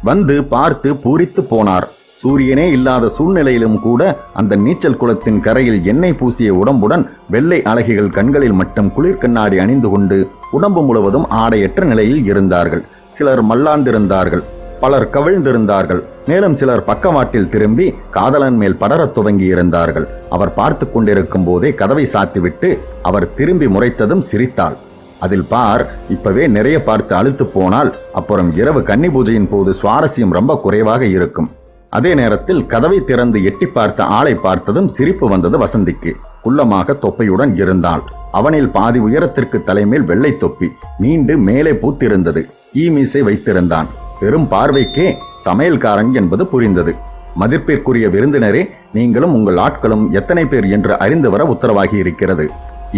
வந்து பார்த்து பூரித்து போனார். சூரியனே இல்லாத சூழ்நிலையிலும் கூட அந்த நீச்சல் குளத்தின் கரையில் எண்ணெய் பூசிய உடம்புடன் வெள்ளை அழகிகள் கண்களில் மட்டும் குளிர் கண்ணாடி அணிந்து கொண்டு உடம்பு முழுவதும் ஆடையற்ற நிலையில் இருந்தார்கள். சிலர் மல்லாந்திருந்தார்கள், பலர் கவிழ்ந்திருந்தார்கள். மேலும் சிலர் பக்கவாட்டில் திரும்பி காதலன் மேல் படரத் துவங்கி இருந்தார்கள். அவர் பார்த்து கொண்டிருக்கும் போதே கதவை சாத்திவிட்டு அவர் திரும்பி முறைத்ததும் சிரித்தாள். அதில் பார், இப்பவே நிறைய பார்த்து அழுத்து போனால் அப்புறம் இரவு கன்னி பூஜையின் போது சுவாரஸ்யம் ரொம்ப குறைவாக இருக்கும். அதே நேரத்தில் கதவை திறந்து எட்டி பார்த்த ஆளை பார்த்ததும் சிரிப்பு வந்தது வசந்திக்கு. குள்ளமாக தொப்பையுடன் இருந்தாள். அவனில் பாதி உயரத்திற்கு தலைமேல் வெள்ளை தொப்பி நீண்டு மேலே பூத்திருந்தது. ஈமீசை வைத்திருந்தான். பெரும் பார்வைக்கே சமையல்காரன் என்பது புரிந்தது. மதிப்பிற்குரிய விருந்தினரே, நீங்களும் உங்கள் ஆட்களும் எத்தனை பேர் என்று அறிந்து வர உத்தரவாகி இருக்கிறது.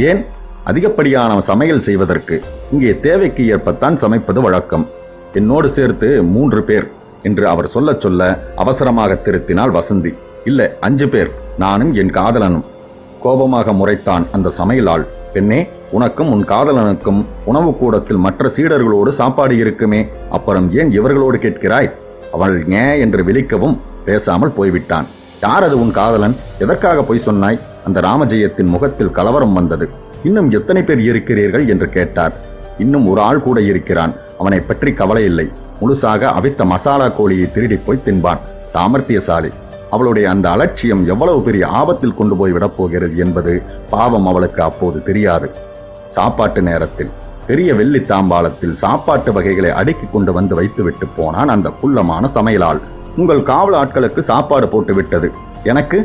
ஏன்? அதிகப்படியான சமையல் செய்வதற்கு. இங்கே தேவைக்கு ஏற்பத்தான் சமைப்பது வழக்கம். என்னோடு சேர்த்து 3 பேர் என்று அவர் சொல்ல சொல்ல அவசரமாக திருத்தினாள் வசந்தி. இல்ல, 5 பேர், நானும் என் காதலனும். கோபமாக முறைத்தான் அந்த சமையலாள். பெண்ணே, உனக்கும் உன் காதலனுக்கும் உணவு கூடத்தில் மற்ற சீடர்களோடு சாப்பாடு இருக்குமே, அப்புறம் ஏன் இவர்களோடு கேட்கிறாய்? அவள் ஏ என்று விழிக்கவும் பேசாமல் போய்விட்டான். யார் அது உன் காதலன்? எதற்காக போய் சொன்னாய்? அந்த ராமஜெயத்தின் முகத்தில் கலவரம் வந்தது. இன்னும் எத்தனை பேர் இருக்கிறீர்கள் என்று கேட்டார். இன்னும் ஒரு ஆள் கூட இருக்கிறான். அவனை பற்றி கவலை இல்லை. முழுசாக அவித்த மசாலா கோழியை திருடி போய் தின்பான். சாமர்த்தியசாலி. அவளுடைய அந்த அலட்சியம் எவ்வளவு பெரிய ஆபத்தில் கொண்டு போய் விடப்போகிறது என்பது பாவம் அவளுக்கு அப்போது தெரியாது. சாப்பாட்டு நேரத்தில் பெரிய வெள்ளி தாம்பாளத்தில் சாப்பாட்டு வகைகளை அடுக்கி கொண்டு வந்து வைத்துவிட்டு போனான் அந்த குள்ளமான சமையலாள். உங்கள் காவல் ஆட்களுக்கு சாப்பாடு போட்டு விட்டது. எனக்கு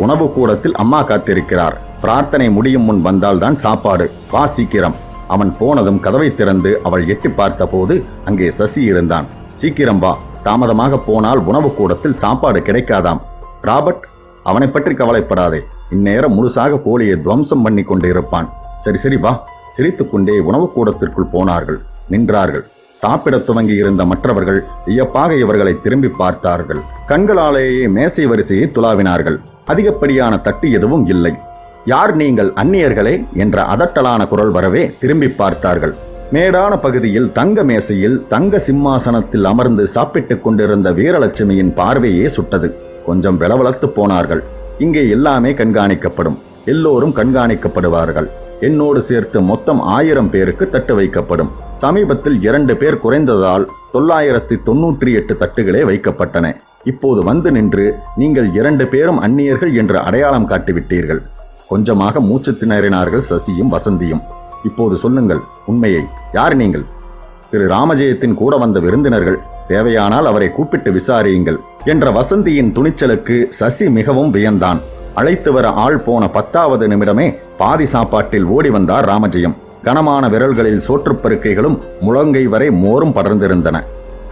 உணவு கூடத்தில் அம்மா காத்திருக்கிறார். பிரார்த்தனை முடியும் முன் வந்தால்தான் சாப்பாடு. வா சீக்கிரம். அவன் போனதும் கதவை திறந்து அவள் எட்டி பார்த்த போது அங்கே சசி இருந்தான். சீக்கிரம் வா, தாமதமாக போனால் உணவு கூடத்தில் சாப்பாடு கிடைக்காதாம். ராபர்ட், அவனை பற்றி கவலைப்படாதே. இந்நேரம் முழுசாக கோழியை துவம்சம் பண்ணி கொண்டு இருப்பான். சரி சரி வா. சிரித்துக்கொண்டே உணவு கூடத்திற்குள் போனார்கள். நின்றார்கள். சாப்பிட துவங்கி இருந்த மற்றவர்கள் வியப்பாக இவர்களை திரும்பி பார்த்தார்கள். கண்களாலேயே மேசை வரிசையை துளாவினார்கள். அதிகப்படியான தட்டு எதுவும் இல்லை. யார் நீங்கள், அந்நியர்களே என்ற அதட்டலான குரல் வரவே திரும்பி பார்த்தார்கள். மேடான பகுதியில் தங்க மேசையில் தங்க சிம்மாசனத்தில் அமர்ந்து சாப்பிட்டுக் கொண்டிருந்த வீரலட்சுமியின் பார்வையே சுட்டது. கொஞ்சம் வெளவளத்து போனார்கள். இங்கே எல்லாமே கண்காணிக்கப்படும். எல்லோரும் கண்காணிக்கப்படுவார்கள். என்னோடு சேர்த்து மொத்தம் 1000 பேருக்கு தட்டு வைக்கப்படும். சமீபத்தில் 2 பேர் குறைந்ததால் 998 தட்டுகளே வைக்கப்பட்டன. இப்போது வந்து நின்று நீங்கள் 2 பேரும் அந்நியர்கள் என்று அடையாளம் காட்டிவிட்டீர்கள். கொஞ்சமாக மூச்சு திணறினார்கள் சசியும் வசந்தியும். இப்போது சொல்லுங்கள் உண்மையை. யார் நீங்கள்? திரு ராமஜெயத்தின் கூட வந்த விருந்தினர்கள். தேவையானால் அவரை கூப்பிட்டு விசாரியுங்கள் என்ற வசந்தியின் துணிச்சலுக்கு சசி மிகவும் வியந்தான். அழைத்து வர ஆள் போன 10வது நிமிடமே பாதி சாப்பாட்டில் ஓடி வந்தார் ராமஜெயம். கனமான விரல்களில் சோற்றுப்பருக்கைகளும் முழங்கை வரை மோரும் படர்ந்திருந்தன.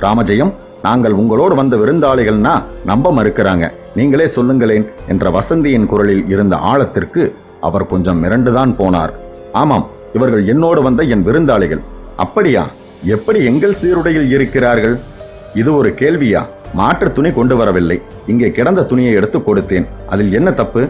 ராமஜெயம், நாங்கள் உங்களோடு வந்த விருந்தாளிகள்னா நம்ப மறுக்கிறாங்க, நீங்களே சொல்லுங்களேன் என்ற வசந்தியின் குரலில் இருந்த ஆழத்திற்கு அவர் கொஞ்சம் மிரண்டுதான் போனார். ஆமாம், இவர்கள் என்னோடு வந்த என் விருந்தாளிகள். அப்படியா? எப்படி எங்கள் சீருடையில் இருக்கிறார்கள்? இது ஒரு கேள்வியா? மாற்று துணி கொண்டு வரவில்லை. இங்கே கிடந்த துணியை எடுத்து கொடுத்தேன். அதில் என்ன தப்பு?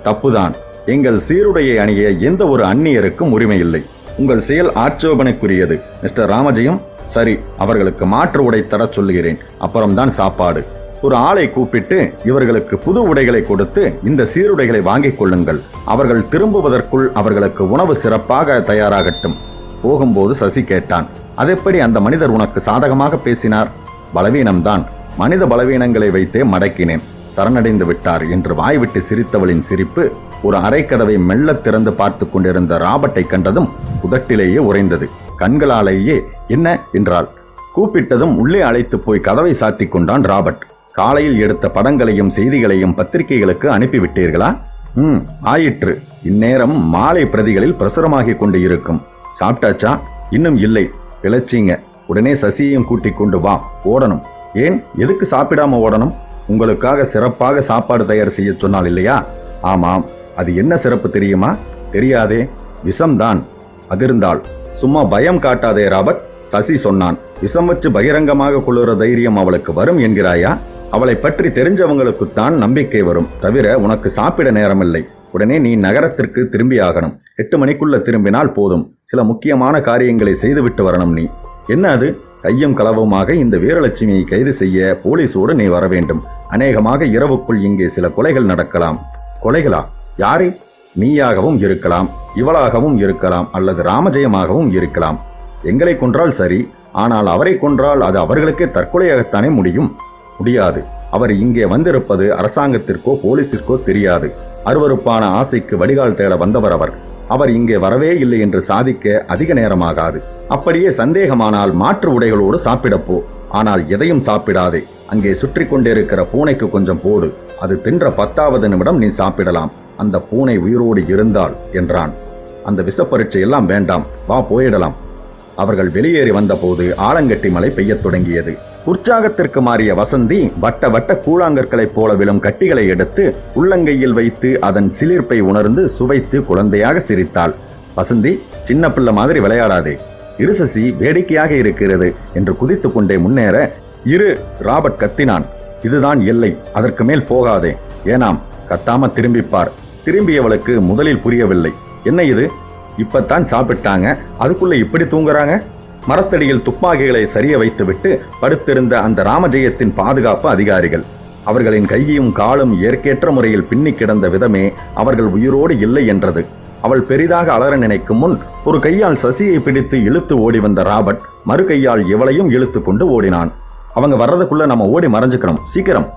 தப்புதான். எங்கள் சீருடையை அணிய எந்த ஒரு அந்நியருக்கும் உரிமை இல்லை. உங்கள் செயல் ஆட்சேபனைக்குரியது மிஸ்டர் ராமஜெயம். சரி, அவர்களுக்கு மாற்று உடை தர சொல்லுகிறேன். அப்புறம்தான் சாப்பாடு. ஒரு ஆளை கூப்பிட்டு இவர்களுக்கு புது உடைகளை கொடுத்து இந்த சீருடைகளை வாங்கிக் கொள்ளுங்கள். அவர்கள் திரும்புவதற்குள் அவர்களுக்கு உணவு சிறப்பாக தயாராகட்டும். போகும்போது சசி கேட்டான், அதெப்படி அந்த மனிதர் உனக்கு சாதகமாக பேசினார்? பலவீனம்தான். மனித பலவீனங்களை வைத்தே மடக்கினேன். சரணடைந்து விட்டார் என்று வாய்விட்டு சிரித்தவளின் சிரிப்பு ஒரு அரைக்கதவை மெல்ல திறந்து பார்த்து கொண்டிருந்த ராபர்ட்டை கண்டதும் உதட்டிலேயே உறைந்தது. கண்களாலேயே என்ன என்றாள். கூப்பிட்டதும் உள்ளே அழைத்து போய் கதவை சாத்தி கொண்டான் ராபர்ட். காலையில் எடுத்த படங்களையும் செய்திகளையும் பத்திரிகைகளுக்கு அனுப்பிவிட்டீர்களா? ஆயிற்று. இந்நேரம் மாலை பிரதிகளில் பிரசுரமாகிக் கொண்டு இருக்கும். சாப்பிட்டாச்சா? இன்னும் இல்லை. பிழைச்சிங்க. உடனே சசியையும் கூட்டிக் கொண்டு வா. ஓடணும். ஏன், எதுக்கு சாப்பிடாம ஓடணும்? உங்களுக்காக சிறப்பாக சாப்பாடு தயார் செய்ய சொன்னால் இல்லையா? ஆமாம். அது என்ன சிறப்பு தெரியுமா? தெரியாதே. விஷம்தான். அதிர்ந்தாள். சும்மா பயம் காட்டாதே ராபர்ட். சசி சொன்னான். விஷம் வச்சு பகிரங்கமாக கொள்ளுற தைரியம் அவளுக்கு வரும் என்கிறாயா? அவளை பற்றி தெரிஞ்சவங்களுக்குத்தான் நம்பிக்கை வரும். தவிர உனக்கு சாப்பிட நேரமில்லை. உடனே நீ நகரத்திற்கு திரும்பி ஆகணும். 8 மணிக்குள்ள திரும்பினால் போதும். சில முக்கியமான காரியங்களை செய்துவிட்டு வரணும். நீ என்ன அது? கையும் களவுமாக இந்த வீரலட்சுமியை கைது செய்ய போலீஸோடு நீ வர வேண்டும். அநேகமாக இரவுக்குள் இங்கே சில கொலைகள் நடக்கலாம். கொலைகளா? யாரே? நீயாகவும் இருக்கலாம், இவளாகவும் இருக்கலாம், அல்லது ராமஜெயமாகவும் இருக்கலாம். எங்களை கொன்றால் சரி, ஆனால் அவரை கொன்றால் அது அவர்களுக்கே தற்கொலையாகத்தானே முடியும். முடியாது. அவர் இங்கே வந்திருப்பது அரசாங்கத்திற்கோ போலீசிற்கோ தெரியாது. அருவருப்பான ஆசைக்கு வடிகால் தேட வந்தவர் அவர். அவர் இங்கே வரவே இல்லை என்று சாதிக்க அதிக நேரமாகாது. அப்படியே சந்தேகமானால் மாற்று உடைகளோடு சாப்பிடப்போ. ஆனால் எதையும் சாப்பிடாதே. அங்கே சுற்றி கொண்டிருக்கிற பூனைக்கு கொஞ்சம் போடு. அது தின்ற 10வது நிமிடம் நீ சாப்பிடலாம். அந்த பூனை உயிரோடு இருந்தால் என்றான். அந்த விஷப்பரீட்சை எல்லாம் வேண்டாம், வா போயிடலாம். அவர்கள் வெளியேறி வந்தபோது ஆலங்கட்டி மழை பெய்யத் தொடங்கியது. உற்சாகத்திற்கு மாறிய வசந்தி வட்ட வட்ட கூழாங்கற்களைப் போல விழும் கட்டிகளை எடுத்து உள்ளங்கையில் வைத்து அதன் சிலிர்ப்பை உணர்ந்து சுவைத்து குழந்தையாக சிரித்தாள். வசந்தி, சின்ன பிள்ளை மாதிரி விளையாடாதே. இருசசி, வேடிக்கையாக இருக்கிறது என்று குதித்து கொண்டே முன்னேற, இரு, ராபர்ட் கத்தினான். இதுதான் எல்லை, அதற்கு மேல் போகாதே. ஏனாம், கத்தாம திரும்பிப்பார். திரும்பியவளுக்கு முதலில் புரியவில்லை. என்ன இது? இப்பத்தான் சாப்பிட்டாங்க, அதுக்குள்ள இப்படி தூங்குறாங்க? மரத்தடியில் துப்பாக்கிகளை சரிய வைத்துவிட்டு படுத்திருந்த அந்த ராமஜெயத்தின் பாதுகாப்பு அதிகாரிகள். அவர்களின் கையும் காலும் ஏற்கேற்ற முறையில் பின்னி கிடந்த விதமே அவர்கள் உயிரோடு இல்லை என்றது. அவள் பெரிதாக அலற நினைக்கும் முன் ஒரு கையால் சசியை பிடித்து இழுத்து ஓடி வந்த ராபர்ட் மறு கையால் இவளையும் இழுத்து கொண்டு ஓடினான். அவங்க வர்றதுக்குள்ள நம்ம ஓடி மறைஞ்சுக்கணும், சீக்கிரம்.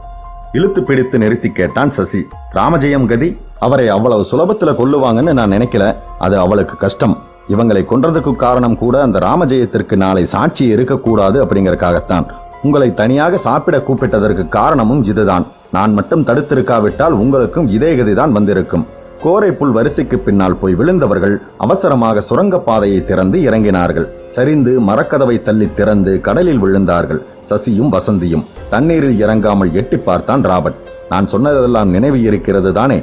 இழுத்து பிடித்து நிறுத்தி கேட்டான் சசி. ராமஜெயம் கதி? அவரை அவ்வளவு சுலபத்துல கொல்லுவாங்கன்னு நான் நினைக்கல. அது அவளுக்கு கஷ்டம். இவங்களை கொன்றதுக்கு காரணம் கூட அந்த ராமஜெயத்திற்கு நாளை சாட்சி இருக்கக்கூடாது அப்படிங்கறக்காகத்தான். உங்களை தனியாக சாப்பிட கூப்பிட்டதற்கு காரணமும் இதுதான். நான் மட்டும் தடுத்திருக்காவிட்டால் உங்களுக்கும் இதே கதிதான் வந்திருக்கும். கோரை புல் வரிசைக்கு பின்னால் போய் விழுந்தவர்கள் அவசரமாக சுரங்கப்பாதையை திறந்து இறங்கினார்கள். சரிந்து மரக்கதவை தள்ளி திறந்து கடலில் விழுந்தார்கள். சசியும் வசந்தியும் தண்ணீரில் இறங்காமல் எட்டி பார்த்தான் ராபர்ட். நான் சொன்னதெல்லாம் நினைவு இருக்கிறது தானே?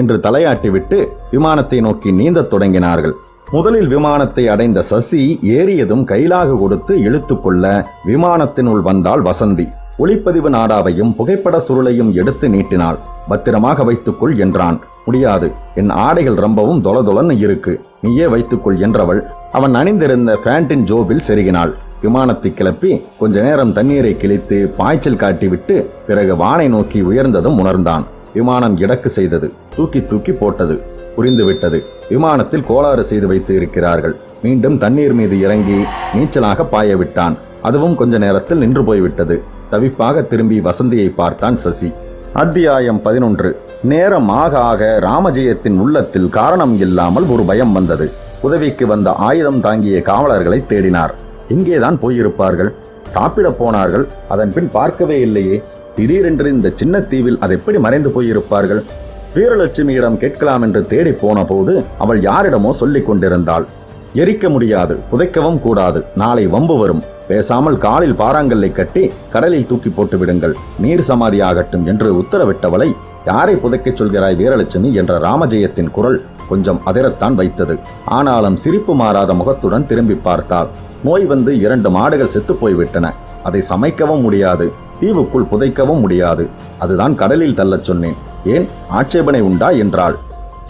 என்று தலையாட்டிவிட்டு விமானத்தை நோக்கி நீந்தத் தொடங்கினார்கள். முதலில் விமானத்தை அடைந்த சசி ஏறியதும் கைலாக கொடுத்து இழுத்துக்கொள்ள விமானத்தினுள் வந்தாள் வசந்தி. ஒளிப்பதிவு நாடாவையும் புகைப்பட சுருளையும் எடுத்து நீட்டினாள். பத்திரமாக வைத்துக்கொள் என்றான். முடியாது, என் ஆடைகள் ரொம்பவும் தொலதொலன்னு இருக்கு, நீயே வைத்துக்கொள் என்றவள் அவன் அணிந்திருந்த பேண்டின் ஜோபில் செருகினாள். விமானத்தை கிளப்பி கொஞ்ச நேரம் தண்ணீரை கிழித்து பாய்ச்சல் காட்டிவிட்டு பிறகு வானை நோக்கி உயர்ந்ததும் உணர்ந்தான். விமானம் இடக்கு செய்தது. தூக்கி தூக்கி போட்டது. புரிந்துவிட்டது. விமானத்தில் கோளாறு செய்து வைத்து இருக்கிறார்கள். மீண்டும் தண்ணீர் மீது இறங்கி நீச்சலாக பாய விட்டான். அதுவும் கொஞ்ச நேரத்தில் நின்று போய்விட்டது. தவிப்பாக திரும்பி வசந்தியை பார்த்தான் சசி. அத்தியாயம் 11. நேரம் ஆக ஆக ராமஜெயத்தின் உள்ளத்தில் காரணம் இல்லாமல் ஒரு பயம் வந்தது. உதவிக்கு வந்த ஆயுதம் தாங்கிய காவலர்களை தேடினார். எங்கேதான் போயிருப்பார்கள்? சாப்பிட போனார்கள், அதன் பின் பார்க்கவே இல்லையே. திடீரென்று இந்த சின்ன தீவில் அது எப்படி மறைந்து போயிருப்பார்கள்? வீரலட்சுமியிடம் கேட்கலாம் என்று தேடி போன போது அவள் யாரிடமோ சொல்லிக் கொண்டிருந்தாள். எரிக்க முடியாது, புதைக்கவும் கூடாது, நாளை வம்பு வரும், பேசாமல் காலில் பாறாங்கல்லை கட்டி கடலில் தூக்கி போட்டு விடுங்கள், நீர் சமாதி ஆகட்டும் என்று உத்தரவிட்டவளை யாரை புதைக்கச் சொல்கிறாய் வீரலட்சுமி என்ற ராமஜெயத்தின் குரல் கொஞ்சம் அதிரத்தான் வைத்தது. ஆனாலும் சிரிப்பு மாறாத முகத்துடன் திரும்பி பார்த்தாள். நோய் வந்து 2 மாடுகள் செத்து போய்விட்டன. அதை சமைக்கவும் முடியாது, தீவுக்குள் புதைக்கவும் முடியாது. அதுதான் கடலில் தள்ளச் சொன்னேன். ஏன் ஆட்சேபனை உண்டா என்றாள்.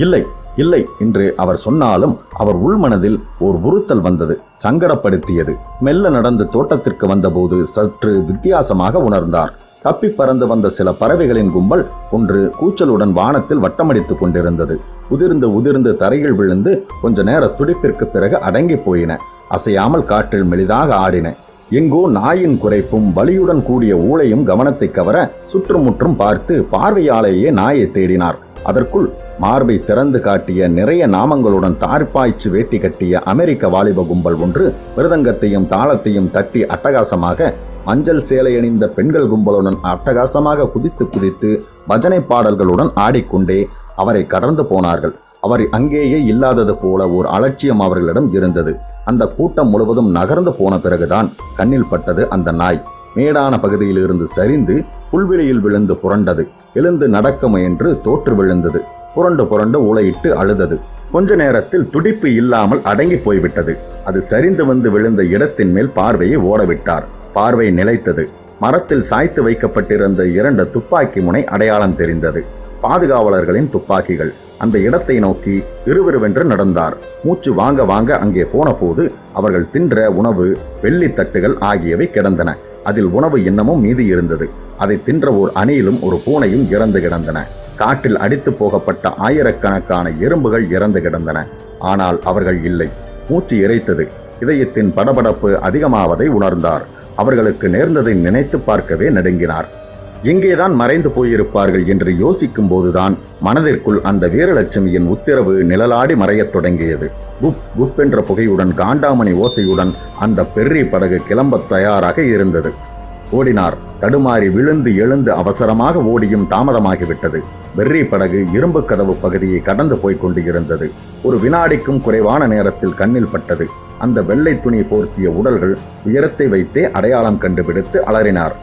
இல்லை இல்லை என்று அவர் சொன்னாலும் அவர் உள்மனதில் ஓர் உறுத்தல் வந்தது. சங்கடப்படுத்தியது. மெல்ல நடந்து தோட்டத்திற்கு வந்தபோது சற்று வித்தியாசமாக உணர்ந்தார். தப்பி பறந்து வந்த சில பறவைகளின் கும்பல் ஒன்று கூச்சலுடன் வானத்தில் வட்டமடித்துக் கொண்டிருந்தது. உதிர்ந்து தரையில் விழுந்து கொஞ்ச நேர துடிப்பிற்கு பிறகு அடங்கி போயின. அசையாமல் காற்றில் மெலிதாக ஆடின. எங்கோ நாயின் குரைப்பும் வலியுடன் கூடிய ஊளையும் கவனத்தை கவர சுற்றுமுற்றும் பார்த்து பார்வையாலேயே நாயை தேடினார். அதற்குள் மார்பை திறந்து காட்டிய நிறைய நாமங்களுடன் தார்பாய்ச்சி வேட்டி கட்டிய அமெரிக்க வாலிப கும்பல் ஒன்று மிருதங்கத்தையும் தாளத்தையும் தட்டி அட்டகாசமாக, மஞ்சள் சேலை அணிந்த பெண்கள் கும்பலுடன் அட்டகாசமாக குதித்து பஜனை பாடல்களுடன் ஆடிக்கொண்டே அவரை கடந்து போனார்கள். அவர் அங்கேயே இல்லாதது போல ஒரு அலட்சியம் அவர்களிடம் இருந்தது. அந்த கூட்டம் முழுவதும் நகர்ந்து போன பிறகுதான் கண்ணில் பட்டது அந்த நாய். மேடான பகுதியில் இருந்து சரிந்து புல்வெளியில் விழுந்து புரண்டது. எழுந்து நடக்க முயன்று தோற்று விழுந்தது. புரண்டு ஊளையிட்டு அழுதது. கொஞ்ச நேரத்தில் துடிப்பு இல்லாமல் அடங்கி போய்விட்டது. அது சரிந்து வந்து விழுந்த இடத்தின் மேல் பார்வையை ஓடவிட்டார். பார்வை நிலைத்தது. மரத்தில் சாய்த்து வைக்கப்பட்டிருந்த 2 துப்பாக்கி முனை அடையாளம் தெரிந்தது. பாதுகாவலர்களின் துப்பாக்கிகள். அந்த இடத்தை நோக்கி விறுவிறுவென்று நடந்தார். மூச்சு வாங்க அங்கே போன போது அவர்கள் தின்ற உணவு, வெள்ளித்தட்டுகள் ஆகியவை கிடந்தன. அதில் உணவு இன்னமும் மீதி இருந்தது. அதை தின்ற ஓர் அணிலும் ஒரு பூனையும் இறந்து கிடந்தன. காட்டில் அடித்து போகப்பட்ட ஆயிரக்கணக்கான எறும்புகள் இறந்து கிடந்தன. ஆனால் அவர்கள் இல்லை. மூச்சு இறைத்தது. இதயத்தின் படபடப்பு அதிகமாவதை உணர்ந்தார். அவர்களுக்கு நேர்ந்ததை நினைத்து பார்க்கவே நடுங்கினார். எங்கேதான் மறைந்து போயிருப்பார்கள் என்று யோசிக்கும் போதுதான் மனதிற்குள் அந்த வீரலட்சுமியின் உத்தரவு நிழலாடி மறையத் தொடங்கியது. குப் குப் என்ற புகையுடன் காண்டாமணி ஓசையுடன் அந்த பெர்ரி படகு கிளம்ப தயாராக இருந்தது. ஓடினார். தடுமாறி விழுந்து எழுந்து அவசரமாக ஓடியும் தாமதமாகிவிட்டது. பெர்ரி படகு இரும்பு கதவு பகுதியை கடந்து போய்கொண்டு இருந்தது. ஒரு வினாடிக்கும் குறைவான நேரத்தில் கண்ணில் பட்டது. அந்த வெள்ளை துணி போர்த்திய உடல்கள் உயரத்தை வைத்தே அடையாளம் கண்டுபிடித்து அலறினார்.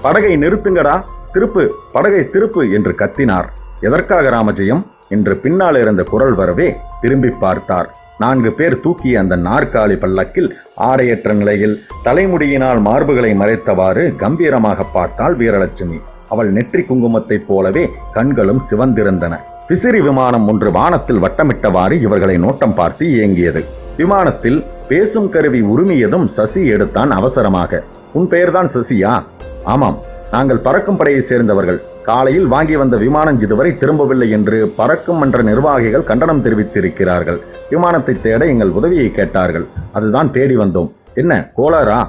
படகை நிறுத்துங்கடா, திருப்பு, படகை திருப்பு என்று கத்தினார். எதற்காக ராமஜெயம் என்று பின்னால் இருந்த குரல் வரவே திரும்பி பார்த்தார். 4 பேர் தூக்கிய அந்த நாற்காலி பல்லக்கில் ஆடையற்ற நிலையில் தலைமுடியினால் மார்புகளை மறைத்தவாறு கம்பீரமாக பார்த்தாள் வீரலட்சுமி. அவள் நெற்றி குங்குமத்தைப் போலவே கண்களும் சிவந்திருந்தன. விசிறி விமானம் ஒன்று வானத்தில் வட்டமிட்டவாறு இவர்களை நோட்டம் பார்த்து ஏங்கியது. விமானத்தில் பேசும் கருவி உரிமையதும் சசி எடுத்தான் அவசரமாக. உன் பெயர்தான் சசியா? ஆமாம், நாங்கள் பறக்கும் படையை சேர்ந்தவர்கள். காலையில் வாங்கி வந்த விமானம் இதுவரை திரும்பவில்லை என்று பறக்கும் மன்ற நிர்வாகிகள் கண்டனம் தெரிவித்திருக்கிறார்கள். விமானத்தை தேட எங்கள் உதவியை கேட்டார்கள். அதுதான் தேடி வந்தோம். என்ன கோளாரா?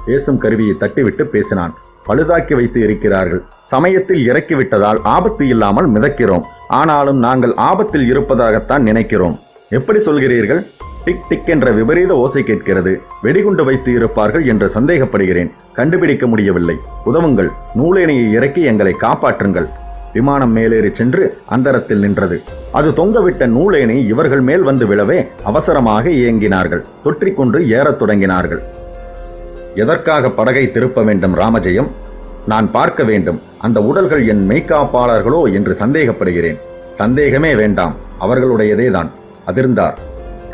பேசும் கருவியை தட்டிவிட்டு பேசினான். பழுதாக்கி வைத்து இருக்கிறார்கள். சமயத்தில் இறக்கிவிட்டதால் ஆபத்து இல்லாமல் மிதக்கிறோம். ஆனாலும் நாங்கள் ஆபத்தில் இருப்பதாகத்தான் நினைக்கிறோம். எப்படி சொல்கிறீர்கள்? டிக் டிக் என்ற விபரீத ஓசை கேட்கிறது. வெடிகுண்டு வைத்து இருப்பார்கள் என்று சந்தேகப்படுகிறேன். கண்டுபிடிக்க முடியவில்லை. உதவுங்கள். நூலேணியை இறக்கி எங்களை காப்பாற்றுங்கள். விமானம் மேலேறி சென்று அந்தரத்தில் நின்றது. அது தொங்கவிட்ட நூலேணி இவர்கள் மேல் வந்து விழவே அவசரமாக இயங்கினார்கள். தொற்றிக்கொண்டு ஏறத் தொடங்கினார்கள். எதற்காக படகை திருப்ப வேண்டும் ராமஜெயம்? நான் பார்க்க வேண்டும். அந்த உடல்கள் என் மெய்காப்பாளர்களோ என்று சந்தேகப்படுகிறேன். சந்தேகமே வேண்டாம், அவர்களுடையதேதான். அதிர்ந்தார்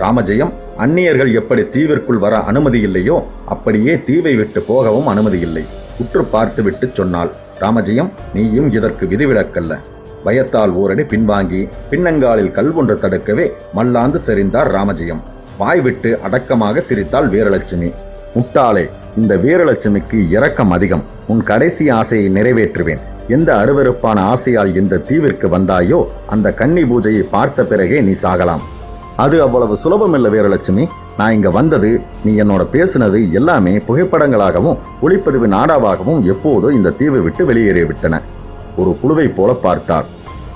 ராமஜெயம். அந்நியர்கள் எப்படி தீவிற்குள் வர அனுமதி இல்லையோ அப்படியே தீவை விட்டு போகவும் அனுமதி இல்லை. உற்று பார்த்து விட்டு சொன்னாள். ராமஜெயம், நீயும் இதற்கு விதிவிலக்கல்ல. பயத்தால் ஓரடி பின்வாங்கி பின்னங்காலில் கல் ஒன்று தடுக்கவே மல்லாந்து சரிந்தார் ராமஜெயம். வாய்விட்டு அடக்கமாக சிரித்தாள் வீரலட்சுமி. முட்டாளே, இந்த வீரலட்சுமிக்கு இரக்கம் அதிகம். உன் கடைசி ஆசையை நிறைவேற்றுவேன். எந்த அருவருப்பான ஆசையால் இந்த தீவிற்கு வந்தாயோ அந்த கன்னி பூஜையை பார்த்த பிறகே நீ சாகலாம். அது அவ்வளவு சுலபமில்லை வீரலட்சுமி. நான் இங்க வந்தது, நீ என்னோட பேசுனது எல்லாமே புகைப்படங்களாகவும் ஒளிப்பதிவு நாடாவாகவும் எப்போதோ இந்த தீவை விட்டு வெளியேறி விட்டன. ஒரு புழுவை போல பார்த்தார்.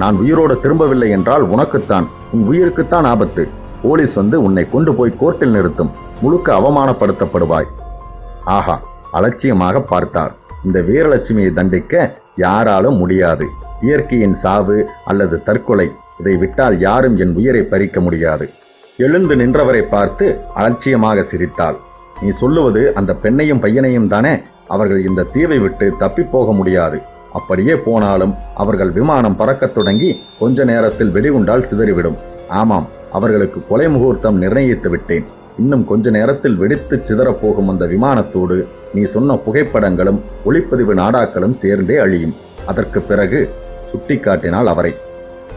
நான் உயிரோடு திரும்பவில்லை என்றால் உனக்குத்தான், உன் உயிருக்குத்தான் ஆபத்து. போலீஸ் வந்து உன்னை கொண்டு போய் கோர்ட்டில் நிறுத்தும். முழுக்க அவமானப்படுத்தப்படுவாய். ஆஹா, அலட்சியமாக பார்த்தார். இந்த வீரலட்சுமியை தண்டிக்க யாராலும் முடியாது. இயற்கையின் சாவு அல்லது தற்கொலை, இதை விட்டால் யாரும் என் உயிரை பறிக்க முடியாது. எழுந்து நின்றவரை பார்த்து அலட்சியமாக சிரித்தாள். நீ சொல்லுவது அந்த பெண்ணையும் பையனையும் தானே? அவர்கள் இந்த தீவை விட்டு தப்பிப்போக முடியாது. அப்படியே போனாலும் அவர்கள் விமானம் பறக்கத் தொடங்கி கொஞ்ச நேரத்தில் வெடிகுண்டால் சிதறிவிடும். ஆமாம், அவர்களுக்கு கொலை முகூர்த்தம் நிர்ணயித்து விட்டேன். இன்னும் கொஞ்ச நேரத்தில் வெடித்து சிதறப்போகும் அந்த விமானத்தோடு நீ சொன்ன புகைப்படங்களும் ஒளிப்பதிவு நாடாக்களும் சேர்ந்தே அழியும். அதற்கு பிறகு சுட்டி காட்டினால் அவரை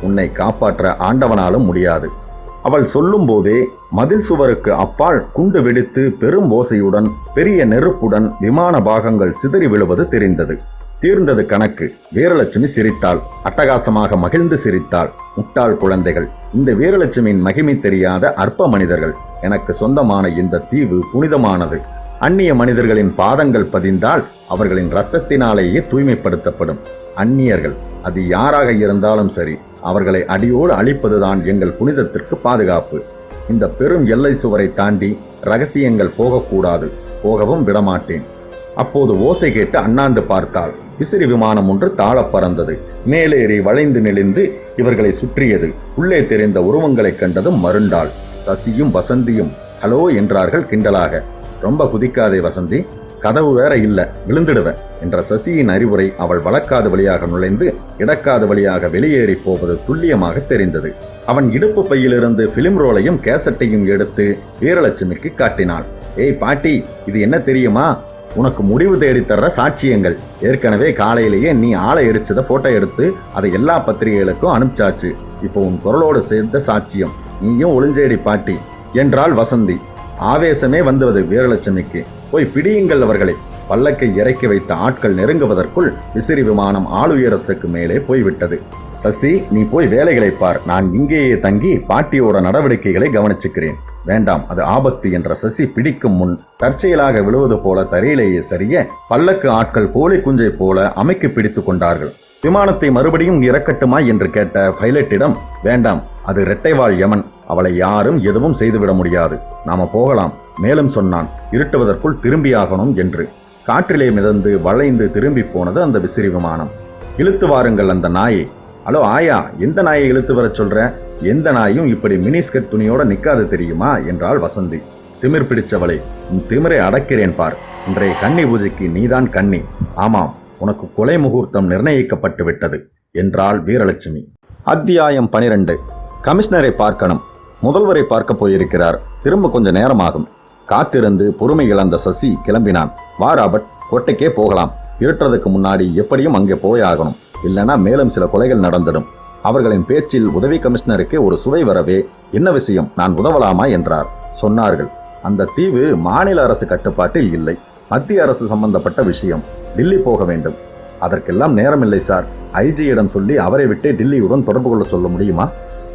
உன்னை காப்பாற்ற ஆண்டவனாலும் முடியாது. அவள் சொல்லும் போதே மதில் சுவருக்கு அப்பால் குண்டு வெடித்து பெரும் ஓசையுடன் பெரிய நெருப்புடன் விமான பாகங்கள் சிதறி விழுவது தெரிந்தது. தீர்ந்தது கணக்கு. வீரலட்சுமி சிரித்தாள். அட்டகாசமாக மகிழ்ந்து சிரித்தாள். முட்டாள் குழந்தைகள், இந்த வீரலட்சுமியின் மகிமை தெரியாத அற்ப மனிதர்கள். எனக்கு சொந்தமான இந்த தீவு புனிதமானது. அந்நிய மனிதர்களின் பாதங்கள் பதிந்தால் அவர்களின் இரத்தத்தினாலேயே தூய்மைப்படுத்தப்படும். அந்நியர்கள், அது யாராக இருந்தாலும் சரி, அவர்களை அடியோடு அழிப்பதுதான் எங்கள் புனிதத்திற்கு பாதுகாப்பு. இந்த பெரும் எல்லை சுவரை தாண்டி ரகசியங்கள் போகக்கூடாது. போகவும் விடமாட்டேன். அப்போது ஓசை கேட்டு அண்ணாந்து பார்த்தாள். விசிறி விமானம் ஒன்று தாழ பறந்தது. மேலேறி வளைந்து நெளிந்து இவர்களை சுற்றியது. உள்ளே தெரிந்த உருவங்களைக் கண்டதும் மருண்டாள். சசியும் வசந்தியும் ஹலோ என்றார்கள் கிண்டலாக. ரொம்ப குதிக்காதே வசந்தி, கதவு வேற இல்ல, விழுந்துடுவ என்ற சசியின் அறிவுரை அவள் வலக்காது வழியாக நுழைந்து இடக்காது வழியாக வெளியேறி போவது துல்லியமாக தெரிந்தது. அவன் இடுப்பு பையிலிருந்து பிலிம் ரோலையும் கேசட்டையும் எடுத்து வீரலட்சுமிக்கு காட்டினாள். ஏய் பாட்டி, இது என்ன தெரியுமா? உனக்கு முடிவு தேடித்தர்ற சாட்சியங்கள். ஏற்கனவே காலையிலேயே நீ ஆளை எரிச்சதை போட்டோ எடுத்து அதை எல்லா பத்திரிகைகளுக்கும் அனுப்பிச்சாச்சு. இப்போ உன் குரலோடு சேர்ந்த சாட்சியம். நீயும் ஒளிஞ்சேடி பாட்டி என்றாள் வசந்தி. ஆவேசமே வந்தது வீரலட்சுமிக்கு. போய் பிடியுங்கள் அவர்களை. பல்லக்கை இறக்கி வைத்த ஆட்கள் நெருங்குவதற்குள் விசிறி விமானம் ஆளுயரத்துக்கு மேலே போய்விட்டது. சசி, நீ போய் வேலைகளை பார். நான் இங்கேயே தங்கி பாட்டியோட நடவடிக்கைகளை கவனிச்சுக்கிறேன். வேண்டாம், அது ஆபத்து என்ற சசி பிடிக்கும் முன் தற்செயலாக விழுவது போல தரையிலேயே சரிய பல்லக்கு ஆட்கள் கோழி குஞ்சை போல அமைக்கி பிடித்து கொண்டார்கள். விமானத்தை மறுபடியும் இறக்கட்டுமா என்று கேட்ட பைலட்டிடம், வேண்டாம், அது இரட்டைவாள் யமன், அவளை யாரும் எதுவும் செய்துவிட முடியாது, நாம போகலாம் மேலும் சொன்னான். இருட்டுவதற்குள் திரும்பியாகணும் என்று. காற்றிலே மிதந்து வளைந்து திரும்பி போனது அந்த விசிறி விமானம். இழுத்து வாருங்கள் அந்த நாயை. ஹலோ ஆயா, எந்த நாயை இழுத்து வர சொல்ற? எந்த நாயும் இப்படி மினிஸ்கட் துணியோட நிக்காது தெரியுமா என்றாள் வசந்தி. திமிர் பிடிச்சவளை, உன் திமிரை அடக்கிறேன் பார். இன்றைய கன்னி பூஜைக்கு நீதான் கன்னி. ஆமாம், உனக்கு கொலை முகூர்த்தம் நிர்ணயிக்கப்பட்டு விட்டது என்றாள் வீரலட்சுமி. அத்தியாயம் 12. கமிஷனரை பார்க்கணும். முதல்வரை பார்க்க போயிருக்கிறார். திரும்ப கொஞ்ச நேரமாகும். காத்திருந்து பொறுமை இழந்த சசி கிளம்பினான். வா ராபர்ட், கோட்டைக்கே போகலாம். இருட்டுறதுக்கு முன்னாடி எப்படியும் அங்கே போயாகணும். இல்லைனா மேலும் சில கொலைகள் நடந்துடும். அவர்களின் பேச்சில் உதவி கமிஷனருக்கு ஒரு சுவை வரவே, என்ன விஷயம், நான் உதவலாமா என்றார். சொன்னார்கள், அந்த தீவு மாநில அரசு கட்டுப்பாட்டில் இல்லை, மத்திய அரசு சம்பந்தப்பட்ட விஷயம். டில்லி போக வேண்டும். அதற்கெல்லாம் நேரமில்லை சார். ஐஜியிடம் சொல்லி அவரை விட்டே டில்லியுடன் தொடர்பு கொள்ள சொல்ல முடியுமா?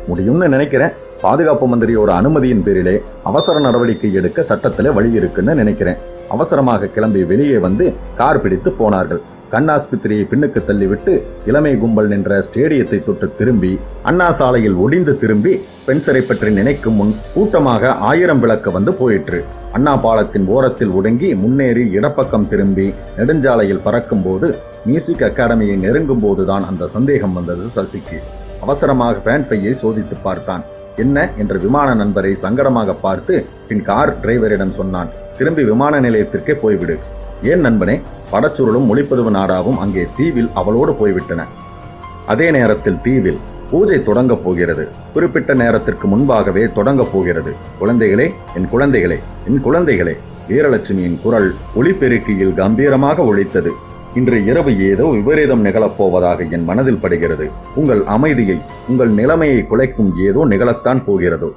முடியும்னு நினைக்கிறேன். பாதுகாப்பு மந்திரியோட அனுமதியின் பேரிலே அவசர நடவடிக்கை எடுக்க சட்டத்திலே வழி இருக்குன்னு நினைக்கிறேன். அவசரமாக கிளம்பி வெளியே வந்து கார் பிடித்து போனார்கள். கண்ணாஸ்பத்திரியை பின்னுக்கு தள்ளிவிட்டு இளமை கும்பல் நின்ற ஸ்டேடியத்தை தொட்டு திரும்பி அண்ணா சாலையில் ஒடிந்து திரும்பி ஸ்பென்சரை பற்றி நினைக்கும் முன் கூட்டமாக 1000 விளக்கு வந்து போயிற்று. அண்ணா பாலத்தின் ஓரத்தில் ஒடுங்கி முன்னேறி இடப்பக்கம் திரும்பி நெடுஞ்சாலையில் பறக்கும் போது மியூசிக் அகாடமியை நெருங்கும் போதுதான் அந்த சந்தேகம் வந்தது சசிக்கு. அவசரமாக பேண்ட் பையை சோதித்து பார்த்தான். என்ன என்று விமான நண்பரை சங்கடமாக பார்த்து பின் கார் டிரைவரிடம் சொன்னான். திரும்பி விமான நிலையத்திற்கே போய்விடு. ஏன் நண்பனே? படச்சுருளும் ஒளிப்பதிவு நாடாவும் அங்கே தீவில் அவளோடு போய்விட்டன. அதே நேரத்தில் தீவில் பூஜை தொடங்கப் போகிறது. குறிப்பிட்ட நேரத்திற்கு முன்பாகவே தொடங்கப் போகிறது. குழந்தைகளே, என் குழந்தைகளே, என் குழந்தைகளே. வீரலட்சுமியின் குரல் ஒளிபெருக்கியில் கம்பீரமாக ஒலித்தது. இன்று இரவு ஏதோ விபரீதம் நிகழப்போவதாக என் மனதில் படுகிறது. உங்கள் அமைதியை, உங்கள் நிலைமையை குலைக்கும் ஏதோ நிகழத்தான் போகிறதோ.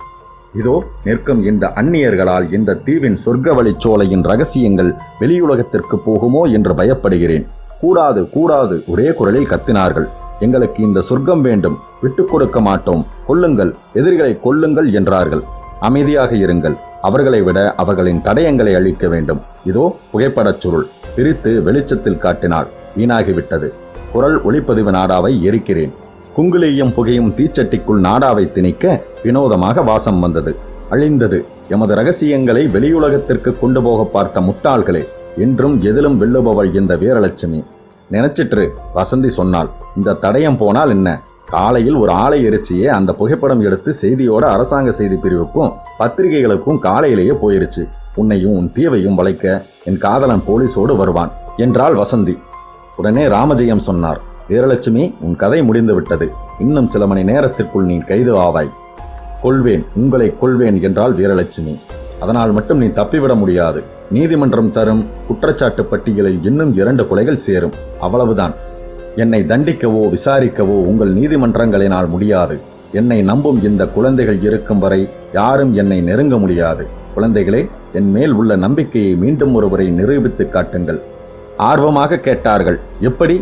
இதோ நிற்கும் இந்த அந்நியர்களால் இந்த தீவின் சொர்க்க வழிச்சோலையின் ரகசியங்கள் வெளியுலகத்திற்கு போகுமோ என்று பயப்படுகிறேன். கூடாது கூடாது ஒரே குரலில் கத்தினார்கள். எங்களுக்கு இந்த சொர்க்கம் வேண்டும், விட்டுக் கொடுக்க மாட்டோம், கொல்லுங்கள், எதிரிகளை கொல்லுங்கள் என்றார்கள். அமைதியாக இருங்கள், அவர்களை விட அவர்களின் தடயங்களை அழிக்க வேண்டும். இதோ புகைப்படச் சுருள், பிரித்து வெளிச்சத்தில் காட்டினாள். வீணாகிவிட்டது. குரல் ஒளிப்பதிவு நாடாவை எரிக்கிறேன். குங்குலியும் புகையும் தீச்சட்டிக்குள் நாடாவை திணிக்க வினோதமாக வாசம் வந்தது. அழிந்தது. எமது ரகசியங்களை வெளியுலகத்திற்கு கொண்டு போக பார்த்த முட்டாள்களே, என்றும் எதிலும் வெல்லுபவள் இந்த வீரலட்சுமி. நினைச்சிட்டு வசந்தி சொன்னாள். இந்த தடயம் போனால் என்ன? காலையில் ஒரு ஆளை எரிச்சியே அந்த புகைப்படம் எடுத்து செய்தியோட அரசாங்க செய்தி பிரிவுக்கும் பத்திரிகைகளுக்கும் காலையிலேயே போயிருச்சு. உன்னையும் உன் தீவையும் வளைக்க என் காதலன் போலீஸோடு வருவான் என்றாள் வசந்தி. உடனே ராமஜெயம் சொன்னார். வீரலட்சுமி, உன் கதை முடிந்து விட்டது. இன்னும் சில மணி நேரத்திற்குள் நீ கைது ஆவாய். கொள்வேன், உங்களை கொள்வேன் என்றாள் வீரலட்சுமி. அதனால் மட்டும் நீ தப்பிவிட முடியாது. நீதிமன்றம் தரும் குற்றச்சாட்டு பட்டியலில் இன்னும் 2 கொலைகள் சேரும். அவ்வளவுதான். என்னை தண்டிக்கவோ விசாரிக்கவோ உங்கள் நீதிமன்றங்களினால் முடியாது. என்னை நம்பும் இந்த குழந்தைகள் இருக்கும் வரை யாரும் என்னை நெருங்க முடியாது. குழந்தைகளே, என் மேல் உள்ள நம்பிக்கையை மீண்டும் ஒருவரை நிரூபித்து காட்டுங்கள். ஆர்வமாக கேட்டார்கள். எப்படி?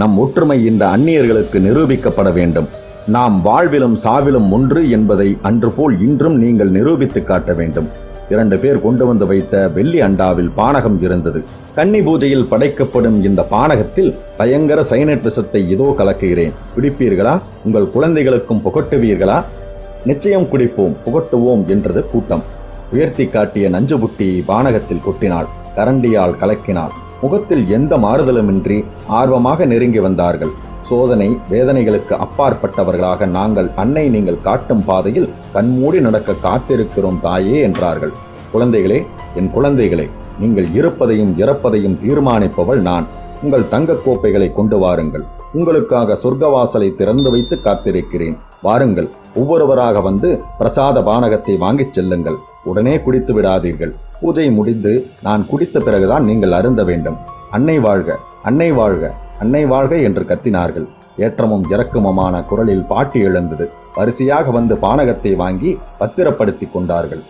நம் ஒற்றுமை இந்த அந்நியர்களுக்கு நிரூபிக்கப்பட வேண்டும். நாம் வாழ்விலும் சாவிலும் ஒன்று என்பதை அன்று போல் இன்றும் நீங்கள் நிரூபித்து காட்ட வேண்டும். 2 பேர் கொண்டு வந்து வைத்த வெள்ளி அண்டாவில் பானகம் இருந்தது. கன்னி பூஜையில் படைக்கப்படும் இந்த பானகத்தில் பயங்கர சைனட் விஷத்தை இதோ கலக்குகிறேன். குடிப்பீர்களா? உங்கள் குழந்தைகளுக்கும் புகட்டுவீர்களா? நிச்சயம் குடிப்போம், புகட்டுவோம் என்றது கூட்டம். உயர்த்தி காட்டிய நஞ்சு புட்டியை பானகத்தில் கொட்டினாள். கரண்டியால் கலக்கினாள். முகத்தில் எந்த மாறுதலுமின்றி ஆர்வமாக நெருங்கி வந்தார்கள். சோதனை வேதனைகளுக்கு அப்பாற்பட்டவர்களாக நாங்கள் அன்னை நீங்கள் காட்டும் பாதையில் கண்மூடி நடக்க காத்திருக்கிறோம் தாயே என்றார்கள். குழந்தைகளே, என் குழந்தைகளே, நீங்கள் இருப்பதையும் இறப்பதையும் தீர்மானிப்பவள் நான். உங்கள் தங்க கோப்பைகளை கொண்டு வாருங்கள். உங்களுக்காக சொர்க்கவாசலை திறந்து வைத்து காத்திருக்கிறேன். வாருங்கள், ஒவ்வொருவராக வந்து பிரசாத பானகத்தை வாங்கிச் செல்லுங்கள். உடனே குடித்து விடாதீர்கள். பூஜை முடிந்து நான் குடித்த பிறகுதான் நீங்கள் அருந்த வேண்டும். அன்னை வாழ்க, அன்னை வாழ்க, அன்னை வாழ்க என்று கத்தினார்கள். ஏற்றமும் இறக்கமுமான குரலில் பாட்டு எழுந்தது. வரிசையாக வந்து பானகத்தை வாங்கி பத்திரப்படுத்தி கொண்டார்கள்.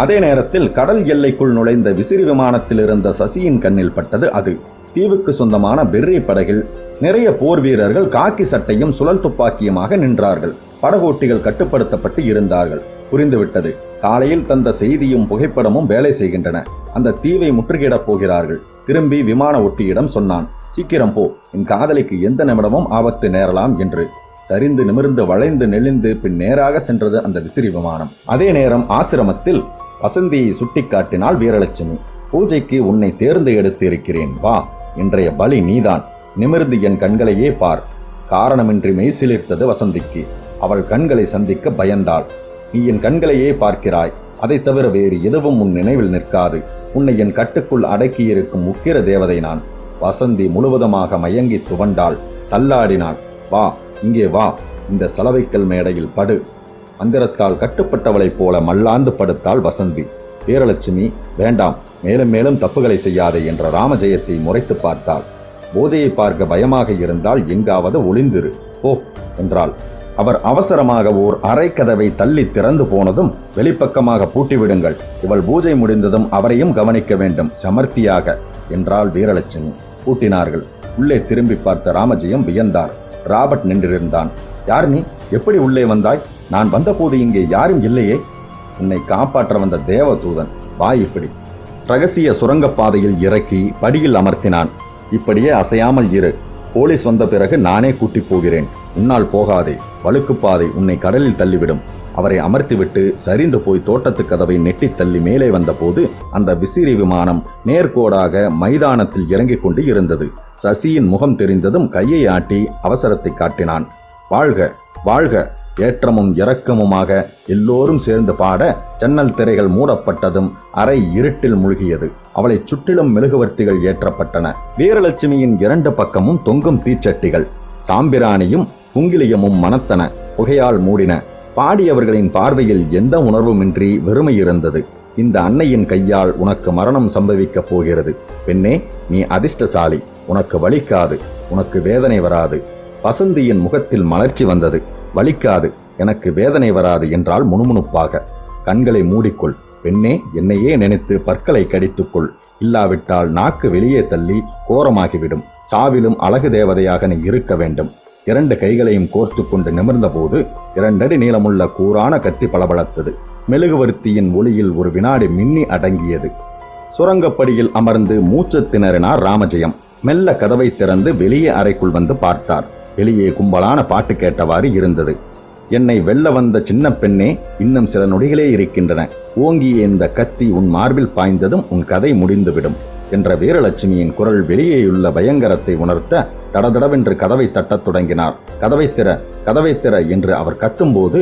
அதே நேரத்தில் கடல் எல்லைக்குள் நுழைந்த விசிறி விமானத்தில் இருந்த சசியின் கண்ணில் பட்டது அது. தீவுக்கு சொந்தமான பெர்ரி படகில் நிறைய போர் வீரர்கள் காக்கி சட்டையும் சுழல் துப்பாக்கியுமாக நின்றார்கள். படகோட்டிகள் கட்டுப்படுத்தப்பட்டு இருந்தார்கள். புரிந்துவிட்டது. காலையில் தந்த செய்தியும் புகைப்படமும் வேலை செய்கின்றன. அந்த தீவை முற்றுகையிடப் போகிறார்கள். திரும்பி விமான ஒட்டியிடம் சொன்னான். சீக்கிரம் போ, என் காதலிக்கு எந்த நிமிடமும் ஆபத்து நேரலாம் என்று. சரிந்து நிமிர்ந்து வளைந்து நெளிந்து பின் நேராக சென்றது அந்த விசிறி விமானம். அதே நேரம் ஆசிரமத்தில் வசந்தியை சுட்டிக்காட்டினாள் வீரலட்சுமி. பூஜைக்கு உன்னை தேர்ந்து எடுத்து இருக்கிறேன், வா. இன்றைய பலி நீதான். நிமிர்ந்து என் கண்களையே பார். காரணமின்றி மெய்சிலிர்த்தது வசந்திக்கு. அவள் கண்களை சந்திக்க பயந்தாள். நீ என் கண்களையே பார்க்கிறாய். அதை தவிர வேறு எதுவும் உன் நினைவில் நிற்காது. உன்னை என் கட்டுக்குள் அடக்கியிருக்கும் உக்கிர தேவதை நான். வசந்தி முழுவதுமாக மயங்கி துவண்டாள். தள்ளாடினாள். வா, இங்கே வா. இந்த சலவைக்கல் மேடையில் படு. மந்திரத்தால் கட்டுப்பட்டவளைப் போல மல்லாந்து படுத்தாள் வசந்தி. வீரலட்சுமி, வேண்டாம், மேலும் மேலும் தப்புகளை செய்யாதே என்ற ராமஜெயத்தை முறைத்து பார்த்தாள். போதையை பார்க்க பயமாக இருந்தால் எங்காவது ஒளிந்திரு போ என்றாள். அவர் அவசரமாக ஓர் அரை கதவை தள்ளி திறந்து போனதும் வெளிப்பக்கமாக பூட்டிவிடுங்கள். இவள் பூஜை முடிந்ததும் அவரையும் கவனிக்க வேண்டும், சமர்த்தியாக என்றாள் வீரலட்சுமி. பூட்டினார்கள். உள்ளே திரும்பி பார்த்த ராமஜெயம் வியந்தார். ராபர்ட் நின்றிருந்தான். யார் நீ? எப்படி உள்ளே வந்தாய்? நான் வந்தபோது இங்கே யாரும் இல்லையே. உன்னை காப்பாற்ற வந்த தேவதூதன். வா இப்படி. ரகசிய சுரங்கப்பாதையில் இறக்கி படியில் அமர்த்தினான். இப்படியே அசையாமல் இரு. போலீஸ் வந்த பிறகு நானே கூட்டி போகிறேன். உன்னால் போகாதே. வழுக்குப்பாதை உன்னை கடலில் தள்ளிவிடும். அவரை அமர்த்திவிட்டு சரிந்து போய் தோட்டத்து கதவை நெட்டித் தள்ளி மேலே வந்தபோது அந்த விசிறி விமானம் நேர்கோடாக மைதானத்தில் இறங்கிக் கொண்டு இருந்தது. சசியின் முகம் தெரிந்ததும் கையை ஆட்டி அவசரத்தை காட்டினான். வாழ்க, வாழ்க. ஏற்றமும் இறக்கமுமாக எல்லோரும் சேர்ந்து பாட ஜன்னல் திரைகள் மூடப்பட்டதும் அறை இருட்டில் மூழ்கியது. அவளை சுற்றிலும் மெழுகுவர்த்திகள் ஏற்றப்பட்டன. வீரலட்சுமியின் 2 பக்கமும் தொங்கும் தீச்சட்டிகள். சாம்பிராணியும் குங்கிலியமும் மணத்தன. புகையால் மூடின. பாடியவர்களின் பார்வையில் எந்த உணர்வுமின்றி வெறுமை இருந்தது. இந்த அன்னையின் கையால் உனக்கு மரணம் சம்பவிக்கப் போகிறது. பெண்ணே, நீ அதிர்ஷ்டசாலி. உனக்கு வலிக்காது. உனக்கு வேதனை வராது. வசந்தியின் முகத்தில் மலர்ச்சி வந்தது. வலிக்காது, எனக்கு வேதனை வராது என்றால் முணுமுணுப்பாக. கண்களை மூடிக்கொள் பெண்ணே. என்னையே நினைத்து பற்களை கடித்துக்கொள். இல்லாவிட்டால் நாக்கு வெளியே தள்ளி கோரமாகிவிடும். சாவிலும் அழகு தேவதையாக நீ இருக்க வேண்டும். 2 கைகளையும் கோர்த்து கொண்டு நிமிர்ந்த போது 2 அடி நீளமுள்ள கூரான கத்தி பளபளத்தது. மெழுகுவர்த்தியின் ஒளியில் ஒரு வினாடி மின்னி அடங்கியது. சுரங்கப்படியில் அமர்ந்து மூச்சு திணறினார் ராமஜெயம். மெல்ல கதவை திறந்து வெளியே அறைக்குள் வந்து பார்த்தார். வெளியே கும்பலான பாட்டு கேட்டவாறு இருந்தது. என்னை வெல்ல வந்த சின்ன பெண்ணே, இன்னும் சில நொடிகளே இருக்கின்றன. ஓங்கிய இந்த கத்தி உன் மார்பில் பாய்ந்ததும் உன் கதை முடிந்துவிடும் என்ற வீரலட்சுமியின் குரல் வெளியேயுள்ள பயங்கரத்தை உணர்த்த தடதடவென்று கதவை தட்டத் தொடங்கினார். கதவை திற என்று அவர் கத்தும்போது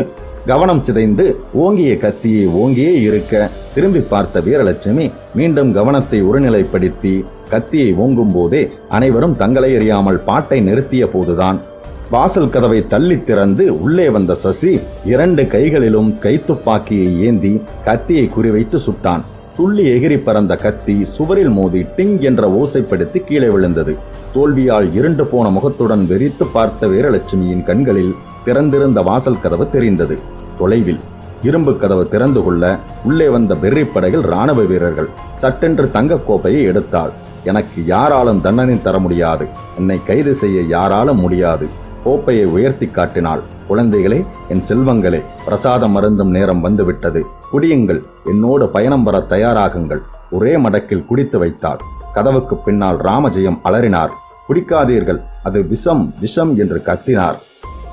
கவனம் சிதைந்து ஓங்கிய கத்தியை ஓங்கியே இருக்க திரும்பி பார்த்த வீரலட்சுமி மீண்டும் கவனத்தை ஒருநிலைப்படுத்தி கத்தியை ஓங்கும் போதே அனைவரும் தங்களை அறியாமல் பாட்டை நிறுத்திய போதுதான் வாசல் கதவை தள்ளி திறந்து உள்ளே வந்த சசி 2 கைகளிலும் கைத்துப்பாக்கியை ஏந்தி கத்தியை குறிவைத்து சுட்டான். துள்ளி எகிரி பறந்த கத்தி சுவரில் மோதி டிங் என்ற ஓசைப்படுத்தி கீழே விழுந்தது. தோல்வியால் இருண்டு போன முகத்துடன் வெறித்து பார்த்த வீரலட்சுமியின் கண்களில் திறந்திருந்த வாசல் கதவு தெரிந்தது. தொலைவில் இரும்பு கதவு திறந்து கொள்ள உள்ளே வந்த வெறிப்படையில் இராணுவ வீரர்கள். சட்டென்று தங்க கோப்பையை எடுத்தாள். எனக்கு யாராலும் தண்டனை தர முடியாது, என்னை கைது செய்ய யாராலும் முடியாது. கோப்பையை உயர்த்தி காட்டினாள். குழந்தைகளே, என் செல்வங்களே, பிரசாதம் அருந்தும் நேரம் வந்துவிட்டது. குடியுங்கள், என்னோடு பயணம் வர தயாராகுங்கள். ஒரே மடக்கில் குடித்து வைத்தாள். கதவுக்கு பின்னால் ராமஜெயம் அலறினார். குடிக்காதீர்கள், அது விஷம் விஷம் என்று கத்தினார்.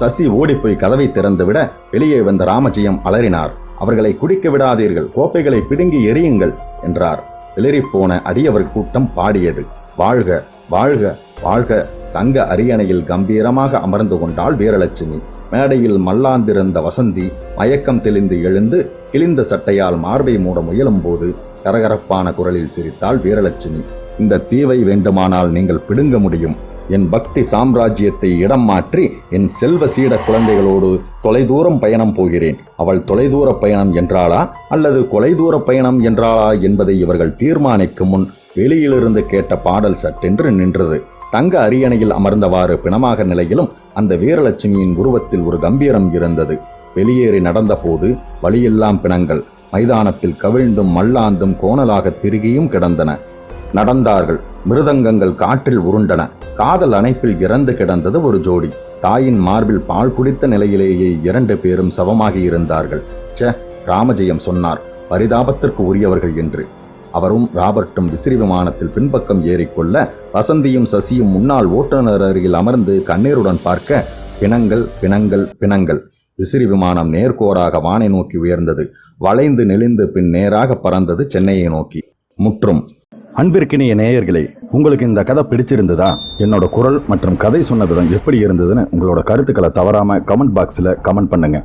சசி ஓடிப்போய் கதவை திறந்துவிட வெளியே வந்த ராமஜெயம் அலறினார். அவர்களை குடிக்க விடாதீர்கள், கோப்பைகளை பிடுங்கி எரியுங்கள் என்றார். வெளிரிப்போன அடியவர் கூட்டம் பாடியது. வாழ்க வாழ்க வாழ்க. தங்க அரியணையில் கம்பீரமாக அமர்ந்து கொண்டாள் வீரலட்சுமி. மேடையில் மல்லாந்திருந்த வசந்தி மயக்கம் தெளிந்து எழுந்து கிழிந்த சட்டையால் மார்பை மூட முயலும் போது கரகரப்பான குரலில் சிரித்தாள் வீரலட்சுமி. இந்த தீவை வேண்டுமானால் நீங்கள் பிடுங்க முடியும். என் பக்தி சாம்ராஜ்யத்தை இடம் மாற்றி என் செல்வ சீட குழந்தைகளோடு தொலைதூரம் பயணம் போகிறேன். அவள் தொலைதூர பயணம் என்றாளா அல்லது கொலைதூர பயணம் என்றாளா என்பதை இவர்கள் தீர்மானிக்கும் முன் வெளியிலிருந்து கேட்ட பாடல் சட்டென்று நின்றது. தங்க அரியணையில் அமர்ந்தவாறு பிணமாக நிலையிலும் அந்த வீரலட்சுமியின் உருவத்தில் ஒரு கம்பீரம் இருந்தது. வெளியேறி நடந்த போது வழியெல்லாம் பிணங்கள். மைதானத்தில் கவிழ்ந்தும் மல்லாந்தும் கோணலாக திருகியும் கிடந்தன. நடந்தார்கள். மிருதங்கங்கள் காற்றில் உருண்டன. காதல் அணைப்பில் இறந்து கிடந்தது ஒரு ஜோடி. தாயின் மார்பில் பால் குடித்த நிலையிலேயே 2 பேரும் சவமாகி இருந்தார்கள். ராமஜெயம் சொன்னார், பரிதாபத்திற்கு உரியவர்கள் என்று. அவரும் ராபர்ட்டும் விசிறி விமானத்தில் பின்பக்கம் ஏறிக்கொள்ள வசந்தியும் சசியும் முன்னாள் ஓட்டுநர் அருகில் அமர்ந்து கண்ணீருடன் பார்க்க பிணங்கள் பிணங்கள் பிணங்கள். விசிறி விமானம் நேர்கோடாக வானை நோக்கி உயர்ந்தது. வளைந்து நெளிந்து பின் நேராக பறந்தது சென்னையை நோக்கி. முற்றும். அன்பிற்கினிய நேயர்களே, உங்களுக்கு இந்த கதை பிடிச்சிருந்ததா? என்னோட குரல் மற்றும் கதை சொன்ன விதம் எப்படி இருந்ததுன்னு உங்களோட கருத்துக்களை தவறாம கமெண்ட் பாக்ஸில் கமெண்ட் பண்ணுங்க.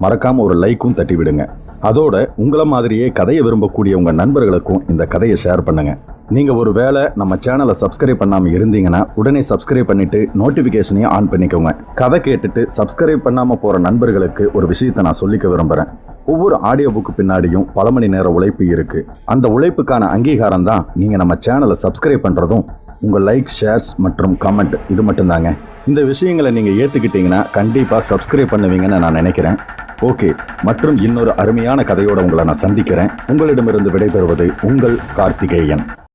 மறக்காம ஒரு லைக்கும் தட்டி விடுங்க. அதோட உங்களை மாதிரியே கதையை விரும்பக்கூடிய உங்க நண்பர்களுக்கும் இந்த கதையை ஷேர் பண்ணுங்க. நீங்க ஒரு வேளை நம்ம சேனலை சப்ஸ்கிரைப் பண்ணாம இருந்தீங்கன்னா உடனே சப்ஸ்கிரைப் பண்ணிட்டு நோட்டிபிகேஷனையும் ஆன் பண்ணிக்கோங்க. கதை கேட்டுட்டு சப்ஸ்கிரைப் பண்ணாம போற நண்பர்களுக்கு ஒரு விஷயத்தை நான் சொல்லிக்க விரும்புறேன். ஒவ்வொரு ஆடியோ புக்கு பின்னாடியும் பல மணி நேர உழைப்பு இருக்கு. அந்த உழைப்புக்கான அங்கீகாரம் தான் நீங்க நம்ம சேனலை சப்ஸ்கிரைப் பண்றதும் உங்க லைக், ஷேர்ஸ் மற்றும் கமெண்ட். இது மட்டும்தாங்க. இந்த விஷயங்களை நீங்க ஏத்துக்கிட்டீங்கன்னா கண்டிப்பா சப்ஸ்கிரைப் பண்ணுவீங்கன்னு நான் நினைக்கிறேன். ஓகே, மற்றும் இன்னொரு அருமையான கதையோட உங்களை நான் சந்திக்கிறேன். உங்களிடமிருந்து விடைபெறுவது உங்கள் கார்த்திகேயன்.